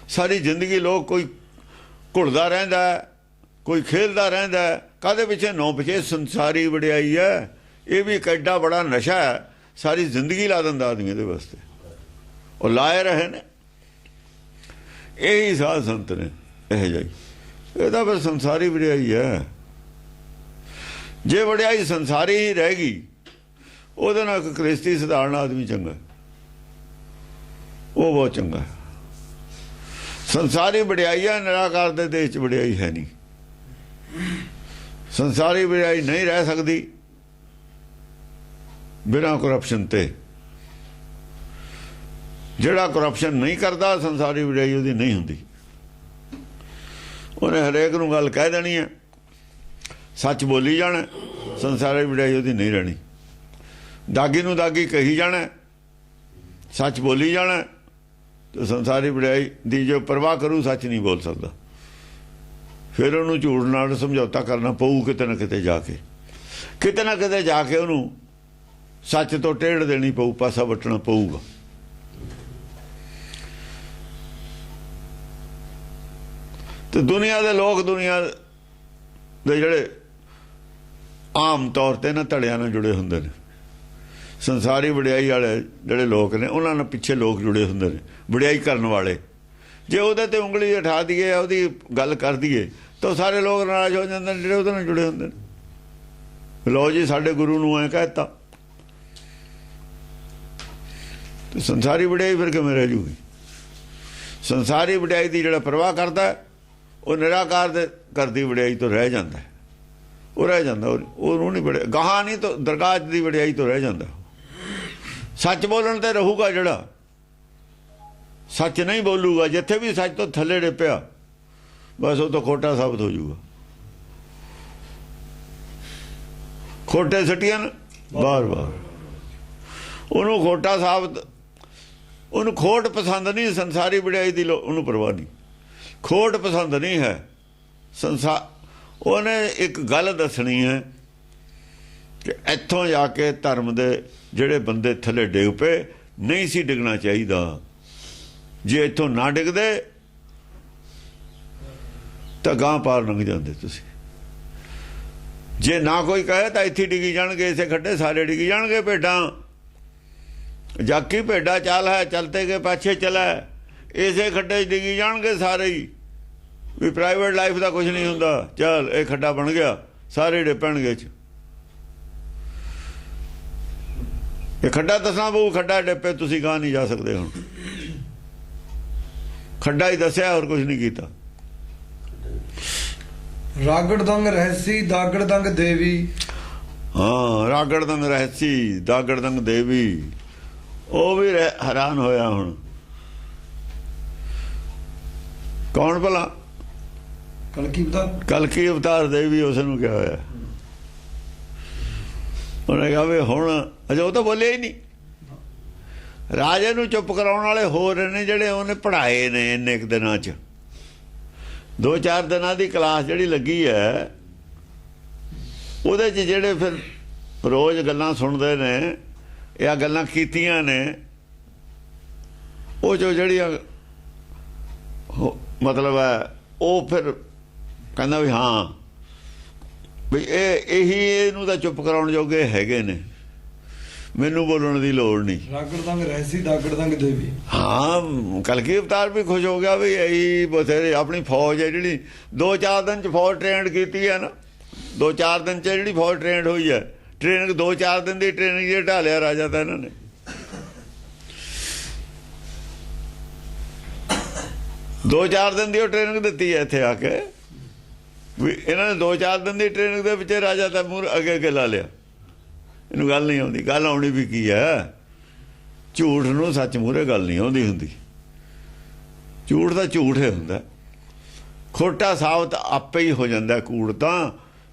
ਸਾਰੀ ਜ਼ਿੰਦਗੀ ਲੋਕ ਕੋਈ ਘੁਲਦਾ ਰਹਿੰਦਾ, ਕੋਈ ਖੇਲਦਾ ਰਹਿੰਦਾ, ਕਾਹਦੇ ਪਿੱਛੇ? ਨਾਂ ਪਿੱਛੇ। ਸੰਸਾਰੀ ਵਡਿਆਈ ਹੈ। ਇਹ ਵੀ ਇੱਕ ਐਡਾ ਬੜਾ ਨਸ਼ਾ ਹੈ, ਸਾਰੀ ਜ਼ਿੰਦਗੀ ਲਾ ਦਿੰਦਾ ਆਦਮੀ ਇਹਦੇ ਵਾਸਤੇ। ਉਹ ਲਾਏ ਰਹੇ ਨੇ। ਇਹੀ ਸਾਧ ਸੰਤ ਨੇ ਇਹ ਜਿਹੀ। ਇਹ ਤਾਂ ਫਿਰ ਸੰਸਾਰੀ ਵਡਿਆਈ ਹੈ। ਜੇ ਵਡਿਆਈ ਸੰਸਾਰੀ ਹੀ ਰਹਿ ਗਈ, ਉਹਦੇ ਨਾਲ ਇੱਕ ਕ੍ਰਿਸਤੀ ਸਧਾਰਨ ਆਦਮੀ ਚੰਗਾ, ਉਹ ਬਹੁਤ ਚੰਗਾ। ਸੰਸਾਰੀ ਵਡਿਆਈ ਹੈ, ਨਿਰਾਕਾਰ ਦੇ ਦੇਸ਼ 'ਚ ਵਡਿਆਈ ਹੈ ਨਹੀਂ। ਸੰਸਾਰੀ ਵਡਿਆਈ ਨਹੀਂ ਰਹਿ ਸਕਦੀ ਬਿਨਾਂ ਕਰਪਸ਼ਨ ਤੇ। ਜਿਹੜਾ ਕਰਪਸ਼ਨ ਨਹੀਂ ਕਰਦਾ, ਸੰਸਾਰੀ ਵਡਿਆਈ ਉਹਦੀ ਨਹੀਂ ਹੁੰਦੀ। ਉਹਨੇ ਹਰੇਕ ਨੂੰ ਗੱਲ ਕਹਿ ਦੇਣੀ ਹੈ, ਸੱਚ ਬੋਲੀ ਜਾਣਾ, ਸੰਸਾਰੀ ਵਡਿਆਈ ਉਹਦੀ ਨਹੀਂ ਰਹਿਣੀ। ਦਾਗੀ ਨੂੰ ਦਾਗੀ ਕਹੀ ਜਾਣਾ, ਸੱਚ ਬੋਲੀ ਜਾਣਾ, ਤੇ ਸੰਸਾਰੀ ਵਡਿਆਈ ਦੀ ਜੋ ਪਰਵਾਹ ਕਰੂ, ਸੱਚ ਨਹੀਂ ਬੋਲ ਸਕਦਾ। ਫਿਰ ਉਹਨੂੰ ਝੂਠ ਨਾਲ ਸਮਝੌਤਾ ਕਰਨਾ ਪਊ ਕਿਤੇ ਨਾ ਕਿਤੇ ਜਾ ਕੇ। ਕਿਤੇ ਨਾ ਕਿਤੇ ਜਾ ਕੇ ਉਹਨੂੰ ਸੱਚ ਤੋਂ ਟੇਢ ਦੇਣੀ ਪਊ, ਪਾਸਾ ਵੱਟਣਾ ਪਊਗਾ। ਤੇ ਦੁਨੀਆ ਦੇ ਲੋਕ, ਦੁਨੀਆ ਦੇ ਜਿਹੜੇ ਆਮ ਤੌਰ ਤੇ ਨਾ ਧੜਿਆਂ ਨਾਲ ਜੁੜੇ ਹੁੰਦੇ ਨੇ, ਸੰਸਾਰੀ ਵਡਿਆਈ ਵਾਲੇ ਜਿਹੜੇ ਲੋਕ ਨੇ, ਉਹਨਾਂ ਨਾਲ ਪਿੱਛੇ ਲੋਕ ਜੁੜੇ ਹੁੰਦੇ ਨੇ, ਵਡਿਆਈ ਕਰਨ ਵਾਲੇ। ਜੇ ਉਹਦੇ ਤੇ ਉਂਗਲੀ ਉਠਾ ਦਈਏ, ਉਹਦੀ ਗੱਲ ਕਰ ਦਈਏ, ਤਾਂ ਸਾਰੇ ਲੋਕ ਨਾਰਾਜ਼ ਹੋ ਜਾਂਦੇ ਨੇ ਜਿਹੜੇ ਉਹਦੇ ਨਾਲ ਜੁੜੇ ਹੁੰਦੇ ਨੇ। ਲਓ ਜੀ, ਸਾਡੇ ਗੁਰੂ ਨੂੰ ਐਂ ਕਹਿ ਦਿੱਤਾ, ਤੇ ਸੰਸਾਰੀ ਵਡਿਆਈ ਫਿਰ ਕਿਵੇਂ ਰਹਿ ਜੂਗੀ? ਸੰਸਾਰੀ ਵਡਿਆਈ ਦੀ ਜਿਹੜਾ ਪਰਵਾਹ ਕਰਦਾ, ਉਹ ਨਿਰਾਕਾਰ ਦੇ ਕਰਦੀ ਵਡਿਆਈ ਤੋਂ ਰਹਿ ਜਾਂਦਾ। ਉਹ ਰਹਿ ਜਾਂਦਾ, ਉਹਨੂੰ ਨਹੀਂ ਵਡਿਆਈ ਗਾਹਾਂ ਨਹੀਂ, ਤਾਂ ਦਰਗਾਹ ਦੀ ਵਡਿਆਈ ਤੋਂ ਰਹਿ ਜਾਂਦਾ। ਸੱਚ ਬੋਲਣ ਤੇ ਰਹੂਗਾ ਜਿਹੜਾ, ਸੱਚ ਨਹੀਂ ਬੋਲੂਗਾ, ਜਿੱਥੇ ਵੀ ਸੱਚ ਤੋਂ ਥੱਲੇ ਡਿੱਪਿਆ, ਬਸ ਉਹ ਤਾਂ ਖੋਟਾ ਸਾਬਤ ਹੋ ਜਾਊਗਾ। ਖੋਟੇ ਸਟੀਆਂ ਬਾਰ-ਬਾਰ, ਉਹਨੂੰ ਖੋਟਾ ਸਾਬਤ, ਉਹਨੂੰ ਖੋਟ ਪਸੰਦ ਨਹੀਂ। ਸੰਸਾਰੀ ਵਡਿਆਈ ਦੀ ਉਹਨੂੰ ਪਰਵਾਹ ਨਹੀਂ, ਖੋਟ ਪਸੰਦ ਨਹੀਂ ਹੈ। ਉਹਨੇ ਇੱਕ ਗੱਲ ਦੱਸਣੀ ਹੈ ਕਿ ਇੱਥੋਂ ਜਾ ਕੇ ਧਰਮ ਦੇ ਜਿਹੜੇ ਬੰਦੇ ਥੱਲੇ ਡਿੱਗ ਪਏ, ਨਹੀਂ ਸੀ ਡਿੱਗਣਾ ਚਾਹੀਦਾ। ਜੇ ਇੱਥੋਂ ਨਾ ਡਿੱਗਦੇ ਤਾਂ ਗਾਂ ਪਾਰ ਲੰਘ ਜਾਂਦੇ ਤੁਸੀਂ। ਜੇ ਨਾ ਕੋਈ ਕਹੇ ਤਾਂ ਇੱਥੇ ਡਿੱਗੀ ਜਾਣਗੇ, ਇਸੇ ਖੱਡੇ ਸਾਰੇ ਡਿੱਗੀ ਜਾਣਗੇ। ਭੇਡਾਂ ਜਾਕੀ ਭੇਡਾਂ ਚਾਲ ਹੈ, ਚਲਤੇ ਕੇ ਪਾਛੇ ਚਲਾ, ਇਸੇ ਖੱਡੇ 'ਚ ਡਿੱਗੀ ਜਾਣਗੇ ਸਾਰੇ ਹੀ। ਵੀ ਪ੍ਰਾਈਵੇਟ ਲਾਈਫ ਦਾ ਕੁਝ ਨਹੀਂ ਹੁੰਦਾ, ਚੱਲ ਇਹ ਖੱਡਾ ਬਣ ਗਿਆ, ਸਾਰੇ ਡਿੱਪਣਗੇ 'ਚ। ਇਹ ਖੱਡਾ ਦੱਸਣਾ ਪਊ, ਖੱਡਾ ਡਿੱਪੇ ਤੁਸੀਂ ਗਾਂ ਨਹੀਂ ਜਾ ਸਕਦੇ। ਹੁਣ ਖੱਡਾ ਹੀ ਦੱਸਿਆ, ਹੋਰ ਕੁਝ ਨਹੀਂ ਕੀਤਾ। ਰਾਗੜ ਦੰਗ ਰਹਿਸੀ ਦਾਗੜ ਦੰਗ ਦੇਵੀ। ਹਾਂ, ਰਾਗੜ ਦੰਗ ਰਹਿਸੀ ਦਾਗੜ ਦੰਗ ਦੇਵੀ। ਉਹ ਵੀ ਹੈਰਾਨ ਹੋਇਆ। ਹੁਣ ਕੌਣ ਭਲਾ? ਕਲਕੀ ਅਵਤਾਰ ਦੇਵੀ। ਉਸ ਨੂੰ ਕਿਹਾ ਹੋਇਆ। ਉਹਨੇ ਕਿਹਾ ਵੀ ਹੁਣ ਅਜੇ ਉਹ ਤਾਂ ਬੋਲਿਆ ਹੀ ਨਹੀਂ। ਰਾਜੇ ਨੂੰ ਚੁੱਪ ਕਰਾਉਣ ਵਾਲੇ ਹੋਰ ਨੇ ਜਿਹੜੇ ਉਹਨੇ ਪੜ੍ਹਾਏ ਨੇ ਇੰਨੇ ਕੁ ਦਿਨਾਂ 'ਚ। 2-4 ਦਿਨਾਂ ਦੀ ਕਲਾਸ ਜਿਹੜੀ ਲੱਗੀ ਹੈ ਉਹਦੇ 'ਚ ਜਿਹੜੇ ਫਿਰ ਰੋਜ਼ ਗੱਲਾਂ ਸੁਣਦੇ ਨੇ ਜਾਂ ਗੱਲਾਂ ਕੀਤੀਆਂ ਨੇ ਉਹ ਜੋ ਜਿਹੜੀਆਂ ਮਤਲਬ ਹੈ ਉਹ ਫਿਰ ਕਹਿੰਦਾ ਵੀ ਹਾਂ ਵੀ ਇਹੀ ਇਹਨੂੰ ਤਾਂ ਚੁੱਪ ਕਰਾਉਣ ਜੋਗੇ ਹੈਗੇ ਨੇ, ਮੈਨੂੰ ਬੋਲਣ ਦੀ ਲੋੜ ਨਹੀਂ। ਰਾਗੜ ਦੰਗ ਰਹਿਸੀ ਦਾਗੜ ਦੰਗ ਦੇਵੀ। ਹਾਂ, ਕਲਕੀ ਅਵਤਾਰ ਵੀ ਖੁਸ਼ ਹੋ ਗਿਆ ਵੀ ਇਹੀ ਬਥੇਰੇ ਆਪਣੀ ਫੌਜ ਹੈ ਜਿਹੜੀ 2-4 ਦਿਨ 'ਚ ਫੌਜ ਟ੍ਰੇਨਡ ਕੀਤੀ ਹੈ ਨਾ। 2-4 ਦਿਨ 'ਚ ਜਿਹੜੀ ਫੌਜ ਟ੍ਰੇਨਡ ਹੋਈ ਹੈ, ਟ੍ਰੇਨਿੰਗ 2-4 ਦਿਨ ਦੀ ਟ੍ਰੇਨਿੰਗ ਜੇ ਢਾ ਲਿਆ ਰਾਜਾ ਤਾਂ ਇਹਨਾਂ ਨੇ। ਦੋ 4 ਦਿਨ ਦੀ ਉਹ ਟ੍ਰੇਨਿੰਗ ਦਿੱਤੀ ਹੈ ਇੱਥੇ ਆ ਕੇ ਵੀ ਇਹਨਾਂ ਨੇ 2-4 ਦਿਨ ਦੀ ਟ੍ਰੇਨਿੰਗ ਦੇ ਵਿੱਚ ਰਾਜਾ ਤਾਂ ਮੂਹਰੇ ਅੱਗੇ ਲਾ ਲਿਆ। ਇਹਨੂੰ ਗੱਲ ਨਹੀਂ ਆਉਂਦੀ। ਗੱਲ ਆਉਣੀ ਵੀ ਕੀ ਹੈ? ਝੂਠ ਨੂੰ ਸੱਚ ਮੂਹਰੇ ਗੱਲ ਨਹੀਂ ਆਉਂਦੀ ਹੁੰਦੀ। ਝੂਠ ਤਾਂ ਝੂਠ ਹੀ ਹੁੰਦਾ, ਖੋਟਾ ਸਾਬਤ ਆਪੇ ਹੀ ਹੋ ਜਾਂਦਾ। ਕੂੜ ਤਾਂ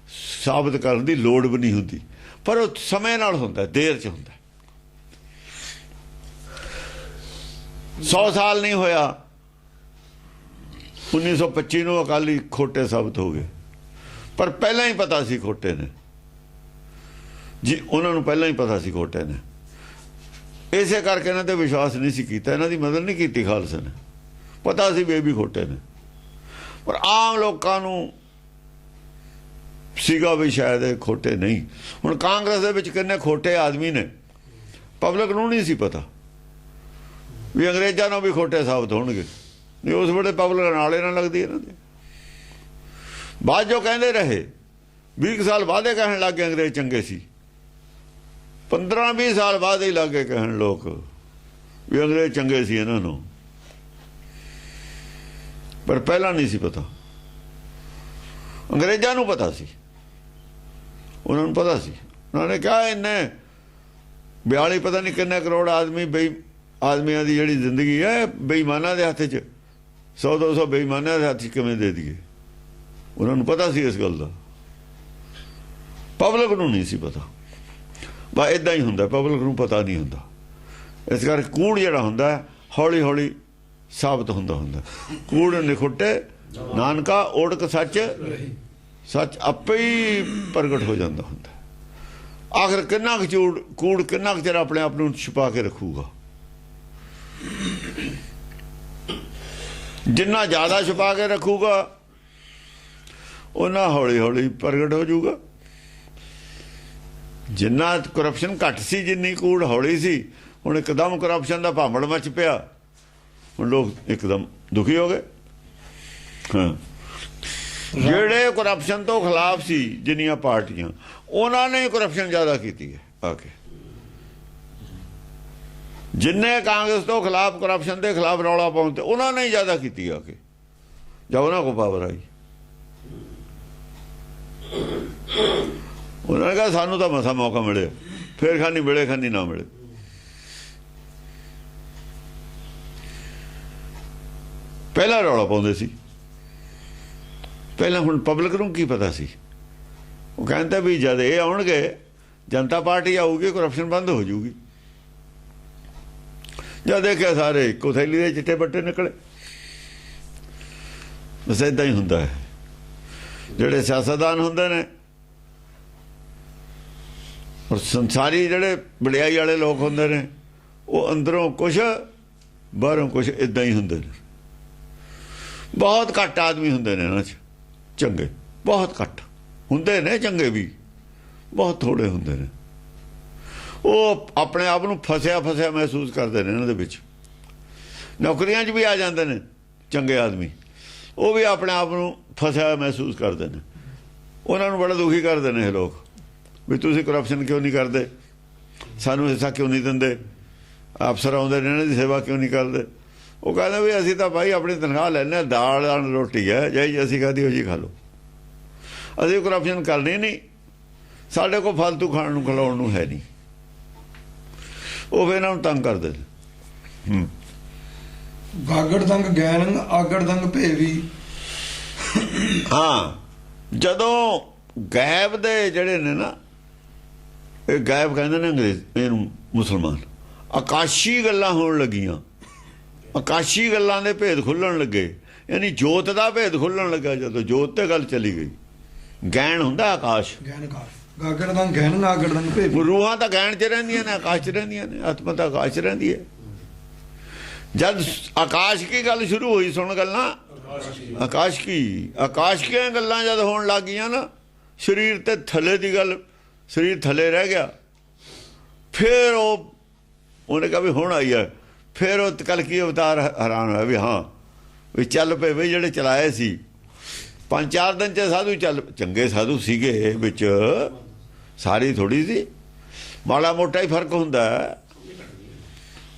ਸਾਬਤ ਕਰਨ ਦੀ ਲੋੜ ਵੀ ਨਹੀਂ ਹੁੰਦੀ, ਪਰ ਉਹ ਸਮੇਂ ਨਾਲ ਹੁੰਦਾ, ਦੇਰ 'ਚ ਹੁੰਦਾ। 100 ਸਾਲ ਨਹੀਂ ਹੋਇਆ 1925 ਨੂੰ ਅਕਾਲੀ ਖੋਟੇ ਸਾਬਤ ਹੋ ਗਏ, ਪਰ ਪਹਿਲਾਂ ਹੀ ਪਤਾ ਸੀ ਖੋਟੇ ਨੇ ਜੀ। ਉਹਨਾਂ ਨੂੰ ਪਹਿਲਾਂ ਹੀ ਪਤਾ ਸੀ ਖੋਟੇ ਨੇ। ਇਸੇ ਕਰਕੇ ਇਹਨਾਂ ਤੇ ਵਿਸ਼ਵਾਸ ਨਹੀਂ ਸੀ ਕੀਤਾ, ਇਹਨਾਂ ਦੀ ਮਦਦ ਨਹੀਂ ਕੀਤੀ ਖਾਲਸੇ ਨੇ। ਪਤਾ ਸੀ ਵੀ ਇਹ ਵੀ ਖੋਟੇ ਨੇ, ਪਰ ਆਮ ਲੋਕਾਂ ਨੂੰ ਸੀਗਾ ਵੀ ਸ਼ਾਇਦ ਇਹ ਖੋਟੇ ਨਹੀਂ। ਹੁਣ ਕਾਂਗਰਸ ਦੇ ਵਿੱਚ ਕਿੰਨੇ ਖੋਟੇ ਆਦਮੀ ਨੇ, ਪਬਲਿਕ ਨੂੰ ਨਹੀਂ ਸੀ ਪਤਾ ਵੀ ਅੰਗਰੇਜ਼ਾਂ ਨੂੰ ਵੀ ਖੋਟੇ ਸਾਬਤ ਹੋਣਗੇ। ਨਹੀਂ, ਉਸ ਵੇਲੇ ਪਬਲਿਕ ਨਾਲੇ ਨਾ ਲੱਗਦੀ ਇਹਨਾਂ ਦੇ। ਬਾਅਦ ਜੋ ਕਹਿੰਦੇ ਰਹੇ 20 ਸਾਲ ਬਾਅਦ ਇਹ ਕਹਿਣ ਲੱਗ ਗਏ ਅੰਗਰੇਜ਼ ਚੰਗੇ ਸੀ। 15-20 ਸਾਲ ਬਾਅਦ ਹੀ ਲੱਗ ਗਏ ਕਹਿਣ ਲੋਕ ਵੀ ਅੰਗਰੇਜ਼ ਚੰਗੇ ਸੀ ਇਹਨਾਂ ਨੂੰ, ਪਰ ਪਹਿਲਾਂ ਨਹੀਂ ਸੀ ਪਤਾ। ਅੰਗਰੇਜ਼ਾਂ ਨੂੰ ਪਤਾ ਸੀ, ਉਹਨਾਂ ਨੂੰ ਪਤਾ ਸੀ। ਉਹਨਾਂ ਨੇ ਕਿਹਾ ਇੰਨੇ 42 ਪਤਾ ਨਹੀਂ ਕਿੰਨੇ ਕਰੋੜ ਆਦਮੀਆਂ ਦੀ ਜਿਹੜੀ ਜ਼ਿੰਦਗੀ ਹੈ ਬੇਈਮਾਨਾਂ ਦੇ ਹੱਥ 'ਚ, 100-200 ਬੇਈਮਾਨਾਂ ਦੇ ਹੱਥ 'ਚ ਕਿਵੇਂ ਦੇ ਦਈਏ। ਉਹਨਾਂ ਨੂੰ ਪਤਾ ਸੀ ਇਸ ਗੱਲ ਦਾ, ਪਬਲਿਕ ਨੂੰ ਨਹੀਂ ਸੀ ਪਤਾ। ਬਸ ਇੱਦਾਂ ਹੀ ਹੁੰਦਾ, ਪਬਲਿਕ ਨੂੰ ਪਤਾ ਨਹੀਂ ਹੁੰਦਾ। ਇਸ ਕਰਕੇ ਕੂੜ ਜਿਹੜਾ ਹੁੰਦਾ ਹੌਲੀ ਹੌਲੀ ਸਾਬਤ ਹੁੰਦਾ। ਕੂੜ ਨਿਖੁੱਟੇ ਨਾਨਕਾ ਓੜਕ ਸੱਚ, ਸੱਚ ਆਪੇ ਹੀ ਪ੍ਰਗਟ ਹੋ ਜਾਂਦਾ ਹੁੰਦਾ। ਆਖਰ ਕਿੰਨਾ ਕੁ ਕੂੜ ਕਿੰਨਾ ਕੁ ਚਿਰ ਆਪਣੇ ਆਪ ਨੂੰ ਛੁਪਾ ਕੇ ਰੱਖੂਗਾ। ਜਿੰਨਾ ਜ਼ਿਆਦਾ ਛੁਪਾ ਕੇ ਰੱਖੂਗਾ ਉਹਨਾਂ ਹੌਲੀ ਹੌਲੀ ਪ੍ਰਗਟ ਹੋ ਜਾਊਗਾ। ਜਿੰਨਾ ਕਰਪਸ਼ਨ ਘੱਟ ਸੀ, ਜਿੰਨੀ ਕੂੜ ਹੌਲੀ ਸੀ, ਹੁਣ ਇੱਕਦਮ ਕਰਪਸ਼ਨ ਦਾ ਭਾਂਬੜ ਮਚ ਪਿਆ। ਹੁਣ ਲੋਕ ਇੱਕਦਮ ਦੁਖੀ ਹੋ ਗਏ। ਹਾਂ, ਜਿਹੜੇ ਕਰਪਸ਼ਨ ਤੋਂ ਖਿਲਾਫ ਸੀ ਜਿੰਨੀਆਂ ਪਾਰਟੀਆਂ, ਉਹਨਾਂ ਨੇ ਕਰਪਸ਼ਨ ਜ਼ਿਆਦਾ ਕੀਤੀ ਹੈ ਆ ਕੇ। ਜਿੰਨੇ ਕਾਂਗਰਸ ਤੋਂ ਖਿਲਾਫ ਕਰਪਸ਼ਨ ਦੇ ਖਿਲਾਫ ਰੌਲਾ ਪਾਉਂਦੇ, ਉਹਨਾਂ ਨੇ ਜ਼ਿਆਦਾ ਕੀਤੀ ਆ ਕੇ ਜਦ ਉਹਨਾਂ ਕੋਲ ਪਾਵਰ ਆਈ। ਉਹਨਾਂ ਨੇ ਕਿਹਾ ਸਾਨੂੰ ਤਾਂ ਮਸਾ ਮੌਕਾ ਮਿਲਿਆ, ਫੇਰ ਖਾਨੀ ਮਿਲੇ ਖਾਨੀ ਨਾ ਮਿਲੇ। ਪਹਿਲਾਂ ਰੌਲਾ ਪਾਉਂਦੇ ਸੀ, ਪਹਿਲਾਂ। ਹੁਣ ਪਬਲਿਕ ਨੂੰ ਕੀ ਪਤਾ ਸੀ? ਉਹ ਕਹਿੰਦੇ ਵੀ ਜਦ ਇਹ ਆਉਣਗੇ, ਜਨਤਾ ਪਾਰਟੀ ਆਊਗੀ, ਕਰਪਸ਼ਨ ਬੰਦ ਹੋ ਜਾਊਗੀ। ਜਦ ਦੇਖਿਆ ਸਾਰੇ ਇੱਕੋ ਥੈਲੀ ਦੇ ਚਿੱਟੇ ਬੱਟੇ ਨਿਕਲੇ। ਬਸ ਏਦਾਂ ਹੀ ਹੁੰਦਾ ਹੈ। ਜਿਹੜੇ ਸਿਆਸਤਦਾਨ ਹੁੰਦੇ ਨੇ ਔਰ ਸੰਸਾਰੀ ਜਿਹੜੇ ਵਡਿਆਈ ਵਾਲੇ ਲੋਕ ਹੁੰਦੇ ਨੇ, ਉਹ ਅੰਦਰੋਂ ਕੁਛ ਬਾਹਰੋਂ ਕੁਛ ਏਦਾਂ ਹੀ ਹੁੰਦੇ ਨੇ। ਬਹੁਤ ਘੱਟ ਆਦਮੀ ਹੁੰਦੇ ਨੇ ਇਹਨਾਂ 'ਚ ਚੰਗੇ, ਬਹੁਤ ਘੱਟ ਹੁੰਦੇ ਨੇ। ਚੰਗੇ ਵੀ ਬਹੁਤ ਥੋੜੇ ਹੁੰਦੇ ਨੇ। ਉਹ ਆਪਣੇ ਆਪ ਨੂੰ ਫਸਿਆ ਮਹਿਸੂਸ ਕਰਦੇ ਨੇ ਇਹਨਾਂ ਦੇ ਵਿੱਚ। ਨੌਕਰੀਆਂ 'ਚ ਵੀ ਆ ਜਾਂਦੇ ਨੇ ਚੰਗੇ ਆਦਮੀ, ਉਹ ਵੀ ਆਪਣੇ ਆਪ ਨੂੰ ਫਸਿਆ ਮਹਿਸੂਸ ਕਰਦੇ ਨੇ। ਉਹਨਾਂ ਨੂੰ ਬੜਾ ਦੁਖੀ ਕਰਦੇ ਨੇ ਇਹ ਲੋਕ ਵੀ ਤੁਸੀਂ ਕਰਪਸ਼ਨ ਕਿਉਂ ਨਹੀਂ ਕਰਦੇ, ਸਾਨੂੰ ਹਿੱਸਾ ਕਿਉਂ ਨਹੀਂ ਦਿੰਦੇ, ਅਫਸਰ ਆਉਂਦੇ ਨੇ ਇਹਨਾਂ ਦੀ ਸੇਵਾ ਕਿਉਂ ਨਹੀਂ ਕਰਦੇ। ਉਹ ਕਹਿੰਦੇ ਵੀ ਅਸੀਂ ਤਾਂ ਭਾਈ ਆਪਣੀ ਤਨਖਾਹ ਲੈਂਦੇ ਹਾਂ, ਦਾਲ ਨਾਲ ਰੋਟੀ ਹੈ, ਜੇ ਅਸੀਂ ਖਾਧੀ ਹੋ ਜੀ ਖਾ ਲਓ। ਅਸੀਂ ਕਰਪਸ਼ਨ ਕਰਨੀ ਨਹੀਂ, ਸਾਡੇ ਕੋਲ ਫालतू ਖਾਣ ਨੂੰ ਖਿਲਾਉਣ ਨੂੰ ਹੈ ਨਹੀਂ। ਉਹ ਫਿਰ ਇਹਨਾਂ ਨੂੰ ਤੰਗ ਕਰਦੇ ਨੇ। ਗਾਗੜ ਦੰਗ ਗੈਨ ਆਗੜ ਦੰਗ ਭੇਵੀ। ਹਾਂ, ਜਦੋਂ ਗਾਇਬ ਦੇ ਜਿਹੜੇ ਨੇ ਨਾ, ਇਹ ਗਾਇਬ ਕਹਿੰਦੇ ਨੇ ਅੰਗਰੇਜ਼ ਇਹਨੂੰ, ਮੁਸਲਮਾਨ, ਆਕਾਸ਼ੀ ਗੱਲਾਂ ਹੋਣ ਲੱਗੀਆਂ, ਆਕਾਸ਼ੀ ਗੱਲਾਂ ਦੇ ਭੇਦ ਖੁੱਲਣ ਲੱਗੇ, ਯਾਨੀ ਜੋਤ ਦਾ ਭੇਦ ਖੁੱਲਣ ਲੱਗਾ। ਜਦੋਂ ਜੋਤ ਤੇ ਗੱਲ ਚਲੀ ਗਈ, ਗੈਣ ਹੁੰਦਾ ਆਕਾਸ਼, ਗੈਨ ਆਕਾਸ਼, ਗਾਗੜ ਦੰਗ ਗੈਨ ਆਗੜ ਦੰਗ ਭੇਵੀ। ਰੂਹਾਂ ਤਾਂ ਗੈਣ 'ਚ ਰਹਿੰਦੀਆਂ ਨੇ, ਆਕਾਸ਼ 'ਚ ਰਹਿੰਦੀਆਂ ਨੇ, ਆਤਮਾ ਤਾਂ ਆਕਾਸ਼ 'ਚ ਰਹਿੰਦੀ ਹੈ। ਜਦ ਆਕਾਸ਼ ਕੀ ਗੱਲ ਸ਼ੁਰੂ ਹੋਈ, ਸੁਣ ਗੱਲਾਂ ਆਕਾਸ਼ ਕੀਆਂ ਗੱਲਾਂ ਜਦ ਹੋਣ ਲੱਗ ਗਈਆਂ ਨਾ, ਸਰੀਰ ਤੇ ਥੱਲੇ ਦੀ ਗੱਲ, ਸਰੀਰ ਥੱਲੇ ਰਹਿ ਗਿਆ। ਫਿਰ ਉਹਨੇ ਕਿਹਾ ਵੀ ਹੁਣ ਆਈ ਹੈ। ਫਿਰ ਉਹ ਕਲਕੀ ਅਵਤਾਰ ਹੈਰਾਨ ਹੋਇਆ ਵੀ ਹਾਂ ਵੀ ਚੱਲ ਪਏ ਵੀ ਜਿਹੜੇ ਚਲਾਏ ਸੀ 5-4 ਦਿਨ 'ਚ ਸਾਧੂ ਚੱਲ, ਚੰਗੇ ਸਾਧੂ ਸੀਗੇ ਵਿੱਚ, ਸਾਰੀ ਥੋੜੀ ਸੀ, ਮਾੜਾ ਮੋਟਾ ਹੀ ਫਰਕ ਹੁੰਦਾ।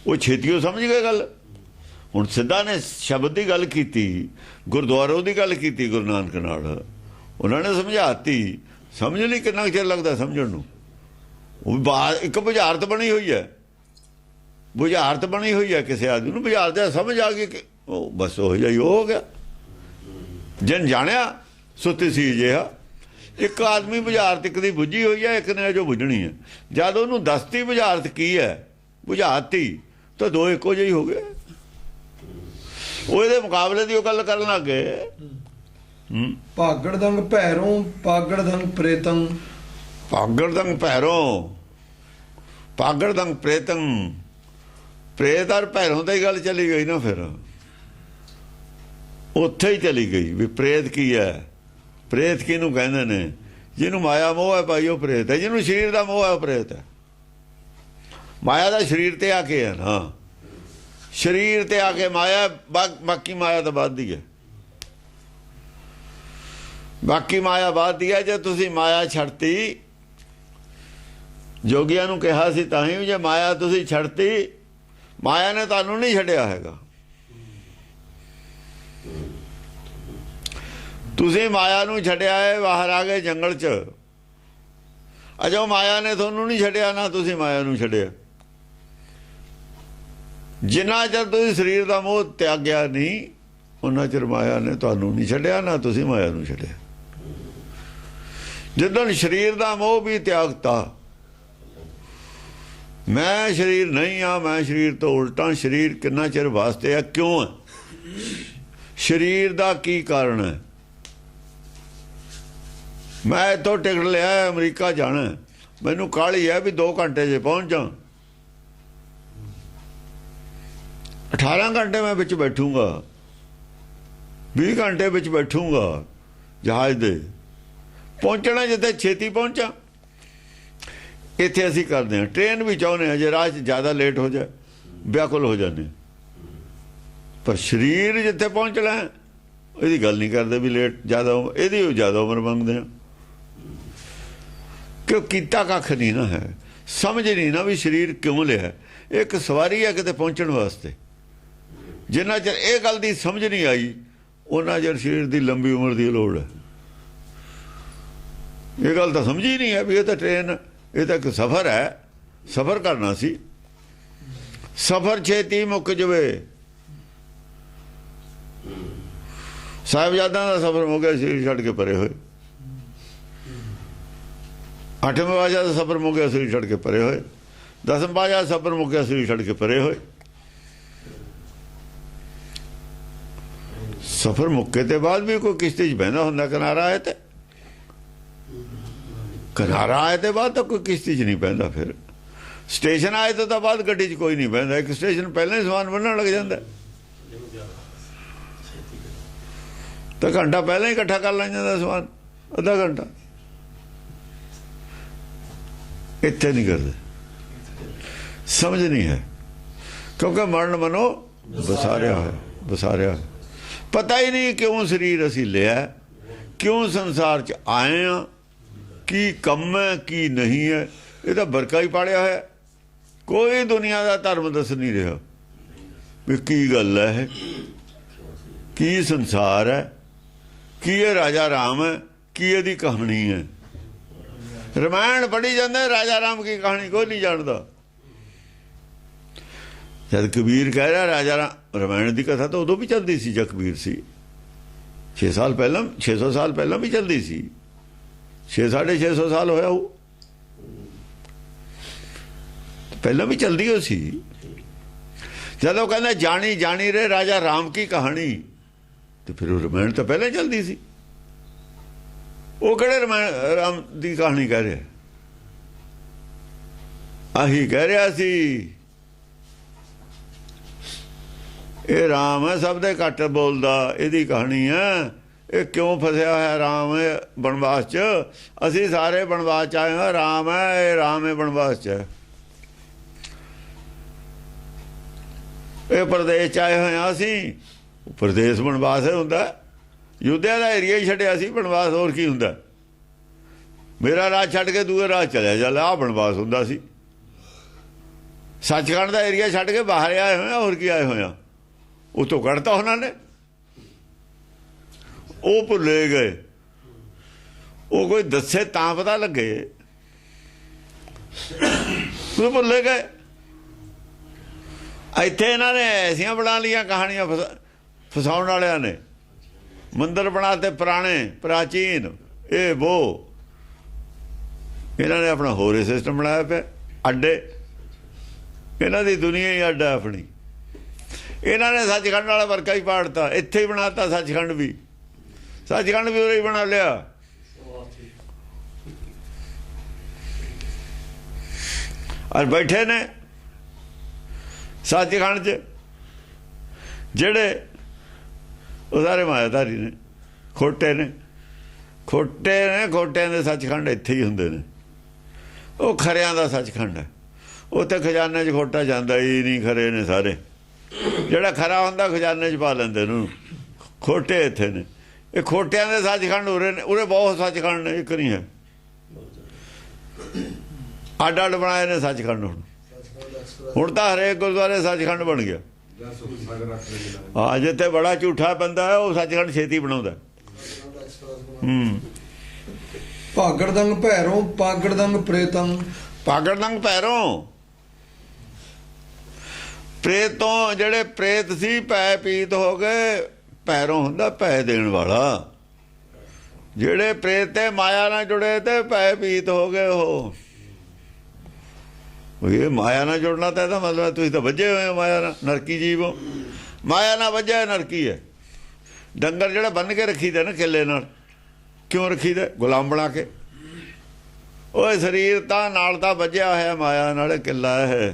ਉਹ ਛੇਤੀਓ ਸਮਝ ਗਏ ਗੱਲ। ਹੁਣ ਸਿੱਧਾ ਨੇ ਸ਼ਬਦ ਦੀ ਗੱਲ ਕੀਤੀ, ਗੁਰਦੁਆਰੋਂ ਦੀ ਗੱਲ ਕੀਤੀ ਗੁਰੂ ਨਾਨਕ ਨਾਲ, ਉਹਨਾਂ ਨੇ ਸਮਝਾਤੀ। ਸਮਝ ਲਈ ਕਿੰਨਾ ਚਿਰ ਲੱਗਦਾ ਸਮਝਣ ਨੂੰ। ਉਹ ਇੱਕ ਬੁਝਾਰਤ ਬਣੀ ਹੋਈ ਹੈ, ਬੁਝਾਰਤ ਬਣੀ ਹੋਈ ਹੈ ਕਿਸੇ ਆਦਮੀ ਨੂੰ, ਬੁਝਾਰਤ ਸਮਝ ਆ ਗਈ ਕਿ ਉਹ ਬਸ ਉਹ ਜਿਹਾ ਹੋ ਗਿਆ। ਜਿਨ ਜਾਣਿਆ ਸੁੱਤੀ ਸੀ ਜਿਹਾ। ਇੱਕ ਆਦਮੀ ਬੁਝਾਰਤ ਇੱਕ ਦੀ ਬੁੱਝੀ ਹੋਈ ਹੈ, ਇੱਕ ਨੇ ਜੋ ਬੁੱਝਣੀ ਹੈ। ਜਦ ਉਹਨੂੰ ਦੱਸਤੀ ਬੁਝਾਰਤ ਕੀ ਹੈ, ਬੁਝਾਤੀ, ਤਾਂ ਦੋ ਇੱਕੋ ਜਿਹੀ ਹੋ ਗਏ। ਉਹ ਇਹਦੇ ਮੁਕਾਬਲੇ ਦੀ ਉਹ ਗੱਲ ਕਰਨ ਲੱਗ ਗਏ। ਭਾਗੜ ਦੰਗ ਭੈਰੋਂ ਪਾਗੜ ਦੰਗ ਪ੍ਰੇਤੰ। ਪਾਗੜ ਦੰਗ ਭੈਰੋਂ ਪਾਗੜ ਦੰਗ ਪ੍ਰੇਤੰ। ਪ੍ਰੇਤ ਔਰ ਭੈਰੋਂ ਦੀ ਗੱਲ ਚਲੀ ਗਈ ਨਾ, ਫਿਰ ਉੱਥੇ ਹੀ ਚਲੀ ਗਈ ਵੀ ਪ੍ਰੇਤ ਕੀ ਹੈ। ਪ੍ਰੇਤ ਕਿਹਨੂੰ ਕਹਿੰਦੇ ਨੇ? ਜਿਹਨੂੰ ਮਾਇਆ ਮੋਹ ਹੈ ਭਾਈ, ਉਹ ਪ੍ਰੇਤ ਹੈ। ਜਿਹਨੂੰ ਸਰੀਰ ਦਾ ਮੋਹ ਹੈ, ਉਹ ਪ੍ਰੇਤ ਹੈ। ਮਾਇਆ ਦਾ ਸਰੀਰ ਤੇ ਆ ਕੇ ਹੈ ਨਾ, ਸਰੀਰ ਤੇ ਆ ਕੇ ਮਾਇਆ, ਬਾਕੀ ਮਾਇਆ ਤਾਂ ਬਾਅਦ ਦੀ ਹੈ। ਬਾਕੀ ਮਾਇਆ ਬਾਅਦ ਦੀ ਹੈ। ਜੇ ਤੁਸੀਂ ਮਾਇਆ ਛੱਡਤੀ, ਜੋਗੀਆਂ ਨੂੰ ਕਿਹਾ ਸੀ ਤਾਂ ਹੀ, ਜੇ ਮਾਇਆ ਤੁਸੀਂ ਛੱਡਤੀ, ਮਾਇਆ ਨੇ ਤੁਹਾਨੂੰ ਨਹੀਂ ਛੱਡਿਆ ਹੈਗਾ। ਤੁਸੀਂ ਮਾਇਆ ਨੂੰ ਛੱਡਿਆ ਹੈ, ਬਾਹਰ ਆ ਗਏ ਜੰਗਲ 'ਚ। ਅਜੋ ਮਾਇਆ ਨੇ ਤੁਹਾਨੂੰ ਨਹੀਂ ਛੱਡਿਆ, ਨਾ ਤੁਸੀਂ ਮਾਇਆ ਨੂੰ ਛੱਡਿਆ। ਜਿੰਨਾ ਚਿਰ ਤੁਸੀਂ ਸਰੀਰ ਦਾ ਮੋਹ ਤਿਆਗਿਆ ਨਹੀਂ, ਉਹਨਾਂ ਚਿਰ ਮਾਇਆ ਨੇ ਤੁਹਾਨੂੰ ਨਹੀਂ ਛੱਡਿਆ, ਨਾ ਤੁਸੀਂ ਮਾਇਆ ਨੂੰ ਛੱਡਿਆ। ਜਦੋਂ ਸਰੀਰ ਦਾ ਮੋਹ ਵੀ ਤਿਆਗਤਾ, ਮੈਂ ਸਰੀਰ ਨਹੀਂ ਆ, ਮੈਂ ਸਰੀਰ ਤੋਂ ਉਲਟਾ। ਸਰੀਰ ਕਿੰਨਾ ਚਿਰ ਵਾਸਤੇ ਆ, ਕਿਉਂ ਹੈ, ਸਰੀਰ ਦਾ ਕੀ ਕਾਰਨ ਹੈ? ਮੈਂ ਇੱਥੋਂ ਟਿਕਟ ਲਿਆ, ਅਮਰੀਕਾ ਜਾਣਾ, ਮੈਨੂੰ ਕਾਹਲੀ ਹੈ ਵੀ 2 ਘੰਟੇ 'ਚ ਪਹੁੰਚ ਜਾ। 18 ਘੰਟੇ ਮੈਂ ਵਿੱਚ ਬੈਠੂੰਗਾ, 20 ਘੰਟੇ ਵਿੱਚ ਬੈਠੂੰਗਾ ਜਹਾਜ਼ ਦੇ। ਪਹੁੰਚਣਾ ਜਿੱਥੇ ਛੇਤੀ ਪਹੁੰਚਾਂ। ਇੱਥੇ ਅਸੀਂ ਕਰਦੇ ਹਾਂ, ਟ੍ਰੇਨ ਵੀ ਚਾਹੁੰਦੇ ਹਾਂ, ਜੇ ਰਾਹ 'ਚ ਜ਼ਿਆਦਾ ਲੇਟ ਹੋ ਜਾਏ ਵਿਆਕੁਲ ਹੋ ਜਾਂਦੇ। ਪਰ ਸਰੀਰ ਜਿੱਥੇ ਪਹੁੰਚਣਾ, ਇਹਦੀ ਗੱਲ ਨਹੀਂ ਕਰਦੇ ਵੀ ਲੇਟ ਜ਼ਿਆਦਾ, ਇਹਦੀ ਜ਼ਿਆਦਾ ਉਮਰ ਮੰਗਦੇ ਹਾਂ। ਕਿਉਂ ਕੀਤਾ ਕੱਖ ਨਹੀਂ ਨਾ ਹੈ, ਸਮਝ ਨਹੀਂ ਨਾ ਵੀ ਸਰੀਰ ਕਿਉਂ ਲਿਆ। ਇੱਕ ਸਵਾਰੀ ਹੈ ਕਿਤੇ ਪਹੁੰਚਣ ਵਾਸਤੇ। ਜਿੰਨਾ ਚਿਰ ਇਹ ਗੱਲ ਦੀ ਸਮਝ ਨਹੀਂ ਆਈ, ਉਹਨਾਂ ਚਿਰ ਸਰੀਰ ਦੀ ਲੰਬੀ ਉਮਰ ਦੀ ਲੋੜ ਹੈ। ਇਹ ਗੱਲ ਤਾਂ ਸਮਝੀ ਨਹੀਂ ਹੈ ਵੀ ਇਹ ਤਾਂ ਟ੍ਰੇਨ, ਇਹ ਤਾਂ ਇੱਕ ਸਫ਼ਰ ਹੈ, ਸਫ਼ਰ ਕਰਨਾ ਸੀ। ਸਫ਼ਰ ਛੇਤੀ ਮੁੱਕ ਜਾਵੇ। ਸਾਹਿਬਜ਼ਾਦਿਆਂ ਦਾ ਸਫ਼ਰ ਮੁੱਕ ਗਿਆ, ਸਰੀਰ ਛੱਡ ਕੇ ਪਰੇ ਹੋਏ। 8ਵੇਂ ਪਾਤਸ਼ਾਹ ਦਾ ਸਫ਼ਰ ਮੁੱਕ ਗਿਆ, ਸਰੀਰ ਛੱਡ ਕੇ ਪਰੇ ਹੋਏ। 10ਵੇਂ ਪਾਤਸ਼ਾਹ ਦਾ ਸਫ਼ਰ ਮੁੱਕ ਗਿਆ, ਸਰੀਰ ਛੱਡ ਕੇ ਪਰੇ ਹੋਏ। ਸਫ਼ਰ ਮੁੱਕੇ ਤੇ ਬਾਅਦ ਵੀ ਕੋਈ ਕਿਸ਼ਤੀ 'ਚ ਬਹਿੰਦਾ ਹੁੰਦਾ, ਕਿਨਾਰਾ ਆਏ ਤੇ, ਕਿਨਾਰਾ ਆਏ ਤੇ ਬਾਅਦ ਤਾਂ ਕੋਈ ਕਿਸ਼ਤੀ 'ਚ ਨਹੀਂ ਬਹਿੰਦਾ। ਫਿਰ ਸਟੇਸ਼ਨ ਆਏ ਤੋਂ ਤਾਂ ਬਾਅਦ ਗੱਡੀ 'ਚ ਕੋਈ ਨਹੀਂ ਬਹਿੰਦਾ। ਇੱਕ ਸਟੇਸ਼ਨ ਪਹਿਲਾਂ ਹੀ ਸਮਾਨ ਬੰਨਣ ਲੱਗ ਜਾਂਦਾ, ਤਾਂ ਘੰਟਾ ਪਹਿਲਾਂ ਹੀ ਇਕੱਠਾ ਕਰ ਲੈ ਜਾਂਦਾ ਸਮਾਨ, ਅੱਧਾ ਘੰਟਾ। ਇੱਥੇ ਨਹੀਂ ਕਰਦੇ, ਸਮਝ ਨਹੀਂ ਹੈ। ਕਿਉਂਕਿ ਮਰਨ ਮਨੋ ਵਸਾਰਿਆ ਹੋਇਆ। ਪਤਾ ਹੀ ਨਹੀਂ ਕਿਉਂ ਸਰੀਰ ਅਸੀਂ ਲਿਆ, ਕਿਉਂ ਸੰਸਾਰ 'ਚ ਆਏ ਹਾਂ, ਕੀ ਕੰਮ ਹੈ ਕੀ ਨਹੀਂ ਹੈ। ਇਹ ਤਾਂ ਬਰਕਾ ਹੀ ਪਾੜਿਆ ਹੋਇਆ। ਕੋਈ ਦੁਨੀਆ ਦਾ ਧਰਮ ਦੱਸ ਨਹੀਂ ਰਿਹਾ ਵੀ ਕੀ ਗੱਲ ਹੈ, ਕੀ ਸੰਸਾਰ ਹੈ, ਕੀ ਇਹ ਰਾਜਾ ਰਾਮ ਹੈ, की ਇਹਦੀ ਕਹਾਣੀ ਹੈ। रामायण पढ़ी जाते राजा राम की कहानी कोई नहीं जानता। जब कबीर कह रहा राजा राम रामायण की कथा तो उदों भी चलती सी जब कबीर सी 6 साल पहला 600 साल पहला भी चलती सी 600-650 साल होया हो पहला भी चलती हो सी। जब कहना जानी जानी रे राजा राम की कहानी तो फिर रामायण तो पहले चलती सी। वो किहड़े रामायण राम की कहानी कह रहा आही कह रहा सी ये राम है सब दे घट बोलदा इहदी कहानी है। ये क्यों फसिया है राम बनवास च असी सारे बनवास च आए हैं राम है ये राम है बनवास च ये प्रदेश च आए हुए असी प्रदेश बनवास है हुंदा युद्धिया का एरिया ही छड्डिया सी बनवास होर की हुंदा। मेरा राज छड्ड के दूए राज चलिया चल आ बनवास हुंदा सी। सचखंड का एरिया छड्ड के बाहर आए हुए होर की आए हुए उतों कढ़ता उन्होंने वो भुले गए वो कोई दसे तां पता लगे वो भुले गए। इत्थे इन्होंने ऐसिया बना लिया कहानियां फसाउण वालियां ने मंदिर बनाते पुराने प्राचीन ये वो इन्होंने अपना होर सिस्टम बनाया पे अड्डे इन्हों की दुनिया ही अड्डा अपनी। इन्होंने सचखंड वाला वर्का ही पाड़ता इत्थे ही बनाता सचखंड भी उरे ही बना लिया। और बैठे ने सचखंड च जेड़े वो सारे मायाधारी ने खोटे खोटियां दे सचखंड इत्थे ही हुंदे ने। वो खरियां दा सचखंड है उत्थे खजाने च खोटा जांदा ही नहीं खरे ने सारे जिहड़ा खरा हुंदा खजाने च पा लैंदे नूं खोटे इत्थे ने। ये खोटियां दे सचखंड उरे ने उरे बहुत सचखंड ने एक नहीं है अड्ड अड्ड बनाए ने सचखंड हुण तां हरेक गुरुद्वारे सचखंड बन गया। हाँ जिथे बड़ा झूठा बंदा है वो सचखंड छेती बनाउंदा। भागड़दंग भैरों पागड़दंग प्रेतंग पागड़दंग भैरों प्रेतों जेड़े प्रेत सी पै पीत हो गए। भैरों हुंदा पै देण वाला जेड़े प्रेत ते माया नाल जुड़े ते पै पीत हो गए हो। ये माया ना जुड़ना तो यदा मतलब तुम तो वजे हुए हो माया ना नरकी जीव हो। माया ना वजह नरकी है। डंगर जोड़ा बन के रखी दे ना किले नाल क्यों रखी दे गुलाम बना के वो शरीर नाल वजया होया माया नाल किला है।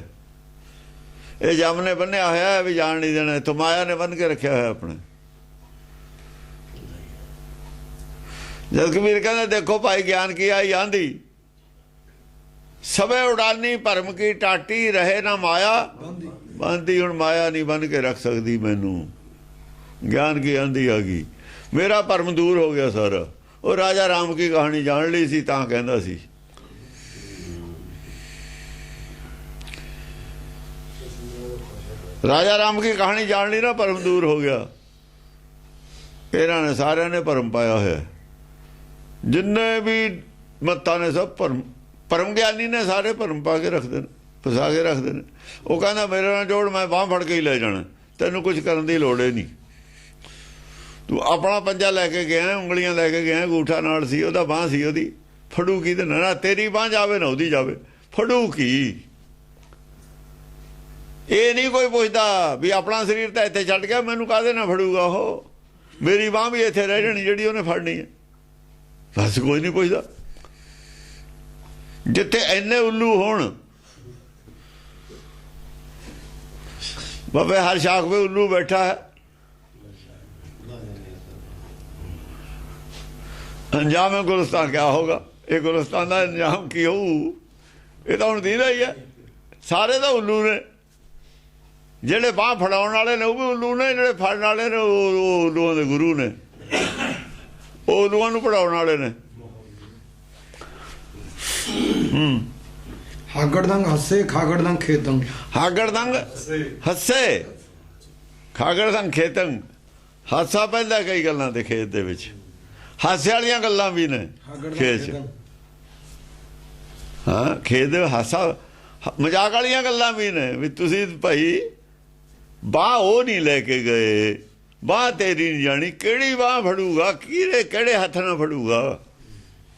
ये जम ने बन्या होया भी जान नहीं देना तो माया ने बन के रखा है अपने। जद कबीर कहते देखो भाई ज्ञान की आई आंधी सबे उड़ानी भरम की टाटी रहे ना माया बांधी। हुण माया नहीं बन के रख सकती मैनू ज्ञान की आंधी आ गई मेरा भरम दूर हो गया सारा। वो राजा राम की कहानी जान ली सी तां कहंदा सी। राजा राम की कहानी जान ली ना भरम दूर हो गया। इन्होंने सारे ने भरम पाया है जिन्ने भी मत्ता ने सब भरम परम ज्ञानी ने सारे भरम पा के रखते हैं फसा के रखते हैं। वो कहना मेरे नाल जोड़ मैं बांह फड़ के ही ले जाना तेनू कुछ करने की लोड़ ही नहीं। तू अपना पंजा लैके गया उंगलियां लैके गया अंगूठा नाल सी ओहदा बांह सी ओहदी फड़ू की ते ना तेरी बांह जावे ना ओहदी जावे फड़ू की। ये नहीं कोई पुछदा भी अपना शरीर तो इत्थे छड्ड गया मैनू काहदे नाल फड़ूगा हो मेरी बांह भी इत्थे रह जानी जिहड़ी उहने फड़नी है। बस कोई नहीं पुछदा। जिथे इन्ने उल्लू होण बाबे हर शाख पे उल्लू बैठा है। अंजाम गुलिस्तान क्या होगा ये गुलिस्तान का अंजाम की हो ये तो हुण दीदा ही है। सारे तो उल्लू ने जेड़े बांह फड़ाउण वाले ने वो भी उल्लू ने जेड़े फड़न वाले ने उल्लूआं दे गुरु ने वो उल्लूआं नूं पढ़ाउण वाले ने। हागड़दंग हसे खागड़दंग खेतंग हागड़दंग हसे खागड़दंग खेतंग हासा पैदा कई गल्लां दे खेत दे विच ਹਾਸੇ ਵਾਲੀਆਂ ਗੱਲਾਂ ਵੀ ਨੇ ਖੇਚ। ਹਾਂ, ਖੇਡ ਹਾਸਾ ਮਜ਼ਾਕ ਵਾਲੀਆਂ ਗੱਲਾਂ ਵੀ ਨੇ ਵੀ ਤੁਸੀਂ ਭਾਈ ਬਾਹ ਉਹ ਨਹੀਂ ਲੈ ਕੇ ਗਏ, ਬਾਹ ਤੇਰੀ ਨਹੀਂ ਜਾਣੀ, ਕਿਹੜੀ ਬਾਹ ਫੜੂਗਾ, ਕਿਹੜੇ ਹੱਥ ਨਾਲ ਫੜੂਗਾ।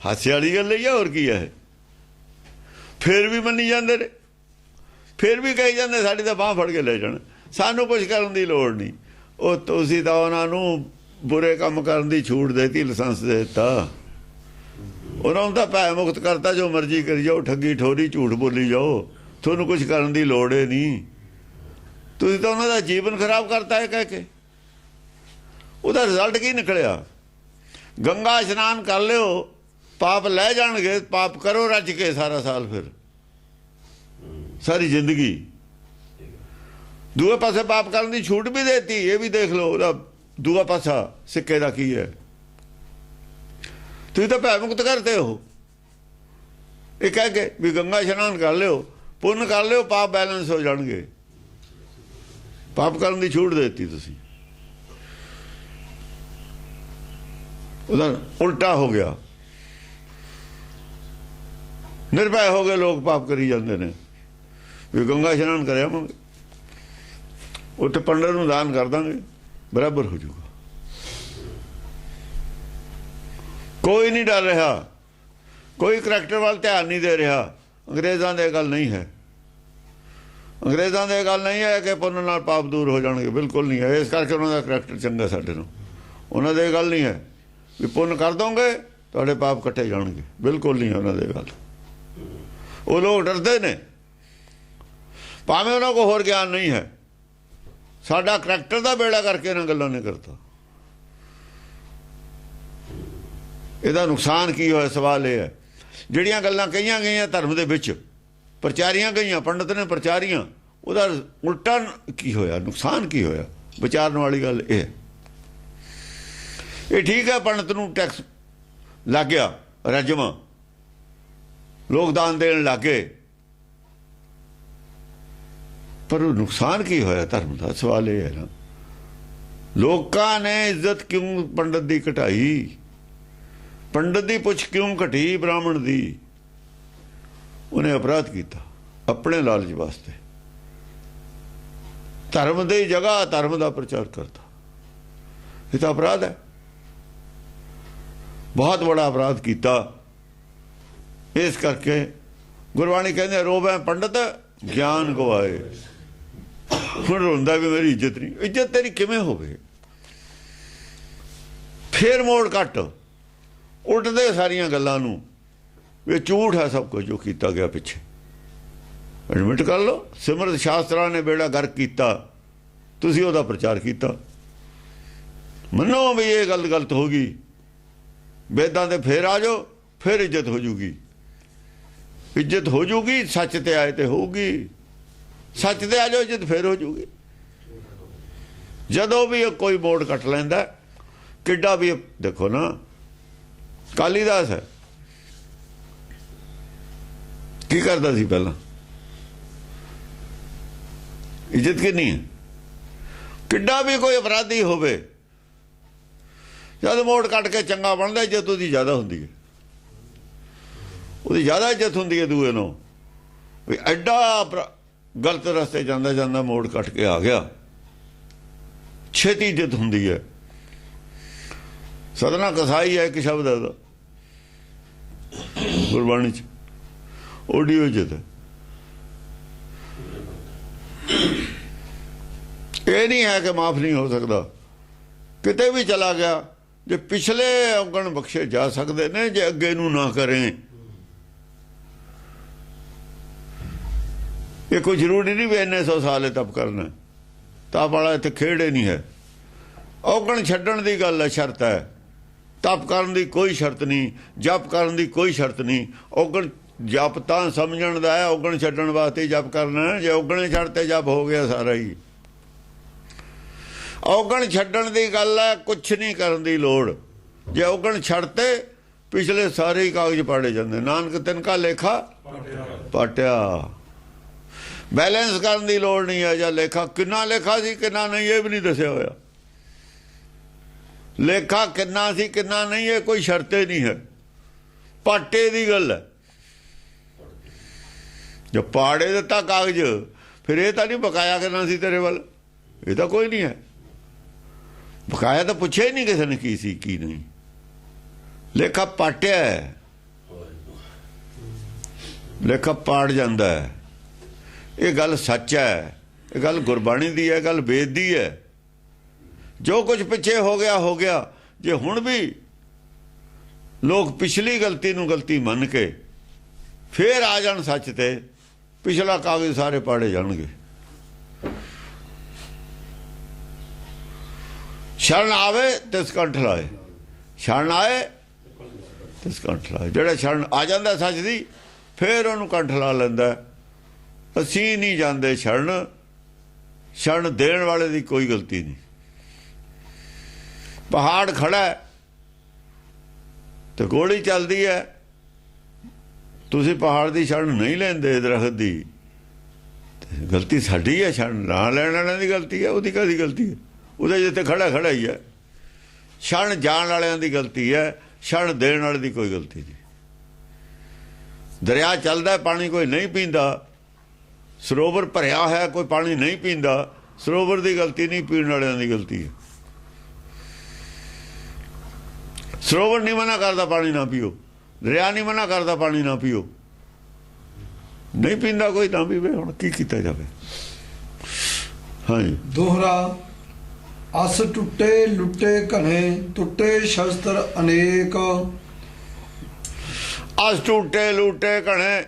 ਹਾਸੇ ਵਾਲੀ ਗੱਲ ਹੀ ਆ, ਹੋਰ ਕੀ ਹੈ। ਫਿਰ ਵੀ ਮੰਨੀ ਜਾਂਦੇ ਨੇ, ਫਿਰ ਵੀ ਕਹੀ ਜਾਂਦੇ ਸਾਡੀ ਤਾਂ ਬਾਹ ਫੜ ਕੇ ਲੈ ਜਾਣ, ਸਾਨੂੰ ਕੁਝ ਕਰਨ ਦੀ ਲੋੜ ਨਹੀਂ। ਉਹ ਤੁਸੀਂ ਤਾਂ ਉਹਨਾਂ ਨੂੰ ਬੁਰੇ ਕੰਮ ਕਰਨ ਦੀ ਛੂਟ ਦੇਤੀ, ਲਾਇਸੈਂਸ ਦੇ ਦਿੱਤਾ, ਉਹਨਾਂ ਨੂੰ ਤਾਂ ਭੈ ਮੁਕਤ ਕਰਤਾ, ਜੋ ਮਰਜ਼ੀ ਕਰੀ ਜਾਓ, ਠੱਗੀ ਠੋਰੀ ਝੂਠ ਬੋਲੀ ਜਾਓ, ਤੁਹਾਨੂੰ ਕੁਝ ਕਰਨ ਦੀ ਲੋੜ ਹੀ ਨਹੀਂ। ਤੁਸੀਂ ਤਾਂ ਉਹਨਾਂ ਦਾ ਜੀਵਨ ਖਰਾਬ ਕਰਤਾ ਹੈ ਕਹਿ ਕੇ। ਉਹਦਾ ਰਿਜ਼ਲਟ ਕੀ ਨਿਕਲਿਆ? ਗੰਗਾ ਇਸ਼ਨਾਨ ਕਰ ਲਿਓ, ਪਾਪ ਲੈ ਜਾਣਗੇ, ਪਾਪ ਕਰੋ ਰੱਜ ਕੇ ਸਾਰਾ ਸਾਲ, ਫਿਰ ਸਾਰੀ ਜ਼ਿੰਦਗੀ। ਦੂਏ ਪਾਸੇ ਪਾਪ ਕਰਨ ਦੀ ਛੂਟ ਵੀ ਦੇਤੀ, ਇਹ ਵੀ ਦੇਖ ਲਓ ਉਹਦਾ ਦੂਆ ਪਾਸਾ ਸਿੱਕੇ ਦਾ ਕੀ ਹੈ। ਤੁਸੀਂ ਤਾਂ ਭੈ ਮੁਕਤ ਕਰਦੇ ਹੋ ਇਹ ਕਹਿ ਕੇ ਵੀ ਗੰਗਾ ਇਸ਼ਨਾਨ ਕਰ ਲਿਓ, ਪੁੰਨ ਕਰ ਲਿਓ, ਪਾਪ ਬੈਲੈਂਸ ਹੋ ਜਾਣਗੇ। ਪਾਪ ਕਰਨ ਦੀ ਛੂਟ ਦੇਤੀ ਤੁਸੀਂ, ਉਹਦਾ ਉਲਟਾ ਹੋ ਗਿਆ। ਨਿਰਭੈ ਹੋ ਗਏ ਲੋਕ, ਪਾਪ ਕਰੀ ਜਾਂਦੇ ਨੇ ਵੀ ਗੰਗਾ ਇਸ਼ਨਾਨ ਕਰਿਆ ਆਵਾਂਗੇ, ਉੱਥੇ ਪੰਡਤ ਨੂੰ ਦਾਨ ਕਰ ਦਾਂਗੇ, ਬਰਾਬਰ ਹੋ ਜਾਊਗਾ। ਕੋਈ ਨਹੀਂ ਡਰ ਰਿਹਾ, ਕੋਈ ਕਰੈਕਟਰ ਵੱਲ ਧਿਆਨ ਨਹੀਂ ਦੇ ਰਿਹਾ। ਅੰਗਰੇਜ਼ਾਂ ਦੇ ਗੱਲ ਨਹੀਂ ਹੈ, ਅੰਗਰੇਜ਼ਾਂ ਦੇ ਗੱਲ ਨਹੀਂ ਹੈ ਕਿ ਪੁੰਨ ਨਾਲ ਪਾਪ ਦੂਰ ਹੋ ਜਾਣਗੇ, ਬਿਲਕੁਲ ਨਹੀਂ ਹੈ। ਇਸ ਕਰਕੇ ਉਹਨਾਂ ਦਾ ਕਰੈਕਟਰ ਚੰਗਾ ਸਾਡੇ ਨੂੰ। ਉਹਨਾਂ ਦੇ ਗੱਲ ਨਹੀਂ ਹੈ ਵੀ ਪੁੰਨ ਕਰ ਦੋਗੇ ਤੁਹਾਡੇ ਪਾਪ ਕੱਟੇ ਜਾਣਗੇ, ਬਿਲਕੁਲ ਨਹੀਂ ਉਹਨਾਂ ਦੇ ਗੱਲ। ਉਹ ਲੋਕ ਡਰਦੇ ਨੇ, ਭਾਵੇਂ ਉਹਨਾਂ ਕੋਲ ਹੋਰ ਗਿਆਨ ਨਹੀਂ ਹੈ। ਸਾਡਾ ਕਰੈਕਟਰ ਦਾ ਬੇੜਾ ਕਰਕੇ ਇਹਨਾਂ ਗੱਲਾਂ ਨਹੀਂ ਕਰਦਾ। ਇਹਦਾ ਨੁਕਸਾਨ ਕੀ ਹੋਇਆ? ਸਵਾਲ ਇਹ ਹੈ, ਜਿਹੜੀਆਂ ਗੱਲਾਂ ਕਹੀਆਂ ਗਈਆਂ ਧਰਮ ਦੇ ਵਿੱਚ, ਪ੍ਰਚਾਰੀਆਂ ਗਈਆਂ, ਪੰਡਤ ਨੇ ਪ੍ਰਚਾਰੀਆਂ, ਉਹਦਾ ਉਲਟਾ ਕੀ ਹੋਇਆ, ਨੁਕਸਾਨ ਕੀ ਹੋਇਆ? ਵਿਚਾਰਨ ਵਾਲੀ ਗੱਲ ਇਹ ਹੈ। ਇਹ ਠੀਕ ਹੈ, ਪੰਡਤ ਨੂੰ ਟੈਕਸ ਲੱਗ ਗਿਆ, ਰਜਮ ਲੋਕ ਦਾਨ ਦੇਣ ਲੱਗੇ, ਪਰ ਉਹ ਨੁਕਸਾਨ ਕੀ ਹੋਇਆ ਧਰਮ ਦਾ? ਸਵਾਲ ਇਹ ਹੈ ਨਾ। ਲੋਕਾਂ ਨੇ ਇੱਜ਼ਤ ਕਿਉਂ ਪੰਡਤ ਦੀ ਘਟਾਈ? ਪੰਡਤ ਦੀ ਪੁੱਛ ਕਿਉਂ ਘਟੀ ਬ੍ਰਾਹਮਣ ਦੀ? ਉਹਨੇ ਅਪਰਾਧ ਕੀਤਾ ਆਪਣੇ ਲਾਲਚ ਵਾਸਤੇ, ਧਰਮ ਦੀ ਜਗ੍ਹਾ ਧਰਮ ਦਾ ਪ੍ਰਚਾਰ ਕਰਤਾ। ਇਹ ਤਾਂ ਅਪਰਾਧ ਹੈ, ਬਹੁਤ ਬੜਾ ਅਪਰਾਧ ਕੀਤਾ। ਇਸ ਕਰਕੇ ਗੁਰਬਾਣੀ ਕਹਿੰਦੇ ਰੋਵੈ ਪੰਡਤ ਗਿਆਨ ਗਵਾਏ। ਹੁਣ ਰੋਂਦਾ ਵੀ ਮੇਰੀ ਇੱਜ਼ਤ ਨਹੀਂ। ਇੱਜ਼ਤ ਤੇਰੀ ਕਿਵੇਂ ਹੋਵੇ? ਫੇਰ ਮੋੜ ਕੱਟ, ਉਲਟਦੇ ਸਾਰੀਆਂ ਗੱਲਾਂ ਨੂੰ ਵੀ ਝੂਠ ਹੈ ਸਭ ਕੁਝ ਜੋ ਕੀਤਾ ਗਿਆ ਪਿੱਛੇ। ਐਡਮਿਟ ਕਰ ਲਓ, ਸਿਮਰਤ ਸ਼ਾਸਤਰਾਂ ਨੇ ਬੇੜਾ ਗਰਕ ਕੀਤਾ, ਤੁਸੀਂ ਉਹਦਾ ਪ੍ਰਚਾਰ ਕੀਤਾ। ਮੰਨੋ ਵੀ ਇਹ ਗੱਲ ਗਲਤ ਹੋ ਗਈ, ਵੇਦਾਂ ਦੇ ਫੇਰ ਆ ਜਾਓ, ਫਿਰ ਇੱਜ਼ਤ ਹੋ ਜੂਗੀ। ਇੱਜ਼ਤ ਹੋ ਜੂਗੀ, ਸੱਚ ਤੇ ਆਏ ਤੇ ਹੋਊਗੀ। ਸੱਚ ਤੇ ਆ ਜਾਓ, ਇੱਜ਼ਤ ਫੇਰ ਹੋ ਜੂਗੀ। ਜਦੋਂ ਵੀ ਕੋਈ ਮੋੜ ਕੱਟ ਲੈਂਦਾ, ਕਿੱਡਾ ਵੀ ਦੇਖੋ ਨਾ, ਕਾਲੀਦਾਸ ਹੈ, ਕੀ ਕਰਦਾ ਸੀ ਪਹਿਲਾਂ? ਇੱਜ਼ਤ ਕਿੰਨੀ ਹੈ? ਕਿੱਡਾ ਵੀ ਕੋਈ ਅਪਰਾਧੀ ਹੋਵੇ, ਜਦ ਮੋੜ ਕੱਟ ਕੇ ਚੰਗਾ ਬਣਦਾ, ਇੱਜ਼ਤ ਉਹਦੀ ਜ਼ਿਆਦਾ ਹੁੰਦੀ ਹੈ, ਉਹਦੀ ਜ਼ਿਆਦਾ ਇੱਜ਼ਤ ਹੁੰਦੀ ਹੈ ਦੂਏ ਨੂੰ। ਵੀ ਐਡਾ ਗਲਤ ਰਸਤੇ ਜਾਂਦਾ ਜਾਂਦਾ ਮੋੜ ਕੱਟ ਕੇ ਆ ਗਿਆ, ਛੇਤੀ ਇੱਜ਼ਤ ਹੁੰਦੀ ਹੈ। ਸਦਨਾ ਕਸਾਈ ਹੈ ਇੱਕ ਸ਼ਬਦ ਹੈ ਗੁਰਬਾਣੀ ਚ, ਓਡੀ ਇੱਜ਼ਤ ਹੈ। ਇਹ ਨਹੀਂ ਹੈ ਕਿ ਮਾਫ ਨਹੀਂ ਹੋ ਸਕਦਾ, ਕਿਤੇ ਵੀ ਚਲਾ ਗਿਆ। ਜੇ ਪਿਛਲੇ ਔਗਣ ਬਖਸ਼ੇ ਜਾ ਸਕਦੇ ਨੇ, ਜੇ ਅੱਗੇ ਨੂੰ ਨਾ ਕਰੇ। ਇਹ ਕੋਈ ਜ਼ਰੂਰੀ ਨਹੀਂ ਵੀ ਇੰਨੇ 100 ਸਾਲ ਤਪ ਕਰਨਾ, ਤਪ ਵਾਲਾ ਇੱਥੇ ਖੇੜੇ ਨਹੀਂ ਹੈ। ਔਗਣ ਛੱਡਣ ਦੀ ਗੱਲ ਹੈ, ਸ਼ਰਤ ਹੈ। ਤਪ ਕਰਨ ਦੀ ਕੋਈ ਸ਼ਰਤ ਨਹੀਂ, ਜਪ ਕਰਨ ਦੀ ਕੋਈ ਸ਼ਰਤ ਨਹੀਂ। ਔਗਣ ਜਪ ਤਾਂ ਸਮਝਣ ਦਾ ਹੈ, ਔਗਣ ਛੱਡਣ ਵਾਸਤੇ ਜਪ ਕਰਨਾ। ਜੇ ਔਗਣੇ ਛੱਡਤੇ ਜਪ ਹੋ ਗਿਆ ਸਾਰਾ ਹੀ। ਔਗਣ ਛੱਡਣ ਦੀ ਗੱਲ ਹੈ, ਕੁਛ ਨਹੀਂ ਕਰਨ ਦੀ ਲੋੜ। ਜੇ ਔਗਣ ਛੱਡਤੇ, ਪਿਛਲੇ ਸਾਰੇ ਹੀ ਕਾਗਜ਼ ਪਾੜੇ ਜਾਂਦੇ। ਨਾਨਕ ਤਿਨਕਾ ਲੇਖਾ ਪਾਟਿਆ। ਬੈਲੈਂਸ ਕਰਨ ਦੀ ਲੋੜ ਨਹੀਂ ਹੈ। ਜਾਂ ਲੇਖਾ ਕਿੰਨਾ ਲੇਖਾ ਸੀ ਕਿੰਨਾ ਨਹੀਂ, ਇਹ ਵੀ ਨਹੀਂ ਦੱਸਿਆ ਹੋਇਆ। ਲੇਖਾ ਕਿੰਨਾ ਸੀ ਕਿੰਨਾ ਨਹੀਂ, ਇਹ ਕੋਈ ਸ਼ਰਤੇ ਨਹੀਂ ਹੈ, ਪਾਟੇ ਦੀ ਗੱਲ ਹੈ। ਜੋ ਪਾੜੇ ਦਿੱਤਾ ਕਾਗਜ਼, ਫਿਰ ਇਹ ਤਾਂ ਨਹੀਂ ਬਕਾਇਆ ਕਿੰਨਾ ਸੀ ਤੇਰੇ ਵੱਲ, ਇਹ ਤਾਂ ਕੋਈ ਨਹੀਂ ਹੈ। ਬਕਾਇਆ ਤਾਂ ਪੁੱਛਿਆ ਹੀ ਨਹੀਂ ਕਿਸੇ ਨੇ ਕੀ ਸੀ ਕੀ ਨਹੀਂ, ਲੇਖਾ ਪਾਟਿਆ ਹੈ, ਲੇਖਾ ਪਾੜ ਜਾਂਦਾ ਹੈ। ਇਹ ਗੱਲ ਸੱਚ ਹੈ, ਇਹ ਗੱਲ ਗੁਰਬਾਣੀ ਦੀ ਹੈ, ਗੱਲ ਵੇਦ ਦੀ ਹੈ। ਜੋ ਕੁਝ ਪਿੱਛੇ ਹੋ ਗਿਆ। ਜੇ ਹੁਣ ਵੀ ਲੋਕ ਪਿਛਲੀ ਗਲਤੀ ਨੂੰ ਗਲਤੀ ਮੰਨ ਕੇ ਫੇਰ ਆ ਜਾਣ ਸੱਚ ਤੇ, ਪਿਛਲਾ ਕਾਗਜ਼ ਸਾਰੇ ਪਾੜੇ ਜਾਣਗੇ। ਸ਼ਰਨ ਆਵੇ ਤਿਸ ਕੰਠ ਲਾਏ, ਸ਼ਰਨ ਆਏ ਤਿਸ ਕੰਠ ਲਾਏ। ਜਿਹੜਾ ਸ਼ਰਨ ਆ ਜਾਂਦਾ ਸੱਚ ਦੀ, ਫੇਰ ਉਹਨੂੰ ਕੰਠ ਲਾ ਲੈਂਦਾ। ਅਸੀਂ ਨਹੀਂ ਜਾਂਦੇ ਸ਼ਰਨ, ਸ਼ਰਨ ਦੇਣ ਵਾਲੇ ਦੀ ਕੋਈ ਗਲਤੀ ਨਹੀਂ। ਪਹਾੜ ਖੜਾ ਤੇ ਗੋਲੀ ਚੱਲਦੀ ਹੈ, ਤੁਸੀਂ ਪਹਾੜ ਦੀ ਸ਼ਰਨ ਨਹੀਂ ਲੈਂਦੇ, ਦਰਖਤ ਦੀ, ਗਲਤੀ ਸਾਡੀ ਹੈ। ਸ਼ਰਨ ਨਾ ਲੈਣ ਵਾਲਿਆਂ ਦੀ ਗਲਤੀ ਹੈ, ਉਹਦੀ ਕਾਹਦੀ ਗਲਤੀ ਹੈ? ਉਹਦੇ ਜਿੱਥੇ ਖੜਾ ਹੀ ਹੈ। ਸ਼ਰਨ ਜਾਣ ਵਾਲਿਆਂ ਦੀ ਗਲਤੀ ਹੈ, ਸ਼ਰਨ ਦੇਣ ਵਾਲੇ ਦੀ ਕੋਈ ਗਲਤੀ ਨਹੀਂ। ਦਰਿਆ ਚੱਲਦਾ, ਪਾਣੀ ਕੋਈ ਨਹੀਂ ਪੀਂਦਾ, ਸਰੋਵਰ ਭਰਿਆ ਹੋਇਆ, ਕੋਈ ਪਾਣੀ ਨਹੀਂ ਪੀਂਦਾ, ਸਰੋਵਰ ਦੀ ਗਲਤੀ ਨਹੀਂ, ਪੀਣ ਵਾਲਿਆਂ ਦੀ ਗਲਤੀ ਹੈ। ਸਰੋਵਰ ਨਹੀਂ ਮਨਾ ਕਰਦਾ ਪਾਣੀ ਨਾ ਪੀਓ, ਦਰਿਆ ਨਹੀਂ ਮਨਾ ਕਰਦਾ ਪਾਣੀ ਨਾ ਪੀਓ, ਨਹੀਂ ਪੀਂਦਾ ਕੋਈ ਨਾ ਪੀਵੇ, ਹੁਣ ਕੀ ਕੀਤਾ ਜਾਵੇ। ਹਾਂਜੀ, ਦੋਹਰਾ ਅਸ ਟੁੱਟੇ ਲੁੱਟੇ ਘਣੇ, ਟੁੱਟੇ ਸ਼ਸਤਰ ਅਨੇਕ। ਅਸ ਟੁੱਟੇ ਲੁੱਟੇ ਘਣੇ,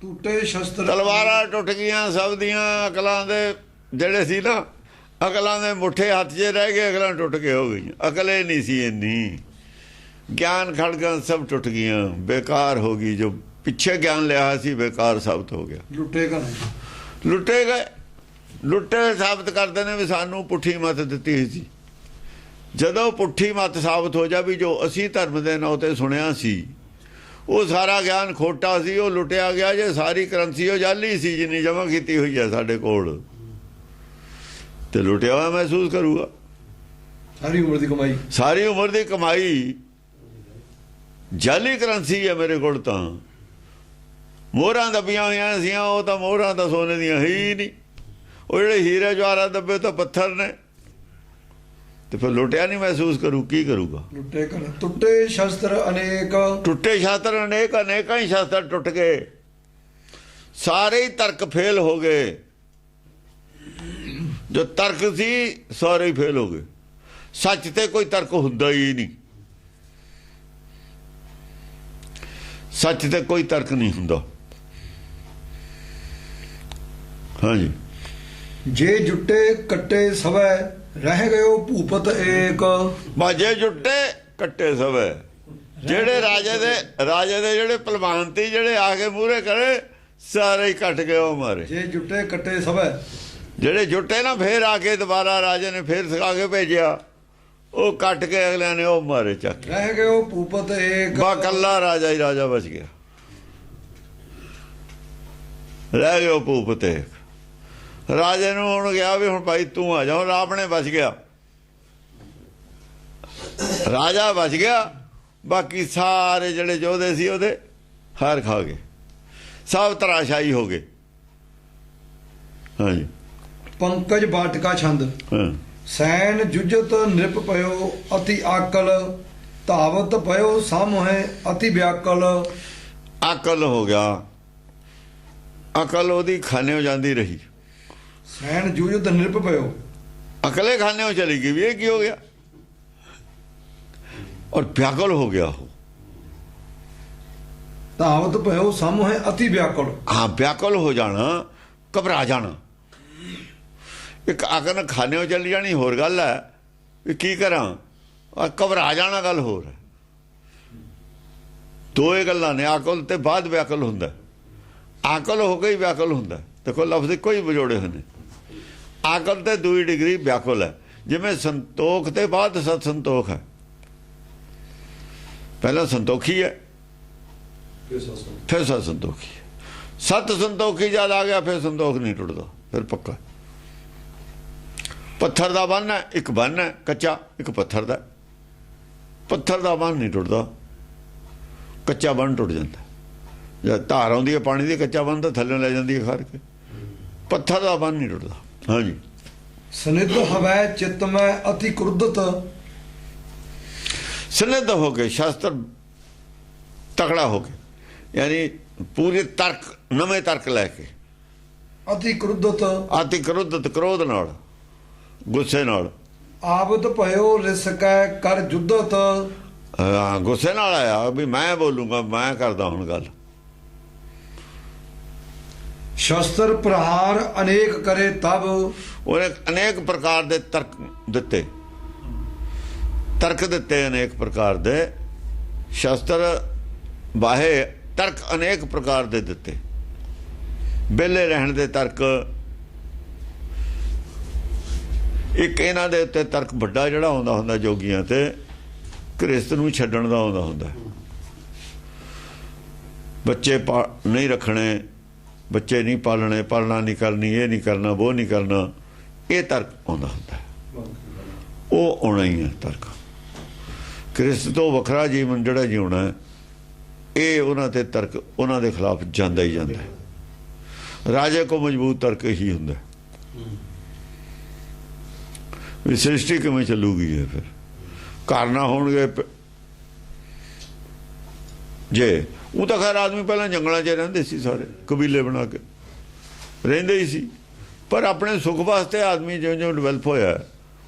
ਟੁੱਟੇ ਸ਼ਸਤਰ, ਤਲਵਾਰਾਂ ਟੁੱਟ ਗਈਆਂ ਸਭ ਦੀਆਂ। ਅਕਲਾਂ ਦੇ ਜਿਹੜੇ ਸੀ ਨਾ, ਅਕਲਾਂ ਦੇ ਮੁੱਠੇ ਹੱਥ 'ਚ ਰਹਿ ਗਏ, ਅਕਲਾਂ ਟੁੱਟ ਕੇ ਹੋ ਗਈਆਂ। ਅਕਲੇ ਨਹੀਂ ਸੀ ਇੰਨੀ, ਗਿਆਨ ਖੜਗਾਂ ਸਭ ਟੁੱਟ ਗਈਆਂ, ਬੇਕਾਰ ਹੋ ਗਈ। ਜੋ ਪਿੱਛੇ ਗਿਆਨ ਲਿਆ ਸੀ ਬੇਕਾਰ ਸਾਬਤ ਹੋ ਗਿਆ। ਲੁੱਟੇ ਘਣੇ, ਲੁੱਟੇ ਗਏ। ਲੁੱਟੇ ਸਾਬਤ ਕਰਦੇ ਨੇ ਵੀ ਸਾਨੂੰ ਪੁੱਠੀ ਮੱਤ ਦਿੱਤੀ ਹੋਈ ਸੀ। ਜਦੋਂ ਪੁੱਠੀ ਮੱਤ ਸਾਬਤ ਹੋ ਜਾ ਵੀ ਜੋ ਅਸੀਂ ਧਰਮ ਦੇ ਨਾਂ ਤੇ ਸੁਣਿਆ ਸੀ ਉਹ ਸਾਰਾ ਗਿਆਨ ਖੋਟਾ ਸੀ, ਉਹ ਲੁੱਟਿਆ ਗਿਆ। ਜੇ ਸਾਰੀ ਕਰੰਸੀ ਉਹ ਜਾਲੀ ਸੀ ਜਿੰਨੀ ਜਮ੍ਹਾਂ ਕੀਤੀ ਹੋਈ ਹੈ ਸਾਡੇ ਕੋਲ, ਤੇ ਲੁੱਟਿਆ ਹੋਇਆ ਮਹਿਸੂਸ ਕਰੂਗਾ। ਸਾਰੀ ਉਮਰ ਦੀ ਕਮਾਈ, ਸਾਰੀ ਉਮਰ ਦੀ ਕਮਾਈ ਜਾਲੀ ਕਰੰਸੀ ਹੈ ਮੇਰੇ ਕੋਲ। ਤਾਂ ਮੋਹਰਾਂ ਦੱਬੀਆਂ ਹੋਈਆਂ ਸੀਆਂ, ਉਹ ਤਾਂ ਮੋਹਰਾਂ ਤਾਂ ਸੋਨੇ ਦੀਆਂ ਹੀ ਨਹੀਂ। ਉਹ ਜਿਹੜੇ ਹੀਰੇ ਜਵਾਹਰਾਤ ਦੱਬੇ ਤਾਂ ਪੱਥਰ ਨੇ, ਤੇ ਫਿਰ ਲੁੱਟਿਆ ਨਹੀਂ ਮਹਿਸੂਸ ਕਰੂ, ਕੀ ਕਰੂਗਾ। ਲੁੱਟੇ ਘਣੇ, ਟੁੱਟੇ ਸ਼ਸਤਰ ਅਨੇਕ। ਟੁੱਟੇ ਸ਼ਸਤਰ ਅਨੇਕ, ਅਨੇਕਾਂ ਹੀ ਸ਼ਸਤਰ ਟੁੱਟ ਗਏ, ਸਾਰੇ ਹੀ ਤਰਕ ਫੇਲ ਹੋ ਗਏ। ਜੋ ਤਰਕ ਸੀ ਸਾਰੇ ਹੀ ਫੇਲ ਹੋ ਗਏ। ਸੱਚ ਤੇ ਕੋਈ ਤਰਕ ਹੁੰਦਾ ਹੀ ਨਹੀਂ, ਸੱਚ ਤੇ ਕੋਈ ਤਰਕ ਨਹੀਂ ਹੁੰਦਾ। ਹਾਂਜੀ, ਜੇ ਜੁੱਟੇ ਕੱਟੇ ਸਵੈ, ਰਹਿ ਗਇਓ ਭੂਪਤ ਏਕ। ਬਾਜੇ ਜੁੱਟੇ ਕੱਟੇ ਸਭੇ। ਜਿਹੜੇ ਰਾਜੇ ਦੇ ਜਿਹੜੇ ਪਹਿਲਵਾਨ ਤੀ, ਜਿਹੜੇ ਆ ਕੇ ਮੂਹਰੇ ਕਰੇ, ਸਾਰੇ ਹੀ ਕੱਟ ਗਏ ਉਹ ਮਾਰੇ। ਜੇ ਜੁੱਟੇ ਕੱਟੇ ਸਵੈ, ਜਿਹੜੇ ਜੁੱਟੇ ਨਾ ਫੇਰ ਆ ਕੇ ਦੁਬਾਰਾ ਰਾਜੇ ਨੇ ਫੇਰ ਸਿਖਾ ਕੇ ਭੇਜਿਆ, ਉਹ ਕੱਟ ਕੇ ਅਗਲਿਆਂ ਨੇ ਉਹ ਮਾਰੇ ਚੱਕ। ਰਹਿ ਗਇਓ ਭੂਪਤ ਏਕ। ਬਾ ਕੱਲਾ ਰਾਜਾ ਹੀ ਰਾਜਾ ਬਚ ਗਿਆ, ਰਹਿ ਗਿਆ ਭੂਪਤ ਏਕ। ਰਾਜੇ ਨੂੰ ਹੁਣ ਗਿਆ ਵੀ ਹੁਣ ਭਾਈ ਤੂੰ ਆ ਜਾ। ਹੁਣ ਆਪਣੇ ਬਚ ਗਿਆ, ਰਾਜਾ ਬਚ ਗਿਆ, ਬਾਕੀ ਸਾਰੇ ਜਿਹੜੇ ਯੋਧੇ ਸੀ ਉਹਦੇ ਹਾਰ ਖਾ ਗਏ, ਸਭ ਤਰਾਸ਼ਾਈ ਹੋ ਗਏ। ਹਾਂਜੀ, ਪੰਕਜ ਬਾਟਕਾ ਛੰਦ। ਹਾਂ, ਸੈਨ ਜੁਜਤ ਨਿਰਪ ਪਇਓ ਅਤੀ ਆਕਲ, ਧਾਵਤ ਪਇਓ ਸਾਮੋਹੇ ਅਤੀ ਵਿਆਕਲ। ਅਕਲ ਹੋ ਗਿਆ, ਅਕਲ ਉਹਦੀ ਖਾਨਿਓ ਜਾਂਦੀ ਰਹੀ। ਸੈਨ ਜੁਜਤ ਨਿਰਪ ਪਇਓ, ਅਕਲੇ ਖਾਨਿਓ ਚਲੀ ਗਈ ਵੀ ਇਹ ਕੀ ਹੋ ਗਿਆ, ਔਰ ਵਿਆਕਲ ਹੋ ਗਿਆ ਉਹ। ਧਾਵਤ ਪਇਓ ਸਾਮੋਹੇ ਅਤੀ ਵਿਆਕਲ। ਹਾਂ, ਵਿਆਕਲ ਹੋ ਜਾਣਾ, ਘਬਰਾ ਜਾਣਾ। ਇੱਕ ਅਕਲ ਖਾਨਿਓ ਚਲੀ ਜਾਣੀ ਹੋਰ ਗੱਲ ਹੈ, ਵੀ ਕੀ ਕਰਾਂ, ਔਰ ਘਬਰਾ ਜਾਣਾ ਗੱਲ ਹੋਰ ਹੈ। ਦੋ ਇਹ ਗੱਲਾਂ ਨੇ, ਅਕਲ ਤੇ ਬਾਅਦ ਵਿਆਕਲ ਹੁੰਦਾ। ਅਕਲ ਹੋ ਗਈ ਵਿਆਕਲ ਹੁੰਦਾ, ਦੇਖੋ ਲਫ਼ਜ਼ ਕੋਈ ਵਿਜੋੜੇ ਹੋਏ ਨੇ। ਅਕਲ ਤੇ ਦੂਈ ਡਿਗਰੀ ਵਿਆਕੁਲ ਹੈ। ਜਿਵੇਂ ਸੰਤੋਖ ਤੇ ਬਾਅਦ ਸਤ ਸੰਤੋਖ ਹੈ, ਪਹਿਲਾਂ ਸੰਤੋਖੀ ਹੈ ਫਿਰ ਸਤ ਸੰਤੋਖੀ ਹੈ। ਸਤ ਸੰਤੋਖੀ ਜਦ ਆ ਗਿਆ ਫਿਰ ਸੰਤੋਖ ਨਹੀਂ ਟੁੱਟਦਾ, ਫਿਰ ਪੱਕਾ। ਪੱਥਰ ਦਾ ਬੰਨ ਹੈ, ਇੱਕ ਬੰਨ ਹੈ ਕੱਚਾ, ਇੱਕ ਪੱਥਰ ਦਾ। ਪੱਥਰ ਦਾ ਬੰਨ ਨਹੀਂ ਟੁੱਟਦਾ, ਕੱਚਾ ਬੰਨ ਟੁੱਟ ਜਾਂਦਾ। ਜਦ ਧਾਰ ਆਉਂਦੀ ਹੈ ਪਾਣੀ ਦੀ, ਕੱਚਾ ਬੰਨ ਤਾਂ ਥੱਲੇ ਲੈ ਜਾਂਦੀ ਹੈ ਖਾਰ ਕੇ, ਪੱਥਰ ਦਾ ਬੰਨ ਨਹੀਂ ਟੁੱਟਦਾ। ਹਾਂਜੀ। ਸਨਿਧ ਹਵੈ ਚਿਤ ਮੈਂ ਅਤੀ ਕ੍ਰੁੱਧਤ, ਸਨਿਧ ਹੋ ਕੇ ਸ਼ਾਸਤਰ ਤਕੜਾ ਹੋ ਕੇ, ਯਾਨੀ ਪੂਰੇ ਤਰਕ, ਨਵੇਂ ਤਰਕ ਲੈ ਕੇ, ਅਤੀ ਕ੍ਰੁੱਧਤ ਅਤੀ ਕ੍ਰੋਧਤ, ਕ੍ਰੋਧ ਨਾਲ, ਗੁੱਸੇ ਨਾਲ, ਆਬਦ ਭਇਓ ਰਿਸਕੈ ਕਰ ਜੁੱਧਤ, ਗੁੱਸੇ ਨਾਲ ਆਇਆ ਵੀ ਮੈਂ ਬੋਲੂੰਗਾ, ਮੈਂ ਕਰਦਾ ਹੁਣ ਗੱਲ। ਸ਼ਸਤਰ ਪ੍ਰਹਾਰ ਅਨੇਕ ਕਰੇ ਤਬ, ਉਹਨੇ ਅਨੇਕ ਪ੍ਰਕਾਰ ਦੇ ਤਰਕ ਦਿੱਤੇ, ਤਰਕ ਦਿੱਤੇ ਅਨੇਕ ਪ੍ਰਕਾਰ ਦੇ, ਸ਼ਸਤਰ ਬਾਹੇ ਤਰਕ ਅਨੇਕ ਪ੍ਰਕਾਰ ਦੇ ਦਿੱਤੇ। ਵਿਹਲੇ ਰਹਿਣ ਦੇ ਤਰਕ, ਇੱਕ ਇਹਨਾਂ ਦੇ ਉੱਤੇ ਤਰਕ ਵੱਡਾ ਜਿਹੜਾ ਆਉਂਦਾ ਹੁੰਦਾ ਜੋਗੀਆਂ ਤੇ, ਗ੍ਰਸਥ ਨੂੰ ਛੱਡਣ ਦਾ ਆਉਂਦਾ ਹੁੰਦਾ। ਬੱਚੇ ਨਹੀਂ ਰੱਖਣੇ, ਬੱਚੇ ਨਹੀਂ ਪਾਲਣੇ, ਪਾਲਣਾ ਨਹੀਂ ਕਰਨੀ, ਇਹ ਨਹੀਂ ਕਰਨਾ, ਉਹ ਨਹੀਂ ਕਰਨਾ, ਇਹ ਤਰਕ ਆਉਂਦਾ ਹੁੰਦਾ। ਉਹ ਆਉਣਾ ਹੀ ਹੈ ਤਰਕ। ਗ੍ਰਸਥ ਤੋਂ ਵੱਖਰਾ ਜੀਵਨ ਜਿਹੜਾ ਜਿਉਣਾ, ਇਹ ਉਹਨਾਂ ਤੇ ਤਰਕ, ਉਹਨਾਂ ਦੇ ਖਿਲਾਫ ਜਾਂਦਾ ਹੀ ਜਾਂਦਾ ਹੈ। ਰਾਜੇ ਕੋ ਮਜ਼ਬੂਤ ਤਰਕ ਹੀ ਹੁੰਦਾ ਵੀ ਸ੍ਰਿਸ਼ਟੀ ਕਿਵੇਂ ਚੱਲੂਗੀ। ਹੈ ਫਿਰ ਘਰ ਨਾ ਹੋਣਗੇ ਜੇ, ਉਹ ਤਾਂ ਖੈਰ ਆਦਮੀ ਪਹਿਲਾਂ ਜੰਗਲਾਂ 'ਚ ਰਹਿੰਦੇ ਸੀ, ਸਾਰੇ ਕਬੀਲੇ ਬਣਾ ਕੇ ਰਹਿੰਦੇ ਹੀ ਸੀ, ਪਰ ਆਪਣੇ ਸੁੱਖ ਵਾਸਤੇ ਆਦਮੀ ਜਿਉਂ-ਜਿਉਂ ਡਿਵੈਲਪ ਹੋਇਆ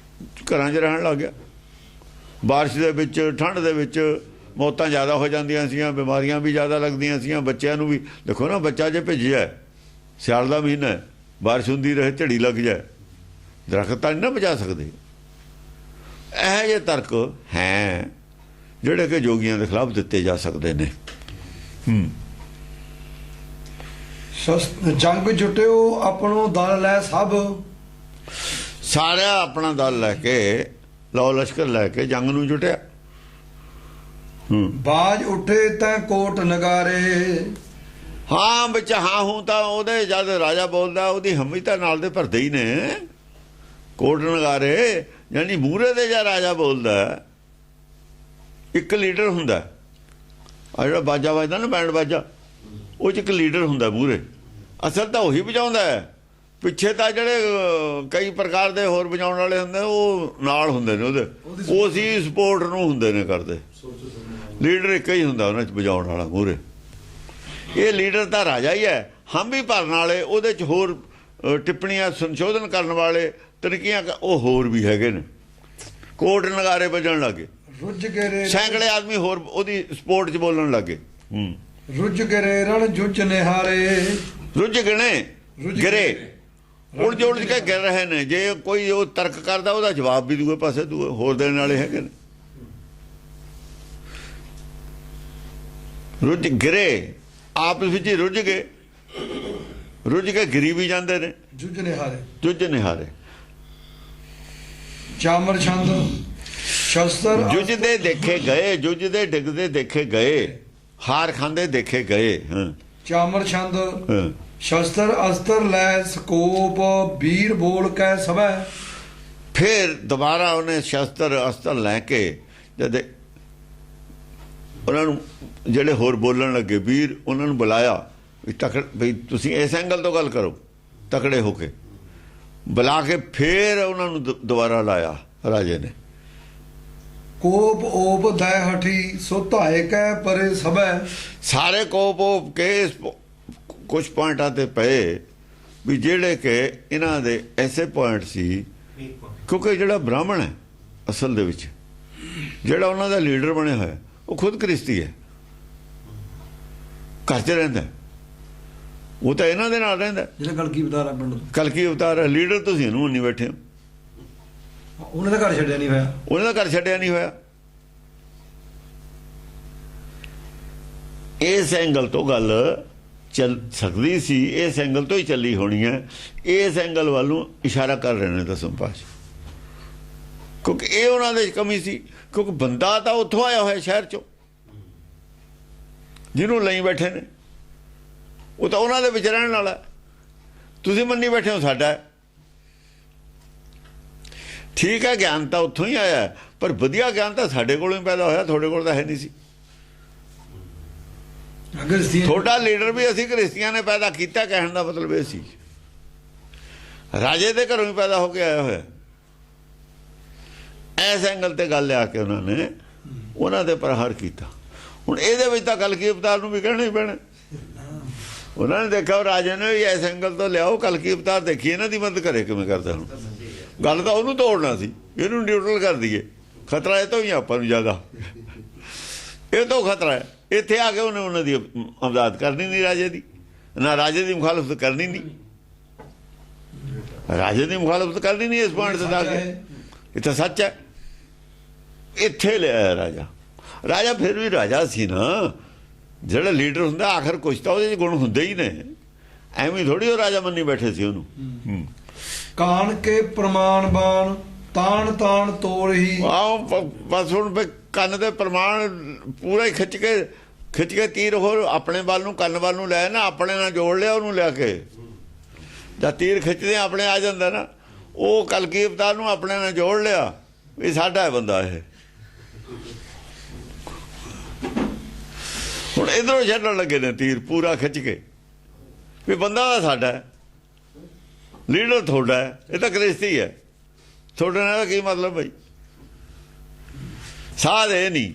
ਘਰਾਂ 'ਚ ਰਹਿਣ ਲੱਗ ਗਿਆ। ਬਾਰਿਸ਼ ਦੇ ਵਿੱਚ, ਠੰਡ ਦੇ ਵਿੱਚ ਮੌਤਾਂ ਜ਼ਿਆਦਾ ਹੋ ਜਾਂਦੀਆਂ ਸੀਆਂ, ਬਿਮਾਰੀਆਂ ਵੀ ਜ਼ਿਆਦਾ ਲੱਗਦੀਆਂ ਸੀਆਂ, ਬੱਚਿਆਂ ਨੂੰ ਵੀ। ਦੇਖੋ ਨਾ, ਬੱਚਾ ਜੇ ਭਿੱਜਿਆ, ਸਿਆਲ ਦਾ ਮਹੀਨਾ ਹੈ, ਬਾਰਿਸ਼ ਹੁੰਦੀ ਰਹੇ, ਝੜੀ ਲੱਗ ਜਾਏ, ਦਰਖਤ ਤਾਂ ਨਹੀਂ ਨਾ ਬਚਾ ਸਕਦੇ। ਇਹੋ ਜਿਹੇ ਤਰਕ ਹੈ ਜਿਹੜੇ ਕਿ ਜੋਗੀਆਂ ਦੇ ਖਿਲਾਫ ਦਿੱਤੇ ਜਾ ਸਕਦੇ ਨੇ। ਜੰਗ ਜੁਟਿਓ ਆਪਣੋ ਦਲ ਲੈ ਸਭ, ਸਾਰਿਆ ਆਪਣਾ ਦਲ ਲੈ ਕੇ, ਲਓ ਲਸ਼ਕਰ ਲੈ ਕੇ ਜੰਗ ਨੂੰ ਜੁਟਿਆ। ਬਾਜ ਉੱਠੇ ਤੈਂ ਕੋਟ ਨਗਾਰੇ, ਹਾਂ ਵਿੱਚ ਹਾਂ ਹੂੰ ਤਾਂ ਉਹਦੇ, ਜਦ ਰਾਜਾ ਬੋਲਦਾ ਉਹਦੀ ਹਮੀ ਤਾਂ ਨਾਲ ਦੇ ਭਰਦੇ ਹੀ ਨੇ। ਕੋਟ ਨਗਾਰੇ ਯਾਨੀ ਮੂਹਰੇ ਦੇ ਜਾਂ ਰਾਜਾ ਬੋਲਦਾ, ਇੱਕ ਲੀਡਰ ਹੁੰਦਾ। ਆ ਜਿਹੜਾ ਬਾਜਾ ਵੱਜਦਾ ਨਾ, ਬੈਂਡ ਬਾਜਾ, ਉਹ 'ਚ ਇੱਕ ਲੀਡਰ ਹੁੰਦਾ ਮੂਹਰੇ। ਅਸਲ ਤਾਂ ਉਹੀ ਵਜਾਉਂਦਾ ਹੈ, ਪਿੱਛੇ ਤਾਂ ਜਿਹੜੇ ਕਈ ਪ੍ਰਕਾਰ ਦੇ ਹੋਰ ਵਜਾਉਣ ਵਾਲੇ ਹੁੰਦੇ, ਉਹ ਨਾਲ ਹੁੰਦੇ ਨੇ ਉਹਦੇ, ਉਹ ਸੀ ਸਪੋਰਟ ਨੂੰ ਹੁੰਦੇ ਨੇ ਕਰਦੇ। ਲੀਡਰ ਇੱਕ ਹੀ ਹੁੰਦਾ ਉਹਨਾਂ 'ਚ ਵਜਾਉਣ ਵਾਲਾ ਮੂਹਰੇ। ਇਹ ਲੀਡਰ ਤਾਂ ਰਾਜਾ ਹੀ ਹੈ, ਹਮ ਵੀ ਭਰਨ ਵਾਲੇ, ਉਹਦੇ 'ਚ ਹੋਰ ਟਿੱਪਣੀਆਂ ਸੰਸ਼ੋਧਨ ਕਰਨ ਵਾਲੇ, ਤਰੀਕਿਆਂ ਉਹ ਹੋਰ ਵੀ ਹੈਗੇ ਨੇ। ਕੋਟ ਨਗਾਰੇ ਵੱਜਣ ਲੱਗੇ, ਰੁੱਝ ਗਰੇ ਸੈਂਕੜੇ ਆਦਮੀ ਹੋਰ ਉਹਦੀ ਸਪੋਰਟ 'ਚ ਬੋਲਣ ਲੱਗੇ। ਰੁੱਝ ਗਰੇ ਰਣ ਜੁੱਝ ਨਿਹਾਰੇ, ਰੁੱਝ ਗਣੇ ਗਿਰੇ, ਉਲਝ ਉਲਝ ਕੇ ਗਿਰ ਰਹੇ ਨੇ। ਜੇ ਕੋਈ ਉਹ ਤਰਕ ਕਰਦਾ, ਉਹਦਾ ਜਵਾਬ ਵੀ ਦੂਏ ਪਾਸੇ ਹੋਰ ਦੇਣ ਵਾਲੇ ਹੈਗੇ ਨੇ। ਰੁੱਝ ਗਿਰੇ, ਆਪਸ ਵਿੱਚ ਹੀ ਰੁੱਝ ਗਏ, ਰੁੱਝ ਕੇ ਗਿਰੀ ਵੀ ਜਾਂਦੇ ਨੇ। ਜੁੱਝ ਨਿਹਾਰੇ, ਜੁੱਝ ਨਿਹਾਰੇ, ਚਾਮਰ ਛੰਦ ਸ਼ਸਤਰ, ਜੁੱਝਦੇ ਦੇਖੇ ਗਏ, ਜੁੱਝਦੇ ਡਿੱਗਦੇ ਦੇਖੇ ਗਏ, ਹਾਰ ਖਾਂਦੇ ਦੇਖੇ ਗਏ। ਚਾਮਰ ਛੰਦ ਸ਼ਸਤਰ ਅਸਤਰ ਲੈ ਸਕੋਪ, ਵੀਰ ਬੋਲ ਕੇ ਸਭੈ। ਫਿਰ ਦੁਬਾਰਾ ਉਹਨੇ ਸ਼ਸਤਰ ਅਸਤਰ ਲੈ ਕੇ, ਜਦ ਉਹਨਾਂ ਨੂੰ ਜਿਹੜੇ ਹੋਰ ਬੋਲਣ ਲੱਗੇ ਵੀਰ, ਉਹਨਾਂ ਨੂੰ ਬੁਲਾਇਆ ਵੀ ਬਈ ਤੁਸੀਂ ਇਸ ਐਂਗਲ ਤੋਂ ਗੱਲ ਕਰੋ, ਤਕੜੇ ਹੋ ਕੇ ਬੁਲਾ ਕੇ ਫਿਰ ਉਹਨਾਂ ਨੂੰ ਦੁਬਾਰਾ ਲਾਇਆ ਰਾਜੇ ਨੇ। ਕੋਪ ਓਪ ਦੈ ਹਠੀ ਸੋ ਧਾਏ ਕੈ ਪਰੇ ਸਭੈ। ਸਾਰੇ ਕੋਪ ਓਪ ਕੇ ਕੁਝ ਪੁਆਇੰਟਾਂ ਤੇ ਪਏ ਵੀ ਜਿਹੜੇ ਕਿ ਇਹਨਾਂ ਦੇ ਐਸੇ ਪੁਆਇੰਟ ਸੀ, ਕਿਉਂਕਿ ਜਿਹੜਾ ਬ੍ਰਾਹਮਣ ਹੈ ਅਸਲ ਦੇ ਵਿੱਚ, ਜਿਹੜਾ ਉਹਨਾਂ ਦਾ ਲੀਡਰ ਬਣਿਆ ਹੋਇਆ, ਉਹ ਖੁਦ ਕ੍ਰਿਸਤੀ ਹੈ, ਘਰ 'ਚ ਰਹਿੰਦਾ, ਉਹ ਤਾਂ ਇਹਨਾਂ ਦੇ ਨਾਲ ਰਹਿੰਦਾ। ਜਿਹੜਾ ਕਲਕੀ ਅਵਤਾਰ ਹੈ ਪਿੰਡ, ਕਲਕੀ ਅਵਤਾਰ ਹੈ, ਲੀਡਰ ਤੁਸੀਂ ਇਹਨੂੰ ਨਹੀਂ ਬੈਠੇ ਹੋ। ਉਹਨੇ ਤਾਂ ਘਰ ਛੱਡਿਆ ਨਹੀਂ ਹੋਇਆ, ਉਹਨਾਂ ਦਾ ਘਰ ਛੱਡਿਆ ਨਹੀਂ ਹੋਇਆ। ਇਸ ਐਂਗਲ ਤੋਂ ਗੱਲ ਚੱਲ ਸਕਦੀ ਸੀ, ਇਸ ਐਂਗਲ ਤੋਂ ਹੀ ਚੱਲੀ ਹੋਣੀ ਹੈ। ਇਸ ਐਂਗਲ ਵੱਲ ਨੂੰ ਇਸ਼ਾਰਾ ਕਰ ਰਹੇ ਨੇ ਦਸਮ ਪਾਤਸ਼ਾਹ, ਕਿਉਂਕਿ ਇਹ ਉਹਨਾਂ ਦੇ ਕਮੀ ਸੀ। ਕਿਉਂਕਿ ਬੰਦਾ ਤਾਂ ਉੱਥੋਂ ਆਇਆ ਹੋਇਆ ਸ਼ਹਿਰ 'ਚੋਂ, ਜਿਹਨੂੰ ਲਈ ਬੈਠੇ ਨੇ, ਉਹ ਤਾਂ ਉਹਨਾਂ ਦੇ ਵਿੱਚ ਰਹਿਣ ਵਾਲਾ। ਤੁਸੀਂ ਮੰਨੀ ਬੈਠੇ ਹੋ ਸਾਡਾ। ਠੀਕ ਹੈ, ਗਿਆਨ ਤਾਂ ਉੱਥੋਂ ਹੀ ਆਇਆ, ਪਰ ਵਧੀਆ ਗਿਆਨ ਤਾਂ ਸਾਡੇ ਕੋਲੋਂ ਹੀ ਪੈਦਾ ਹੋਇਆ, ਤੁਹਾਡੇ ਕੋਲ ਤਾਂ ਹੈ ਨਹੀਂ ਸੀ। ਅਗਰ ਤੁਹਾਡਾ ਲੀਡਰ ਵੀ ਅਸੀਂ ਗ੍ਰਸਤੀਆਂ ਨੇ ਪੈਦਾ ਕੀਤਾ, ਕਹਿਣ ਦਾ ਮਤਲਬ ਇਹ ਸੀ ਰਾਜੇ ਦੇ ਘਰੋਂ ਹੀ ਪੈਦਾ ਹੋ ਕੇ ਆਇਆ ਹੋਇਆ। ਐਸ ਐਂਗਲ ਤੇ ਗੱਲ ਲਿਆ ਕੇ ਉਹਨਾਂ ਦੇ ਪ੍ਰਹਾਰ ਕੀਤਾ। ਹੁਣ ਇਹਦੇ ਵਿੱਚ ਤਾਂ ਕਲਕੀ ਅਵਤਾਰ ਨੂੰ ਵੀ ਕਹਿਣਾ ਹੀ ਪੈਣਾ। ਉਹਨਾਂ ਨੇ ਦੇਖਿਆ ਰਾਜੇ ਨੇ ਵੀ ਇਸ ਐਂਗਲ ਤੋਂ ਲਿਆਓ, ਕਲਕੀ ਅਵਤਾਰ ਦੇਖੀਏ ਇਹਨਾਂ ਦੀ ਮਦਦ ਕਰੇ ਕਿਵੇਂ ਕਰਦਾ। ਹੁਣ ਗੱਲ ਤਾਂ ਉਹਨੂੰ ਤੋੜਨਾ ਸੀ, ਇਹਨੂੰ ਨਿਊਟਰਲ ਕਰ ਦਈਏ। ਖਤਰਾ ਇਹ ਤੋਂ ਹੀ ਆਪਾਂ ਨੂੰ ਜ਼ਿਆਦਾ, ਇਹ ਤੋਂ ਖਤਰਾ ਹੈ। ਇੱਥੇ ਆ ਕੇ ਉਹਨੇ ਉਹਨਾਂ ਦੀ ਅਮਦਾਦ ਕਰਨੀ ਨਹੀਂ, ਰਾਜੇ ਦੀ ਨਾ, ਰਾਜੇ ਦੀ ਮੁਖਾਲਫਤ ਕਰਨੀ ਨਹੀਂ, ਰਾਜੇ ਦੀ ਮੁਖਾਲਫਤ ਕਰਨੀ ਨਹੀਂ। ਇਸ ਪੁਆਇੰਟ ਤੇ ਆ ਕੇ ਇਹ ਤਾਂ ਸੱਚ ਹੈ। ਇੱਥੇ ਲਿਆ ਰਾਜਾ ਫਿਰ ਵੀ ਰਾਜਾ ਸੀ ਨਾ। ਜਿਹੜਾ ਲੀਡਰ ਹੁੰਦਾ ਆਖਰ ਕੁਛ ਤਾਂ ਉਹਦੇ 'ਚ ਗੁਣ ਹੁੰਦੇ ਹੀ ਨੇ, ਐਵੇਂ ਥੋੜੀ ਉਹ ਰਾਜਾ ਮੰਨੀ ਬੈਠੇ ਸੀ ਉਹਨੂੰ। ਕਾਨ ਕੇ ਪ੍ਰਮਾਣਵਾਨ ਤਾਣ ਤਾਣ ਤੋੜ ਹੀ। ਆਹ ਬਸ ਹੁਣ ਕੰਨ ਦੇ ਪ੍ਰਮਾਣ ਪੂਰਾ ਹੀ ਖਿੱਚ ਕੇ ਤੀਰ ਹੋਰ ਆਪਣੇ ਵੱਲ ਨੂੰ, ਕੰਨ ਵੱਲ ਨੂੰ ਲੈ ਨਾ, ਆਪਣੇ ਨਾਲ ਜੋੜ ਲਿਆ ਉਹਨੂੰ ਲਿਆ ਕੇ। ਜਦ ਤੀਰ ਖਿੱਚਦੇ ਆਪਣੇ ਆ ਜਾਂਦਾ ਨਾ, ਉਹ ਕਲਕੀ ਅਵਤਾਰ ਨੂੰ ਆਪਣੇ ਨਾਲ ਜੋੜ ਲਿਆ ਵੀ ਸਾਡਾ ਹੈ ਬੰਦਾ ਇਹ। ਹੁਣ ਇਧਰੋਂ ਛੱਡਣ ਲੱਗੇ ਨੇ ਤੀਰ ਪੂਰਾ ਖਿੱਚ ਕੇ ਵੀ ਬੰਦਾ ਤਾਂ ਸਾਡਾ ਹੈ, ਲੀਡਰ ਤੁਹਾਡਾ ਹੈ, ਇਹ ਤਾਂ ਗ੍ਰਸਤੀ ਹੈ। ਤੁਹਾਡੇ ਨਾਲ ਕੀ ਮਤਲਬ ਬਈ? ਸਾਧ ਇਹ ਨਹੀਂ,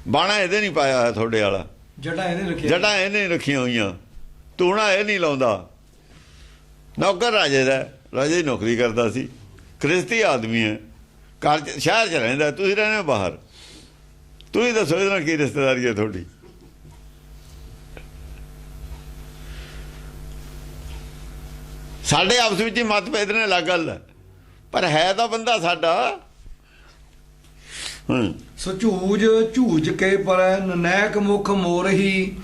ਬਾਣਾ ਇਹਦੇ ਨਹੀਂ ਪਾਇਆ ਹੋਇਆ ਤੁਹਾਡੇ ਵਾਲਾ, ਜਟਾਂ ਇਹਨੇ ਰੱਖੀਆਂ ਹੋਈਆਂ, ਧੂਣਾ ਇਹ ਨਹੀਂ ਲਾਉਂਦਾ। ਨੌਕਰ ਰਾਜੇ ਦਾ, ਰਾਜੇ ਦੀ ਨੌਕਰੀ ਕਰਦਾ ਸੀ, ਗ੍ਰਸਤੀ ਆਦਮੀ ਹੈ, ਘਰ 'ਚ ਸ਼ਹਿਰ 'ਚ ਰਹਿੰਦਾ, ਤੁਸੀਂ ਰਹਿੰਦੇ ਹੋ ਬਾਹਰ। ਤੁਸੀਂ ਦੱਸੋ ਇਹਦੇ ਨਾਲ ਕੀ ਰਿਸ਼ਤੇਦਾਰੀ ਹੈ ਤੁਹਾਡੀ? ਸਾਡੇ ਆਪਸ ਵਿੱਚ ਹੀ ਮਤਭੇਦ ਨੇ, ਅਲੱਗ ਗੱਲ ਹੈ, ਪਰ ਹੈ ਤਾਂ ਬੰਦਾ ਸਾਡਾ। ਸੋ ਝੂਝ ਕੇ ਪਰ ਨਨੈਕ ਮੁਖ ਮੋਰਹੀ।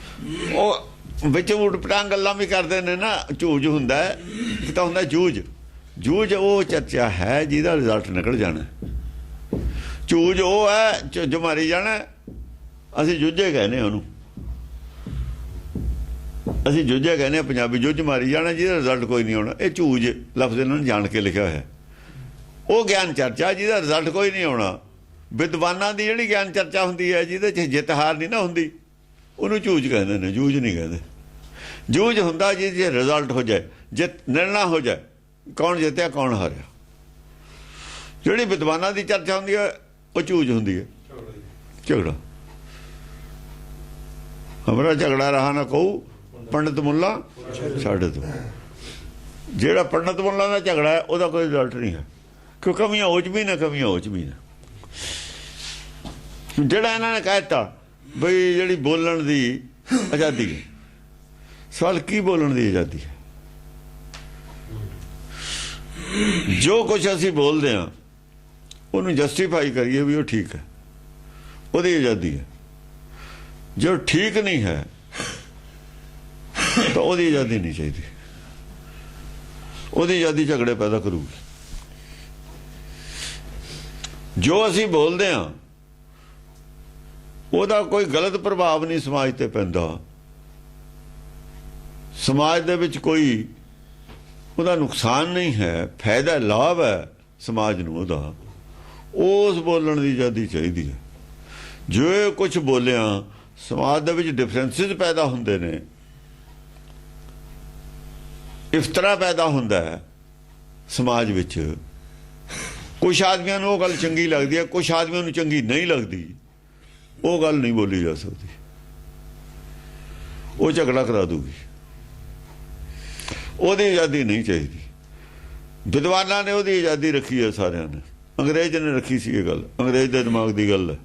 ਉਹ ਵਿੱਚ ਉਟ ਪਟਾਂ ਗੱਲਾਂ ਵੀ ਕਰਦੇ ਨੇ ਨਾ। ਝੂਝ ਹੁੰਦਾ ਇੱਕ ਤਾਂ ਹੁੰਦਾ ਜੂਝ ਉਹ ਚਰਚਾ ਹੈ ਜਿਹਦਾ ਰਿਜ਼ਲਟ ਨਿਕਲ ਜਾਣਾ। ਝੂਝ ਉਹ ਹੈ ਜੋ ਮਾਰੀ ਜਾਣਾ। ਅਸੀਂ ਜੂਝੇ ਕਹਿੰਦੇ ਉਹਨੂੰ, ਅਸੀਂ ਜੂਝੇ ਕਹਿੰਦੇ ਪੰਜਾਬੀ, ਜੂਝ ਮਾਰੀ ਜਾਣਾ ਜਿਹਦਾ ਰਿਜ਼ਲਟ ਕੋਈ ਨਹੀਂ ਆਉਣਾ। ਇਹ ਝੂਝ ਲਫ਼ਜ਼ ਇਹਨਾਂ ਨੇ ਜਾਣ ਕੇ ਲਿਖਿਆ ਹੋਇਆ। ਉਹ ਗਿਆਨ ਚਰਚਾ ਜਿਹਦਾ ਰਿਜ਼ਲਟ ਕੋਈ ਨਹੀਂ ਆਉਣਾ। ਵਿਦਵਾਨਾਂ ਦੀ ਜਿਹੜੀ ਗਿਆਨ ਚਰਚਾ ਹੁੰਦੀ ਹੈ ਜਿਹਦੇ 'ਚ ਜਿੱਤ ਹਾਰ ਨਹੀਂ ਨਾ ਹੁੰਦੀ, ਉਹਨੂੰ ਝੂਝ ਕਹਿੰਦੇ ਨੇ, ਜੂਝ ਨਹੀਂ ਕਹਿੰਦੇ। ਜੂਝ ਹੁੰਦਾ ਜਿਹਦੇ 'ਚ ਰਿਜ਼ਲਟ ਹੋ ਜਾਏ, ਨਿਰਣਾ ਹੋ ਜਾਏ, ਕੌਣ ਜਿੱਤਿਆ ਕੌਣ ਹਾਰਿਆ। ਜਿਹੜੀ ਵਿਦਵਾਨਾਂ ਦੀ ਚਰਚਾ ਹੁੰਦੀ ਹੈ ਉਹ ਝੂਝ ਹੁੰਦੀ ਹੈ, ਝਗੜਾ। ਹਮਾਰਾ ਝਗੜਾ ਰਹਾ ਨਾ ਕਹੂ ਪੰਡਤ ਮੁੱਲਾ ਛੱਡ ਦੋ। ਜਿਹੜਾ ਪੰਡਤ ਮੁੱਲਾ ਦਾ ਝਗੜਾ ਹੈ ਉਹਦਾ ਕੋਈ ਰਿਜ਼ਲਟ ਨਹੀਂ ਹੈ, ਕਿਉਂ ਕਮੀਆਂ ਉਹ 'ਚ ਵੀ ਨਾ, ਕਮੀਆਂ ਉਹ 'ਚ ਵੀ ਨਾ। ਜਿਹੜਾ ਇਹਨਾਂ ਨੇ ਕਹਿਤਾ ਬਈ ਜਿਹੜੀ ਬੋਲਣ ਦੀ ਆਜ਼ਾਦੀ ਹੈ, ਸਵਾਲ ਕੀ ਬੋਲਣ ਦੀ ਆਜ਼ਾਦੀ ਹੈ? ਜੋ ਕੁਛ ਅਸੀਂ ਬੋਲਦੇ ਹਾਂ ਉਹਨੂੰ ਜਸਟੀਫਾਈ ਕਰੀਏ ਵੀ ਉਹ ਠੀਕ ਹੈ, ਉਹਦੀ ਆਜ਼ਾਦੀ ਹੈ। ਜੋ ਠੀਕ ਨਹੀਂ ਹੈ ਤਾਂ ਉਹਦੀ ਆਜ਼ਾਦੀ ਨਹੀਂ ਚਾਹੀਦੀ। ਉਹਦੀ ਆਜ਼ਾਦੀ ਝਗੜੇ ਪੈਦਾ ਕਰੂਗੀ। ਜੋ ਅਸੀਂ ਬੋਲਦੇ ਹਾਂ ਉਹਦਾ ਕੋਈ ਗਲਤ ਪ੍ਰਭਾਵ ਨਹੀਂ ਸਮਾਜ ਤੇ ਪੈਂਦਾ, ਸਮਾਜ ਦੇ ਵਿੱਚ ਕੋਈ ਉਹਦਾ ਨੁਕਸਾਨ ਨਹੀਂ ਹੈ, ਫਾਇਦਾ ਲਾਭ ਹੈ ਸਮਾਜ ਨੂੰ ਉਹਦਾ, ਉਸ ਬੋਲਣ ਦੀ ਆਜ਼ਾਦੀ ਚਾਹੀਦੀ ਹੈ। ਜੋ ਕੁਝ ਬੋਲਿਆ ਸਮਾਜ ਦੇ ਵਿੱਚ ਡਿਫਰੈਂਸਿਸ ਪੈਦਾ ਹੁੰਦੇ ਨੇ, ਇਫਤਰਾ ਪੈਦਾ ਹੁੰਦਾ ਹੈ ਸਮਾਜ ਵਿੱਚ। ਕੁਛ ਆਦਮੀਆਂ ਨੂੰ ਉਹ ਗੱਲ ਚੰਗੀ ਲੱਗਦੀ ਹੈ, ਕੁਛ ਆਦਮੀਆਂ ਨੂੰ ਚੰਗੀ ਨਹੀਂ ਲੱਗਦੀ। ਉਹ ਗੱਲ ਨਹੀਂ ਬੋਲੀ ਜਾ ਸਕਦੀ, ਉਹ ਝਗੜਾ ਕਰਾ ਦੂਗੀ। ਉਹਦੀ ਆਜ਼ਾਦੀ ਨਹੀਂ ਚਾਹੀਦੀ। ਵਿਦਵਾਨਾਂ ਨੇ ਉਹਦੀ ਆਜ਼ਾਦੀ ਰੱਖੀ ਹੈ ਸਾਰਿਆਂ ਨੇ, ਅੰਗਰੇਜ਼ ਨੇ ਰੱਖੀ ਸੀ। ਇਹ ਗੱਲ ਅੰਗਰੇਜ਼ ਦੇ ਦਿਮਾਗ ਦੀ ਗੱਲ ਹੈ।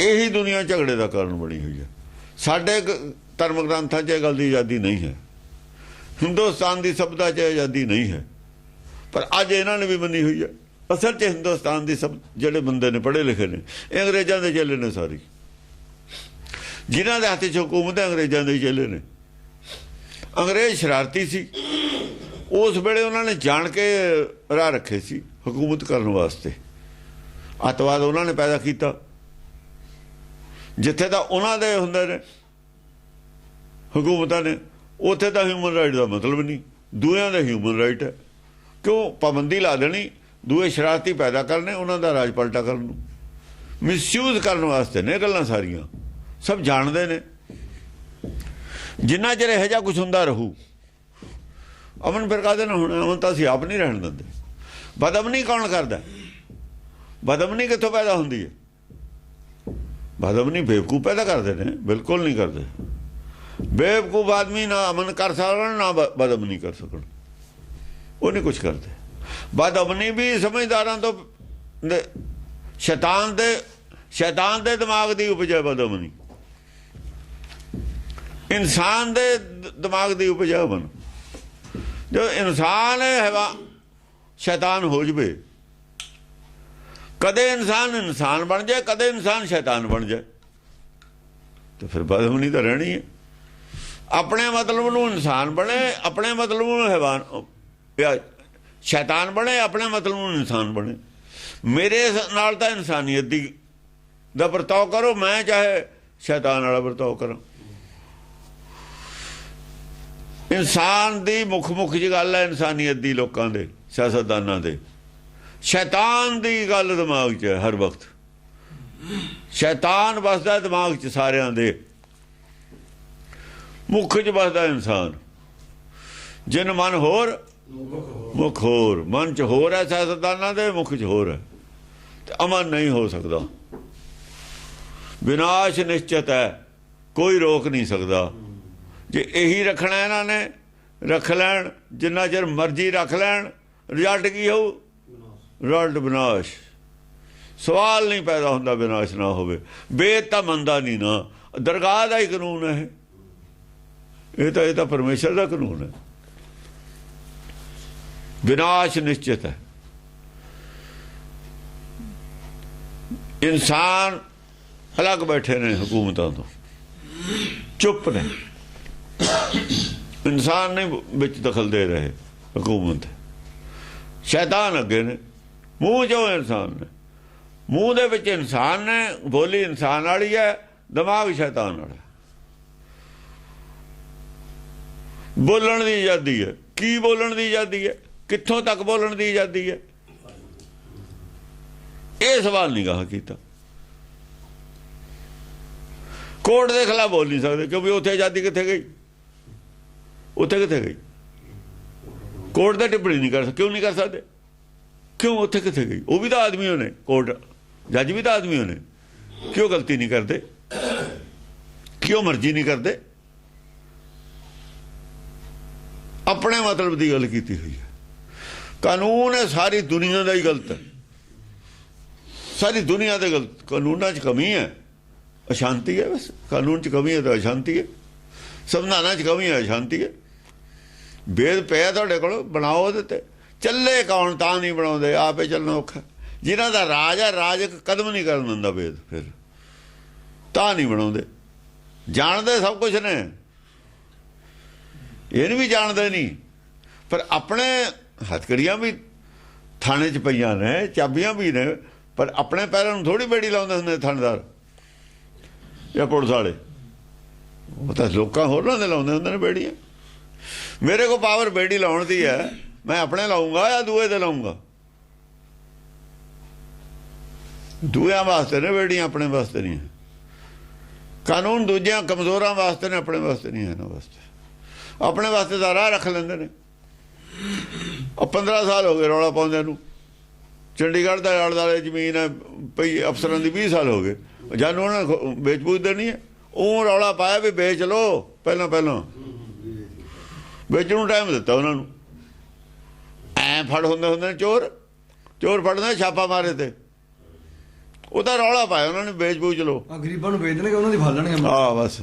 ਇਹੀ ਦੁਨੀਆ ਝਗੜੇ ਦਾ ਕਾਰਨ ਬਣੀ ਹੋਈ ਹੈ। ਸਾਡੇ ਧਰਮ ਗ੍ਰੰਥਾਂ 'ਚ ਇਹ ਗੱਲ ਦੀ ਆਜ਼ਾਦੀ ਨਹੀਂ ਹੈ। ਹਿੰਦੁਸਤਾਨ ਦੀ ਸਭਿਅਤਾ 'ਚ ਆਜ਼ਾਦੀ ਨਹੀਂ ਹੈ, ਪਰ ਅੱਜ ਇਹਨਾਂ ਨੇ ਵੀ ਮੰਨੀ ਹੋਈ ਹੈ। ਅਸਲ 'ਚ ਹਿੰਦੁਸਤਾਨ ਦੀ ਸਭ ਜਿਹੜੇ ਬੰਦੇ ਨੇ ਪੜ੍ਹੇ ਲਿਖੇ ਨੇ, ਇਹ ਅੰਗਰੇਜ਼ਾਂ ਦੇ ਚੇਲੇ ਨੇ। ਸਾਰੀ ਜਿਨ੍ਹਾਂ ਦੇ ਹੱਥ 'ਚ ਹਕੂਮਤ ਹੈ ਅੰਗਰੇਜ਼ਾਂ ਦੇ ਚੇਲੇ ਨੇ। ਅੰਗਰੇਜ਼ ਸ਼ਰਾਰਤੀ ਸੀ, ਉਸ ਵੇਲੇ ਉਹਨਾਂ ਨੇ ਜਾਣ ਕੇ ਰਾਹ ਰੱਖੇ ਸੀ ਹਕੂਮਤ ਕਰਨ ਵਾਸਤੇ। ਅੱਤਵਾਦ ਉਹਨਾਂ ਨੇ ਪੈਦਾ ਕੀਤਾ। ਜਿੱਥੇ ਤਾਂ ਉਹਨਾਂ ਦੇ ਹੁੰਦੇ ਨੇ ਹਕੂਮਤਾਂ ਨੇ, ਉੱਥੇ ਤਾਂ ਹਿਊਮਨ ਰਾਈਟ ਦਾ ਮਤਲਬ ਨਹੀਂ, ਦੂਜਿਆਂ ਦਾ ਹਿਊਮਨ ਰਾਈਟ ਹੈ। ਕਿਉਂ ਪਾਬੰਦੀ ਲਾ ਦੇਣੀ ਦੂਏ ਸ਼ਰਾਰਤੀ ਪੈਦਾ ਕਰਨੇ, ਉਹਨਾਂ ਦਾ ਰਾਜ ਪਲਟਾ ਕਰਨ ਨੂੰ, ਮਿਸਯੂਜ਼ ਕਰਨ ਵਾਸਤੇ ਨੇ ਗੱਲਾਂ ਸਾਰੀਆਂ, ਸਭ ਜਾਣਦੇ ਨੇ। ਜਿੰਨਾ ਚਿਰ ਇਹੋ ਜਿਹਾ ਕੁਛ ਹੁੰਦਾ ਰਹੂ, ਅਮਨ ਫਿਰ ਕਾਹਦੇ ਨਾਲ ਹੋਣਾ? ਅਮਨ ਤਾਂ ਅਸੀਂ ਆਪ ਨਹੀਂ ਰਹਿਣ ਦਿੰਦੇ। ਬਦਅਮਨੀ ਕੌਣ ਕਰਦਾ? ਬਦਅਮਨੀ ਕਿੱਥੋਂ ਪੈਦਾ ਹੁੰਦੀ ਹੈ? ਬਦਅਮਨੀ ਬੇਵਕੂਫ ਪੈਦਾ ਕਰਦੇ ਨੇ, ਬਿਲਕੁਲ ਨਹੀਂ ਕਰਦੇ। ਬੇਵਕੂਫ ਆਦਮੀ ਨਾ ਅਮਨ ਕਰ ਸਕਣ ਨਾ ਬਦਅਮਨੀ ਕਰ ਸਕਣ, ਉਹ ਨਹੀਂ ਕੁਛ ਕਰਦੇ। ਬਦਅਮਨੀ ਵੀ ਸਮਝਦਾਰਾਂ ਤੋਂ, ਸ਼ੈਤਾਨ ਦੇ ਦਿਮਾਗ ਦੀ ਉਪਜ ਹੈ ਬਦਅਮਨੀ, ਇਨਸਾਨ ਦੇ ਦਿਮਾਗ ਦੀ ਉਪਜ ਹੈ ਅਮਨ। ਜੋ ਇਨਸਾਨ ਹੈ ਸ਼ੈਤਾਨ ਹੋ ਜਵੇ, ਕਦੇ ਇਨਸਾਨ ਬਣ ਜਾਏ, ਕਦੇ ਇਨਸਾਨ ਸ਼ੈਤਾਨ ਬਣ ਜਾਏ, ਤੇ ਫਿਰ ਬਦਅਮਨੀ ਤਾਂ ਰਹਿਣੀ ਹੈ। ਆਪਣੇ ਮਤਲਬ ਨੂੰ ਇਨਸਾਨ ਬਣੇ, ਆਪਣੇ ਮਤਲਬ ਨੂੰ ਹੈਵਾਨ ਸ਼ੈਤਾਨ ਬਣੇ, ਆਪਣੇ ਮਤਲਬ ਨੂੰ ਇਨਸਾਨ ਬਣੇ। ਮੇਰੇ ਨਾਲ ਤਾਂ ਇਨਸਾਨੀਅਤ ਦਾ ਵਰਤਾਓ ਕਰੋ, ਮੈਂ ਚਾਹੇ ਸ਼ੈਤਾਨ ਵਾਲਾ ਵਰਤਾਓ ਕਰਾਂ। ਇਨਸਾਨ ਦੀ ਮੁੱਖ ਚ ਗੱਲ ਹੈ ਇਨਸਾਨੀਅਤ ਦੀ, ਲੋਕਾਂ ਦੇ, ਸਿਆਸਤਦਾਨਾਂ ਦੇ। ਸ਼ੈਤਾਨ ਦੀ ਗੱਲ ਦਿਮਾਗ 'ਚ ਹੈ ਹਰ ਵਕਤ। ਸ਼ੈਤਾਨ ਵਸਦਾ ਦਿਮਾਗ 'ਚ ਸਾਰਿਆਂ ਦੇ, ਮੁੱਖ 'ਚ ਵਸਦਾ ਇਨਸਾਨ। ਜਿਨ ਮਨ ਹੋਰ ਮੁੱਖ ਹੋਰ, ਮਨ 'ਚ ਹੋਰ ਹੈ ਸਿਆਸਤਦਾਨਾਂ ਦੇ, ਮੁੱਖ 'ਚ ਹੋਰ ਹੈ, ਤੇ ਅਮਨ ਨਹੀਂ ਹੋ ਸਕਦਾ। ਵਿਨਾਸ਼ ਨਿਸ਼ਚਿਤ ਹੈ, ਕੋਈ ਰੋਕ ਨਹੀਂ ਸਕਦਾ। ਜੇ ਇਹੀ ਰੱਖਣਾ ਇਹਨਾਂ ਨੇ, ਰੱਖ ਲੈਣ, ਜਿੰਨਾ ਚਿਰ ਮਰਜ਼ੀ ਰੱਖ ਲੈਣ, ਰਿਜ਼ਲਟ ਕੀ ਹੋਊ? ਰਿਜ਼ਲਟ ਵਿਨਾਸ਼। ਸਵਾਲ ਨਹੀਂ ਪੈਦਾ ਹੁੰਦਾ ਵਿਨਾਸ਼ ਨਾ ਹੋਵੇ। ਵੇਦ ਤਾਂ ਮੰਨਦਾ ਨਹੀਂ ਨਾ, ਦਰਗਾਹ ਦਾ ਹੀ ਕਾਨੂੰਨ ਹੈ ਇਹ ਤਾਂ ਪਰਮੇਸ਼ਰ ਦਾ ਕਾਨੂੰਨ ਹੈ। ਵਿਨਾਸ਼ ਨਿਸ਼ਚਿਤ ਹੈ। ਇਨਸਾਨ ਅਲੱਗ ਬੈਠੇ ਨੇ ਹਕੂਮਤਾਂ ਤੋਂ, ਚੁੱਪ ਨੇ। ਇਨਸਾਨ ਨਹੀਂ ਵਿੱਚ ਦਖਲ ਦੇ ਰਹੇ ਹਕੂਮਤ। ਸ਼ੈਤਾਨ ਅੱਗੇ ਨੇ, ਮੂੰਹ 'ਚੋਂ ਇਨਸਾਨ ਨੇ, ਮੂੰਹ ਦੇ ਵਿੱਚ ਇਨਸਾਨ ਨੇ, ਬੋਲੀ ਇਨਸਾਨ ਵਾਲੀ ਹੈ, ਦਿਮਾਗ ਸ਼ੈਤਾਨ ਵਾਲਾ। ਬੋਲਣ ਦੀ ਆਜ਼ਾਦੀ ਹੈ। ਕੀ ਬੋਲਣ ਦੀ ਆਜ਼ਾਦੀ ਹੈ? ਕਿੱਥੋਂ ਤੱਕ ਬੋਲਣ ਦੀ ਆਜ਼ਾਦੀ ਹੈ? ਇਹ ਸਵਾਲ ਨਹੀਂ ਗਾ ਕੀਤਾ। ਕੋਰਟ ਦੇ ਖਿਲਾਫ ਬੋਲ ਨਹੀਂ ਸਕਦੇ, ਕਿਉਂਕਿ ਉੱਥੇ ਆਜ਼ਾਦੀ ਕਿੱਥੇ ਗਈ? ਉੱਥੇ ਕਿੱਥੇ ਗਈ? ਕੋਰਟ ਦਾ ਟਿੱਪਣੀ ਨਹੀਂ ਕਰ ਸਕਦੇ। ਕਿਉਂ ਨਹੀਂ ਕਰ ਸਕਦੇ? ਕਿਉਂ? ਉੱਥੇ ਕਿੱਥੇ ਗਈ? ਉਹ ਵੀ ਤਾਂ ਆਦਮੀ ਹੋਣੇ, ਕੋਰਟ ਜੱਜ ਵੀ ਤਾਂ ਆਦਮੀ ਹੋਣੇ। ਕਿਉਂ ਗਲਤੀ ਨਹੀਂ ਕਰਦੇ? ਕਿਉਂ ਮਰਜ਼ੀ ਨਹੀਂ ਕਰਦੇ? ਆਪਣੇ ਮਤਲਬ ਦੀ ਗੱਲ ਕੀਤੀ ਹੋਈ ਹੈ। ਕਾਨੂੰਨ ਹੈ ਸਾਰੀ ਦੁਨੀਆ ਦਾ ਹੀ ਗਲਤ ਹੈ, ਸਾਰੀ ਦੁਨੀਆ ਦੇ ਗਲਤ। ਕਾਨੂੰਨਾਂ 'ਚ ਕਮੀ ਹੈ, ਅਸ਼ਾਂਤੀ ਹੈ। ਬਸ ਕਾਨੂੰਨ 'ਚ ਕਮੀ ਹੈ ਤਾਂ ਅਸ਼ਾਂਤੀ ਹੈ, ਸੰਵਿਧਾਨਾਂ 'ਚ ਕਮੀ ਹੈ, ਅਸ਼ਾਂਤੀ ਹੈ। ਵੇਦ ਪਿਆ ਤੁਹਾਡੇ ਕੋਲ, ਬਣਾਓ ਉਹਦੇ ਤੇ। ਚੱਲੇ ਕੌਣ? ਤਾਂ ਨਹੀਂ ਬਣਾਉਂਦੇ, ਆਪੇ ਚੱਲਣਾ ਔਖਾ। ਜਿਨ੍ਹਾਂ ਦਾ ਰਾਜ ਹੈ, ਰਾਜ ਇੱਕ ਕਦਮ ਨਹੀਂ ਕਰਨ ਦਿੰਦਾ ਵੇਦ, ਫਿਰ ਤਾਂ ਨਹੀਂ ਬਣਾਉਂਦੇ। ਜਾਣਦੇ ਸਭ ਕੁਝ ਨੇ, ਇਹਨੂੰ ਵੀ ਜਾਣਦੇ ਨਹੀਂ, ਪਰ ਆਪਣੇ ਹੱਥਕੜੀਆਂ ਵੀ ਥਾਣੇ 'ਚ ਪਈਆਂ ਨੇ, ਚਾਬੀਆਂ ਵੀ ਨੇ, ਪਰ ਆਪਣੇ ਪੈਰਾਂ ਨੂੰ ਥੋੜ੍ਹੀ ਬੇੜੀ ਲਾਉਂਦੇ ਹੁੰਦੇ ਥਾਣੇਦਾਰ ਜਾਂ ਪੁਲਿਸ ਵਾਲੇ। ਉਹ ਤਾਂ ਲੋਕਾਂ ਹੋਰਾਂ ਦੇ ਲਾਉਂਦੇ ਹੁੰਦੇ ਨੇ ਬੇੜੀਆਂ। ਮੇਰੇ ਕੋਲ ਪਾਵਰ ਬੇੜੀ ਲਾਉਣ ਦੀ ਹੈ, ਮੈਂ ਆਪਣੇ ਲਾਉਂਗਾ ਜਾਂ ਦੂਏ ਦੇ ਲਾਉਂਗਾ? ਦੂਜਿਆਂ ਵਾਸਤੇ ਨੇ ਬੇੜੀਆਂ, ਆਪਣੇ ਵਾਸਤੇ ਨਹੀਂ ਹੈ। ਕਾਨੂੰਨ ਦੂਜਿਆਂ ਕਮਜ਼ੋਰਾਂ ਵਾਸਤੇ ਨੇ, ਆਪਣੇ ਵਾਸਤੇ ਨਹੀਂ ਹੈ। ਇਹਨਾਂ ਵਾਸਤੇ, ਆਪਣੇ ਵਾਸਤੇ ਤਾਂ ਰਾਹ ਰੱਖ ਲੈਂਦੇ ਨੇ। 15 ਸਾਲ ਹੋ ਗਏ ਰੌਲਾ ਪਾਉਂਦਿਆਂ ਨੂੰ। ਚੰਡੀਗੜ੍ਹ ਦਾ ਆਲੇ ਦੁਆਲੇ ਜ਼ਮੀਨ ਹੈ ਪਈ, ਅਫਸਰਾਂ ਦੀ 20 ਸਾਲ ਹੋ ਗਏ। ਜਦ ਉਹਨਾਂ ਨੇ ਵੇਚ ਬੂਝ ਦੇਣੀ ਹੈ, ਉਹ ਰੌਲਾ ਪਾਇਆ ਵੀ ਵੇਚ ਲਓ। ਪਹਿਲਾਂ ਵੇਚਣ ਨੂੰ ਟਾਈਮ ਦਿੱਤਾ ਉਹਨਾਂ ਨੂੰ। ਐਂ ਫੜ ਹੁੰਦੇ ਨੇ ਚੋਰ ਫੜਦੇ ਛਾਪਾ ਮਾਰੇ ਤੇ, ਉਹਦਾ ਰੌਲਾ ਪਾਇਆ ਉਹਨਾਂ ਨੇ, ਵੇਚ ਬੂਝ ਲਓ। ਗਰੀਬਾਂ ਨੂੰ ਵੇਚ ਦੇਣਗੇ, ਉਹਨਾਂ ਦੀ ਫੜ ਲੈਣਗੇ। ਹਾਂ ਬਸ।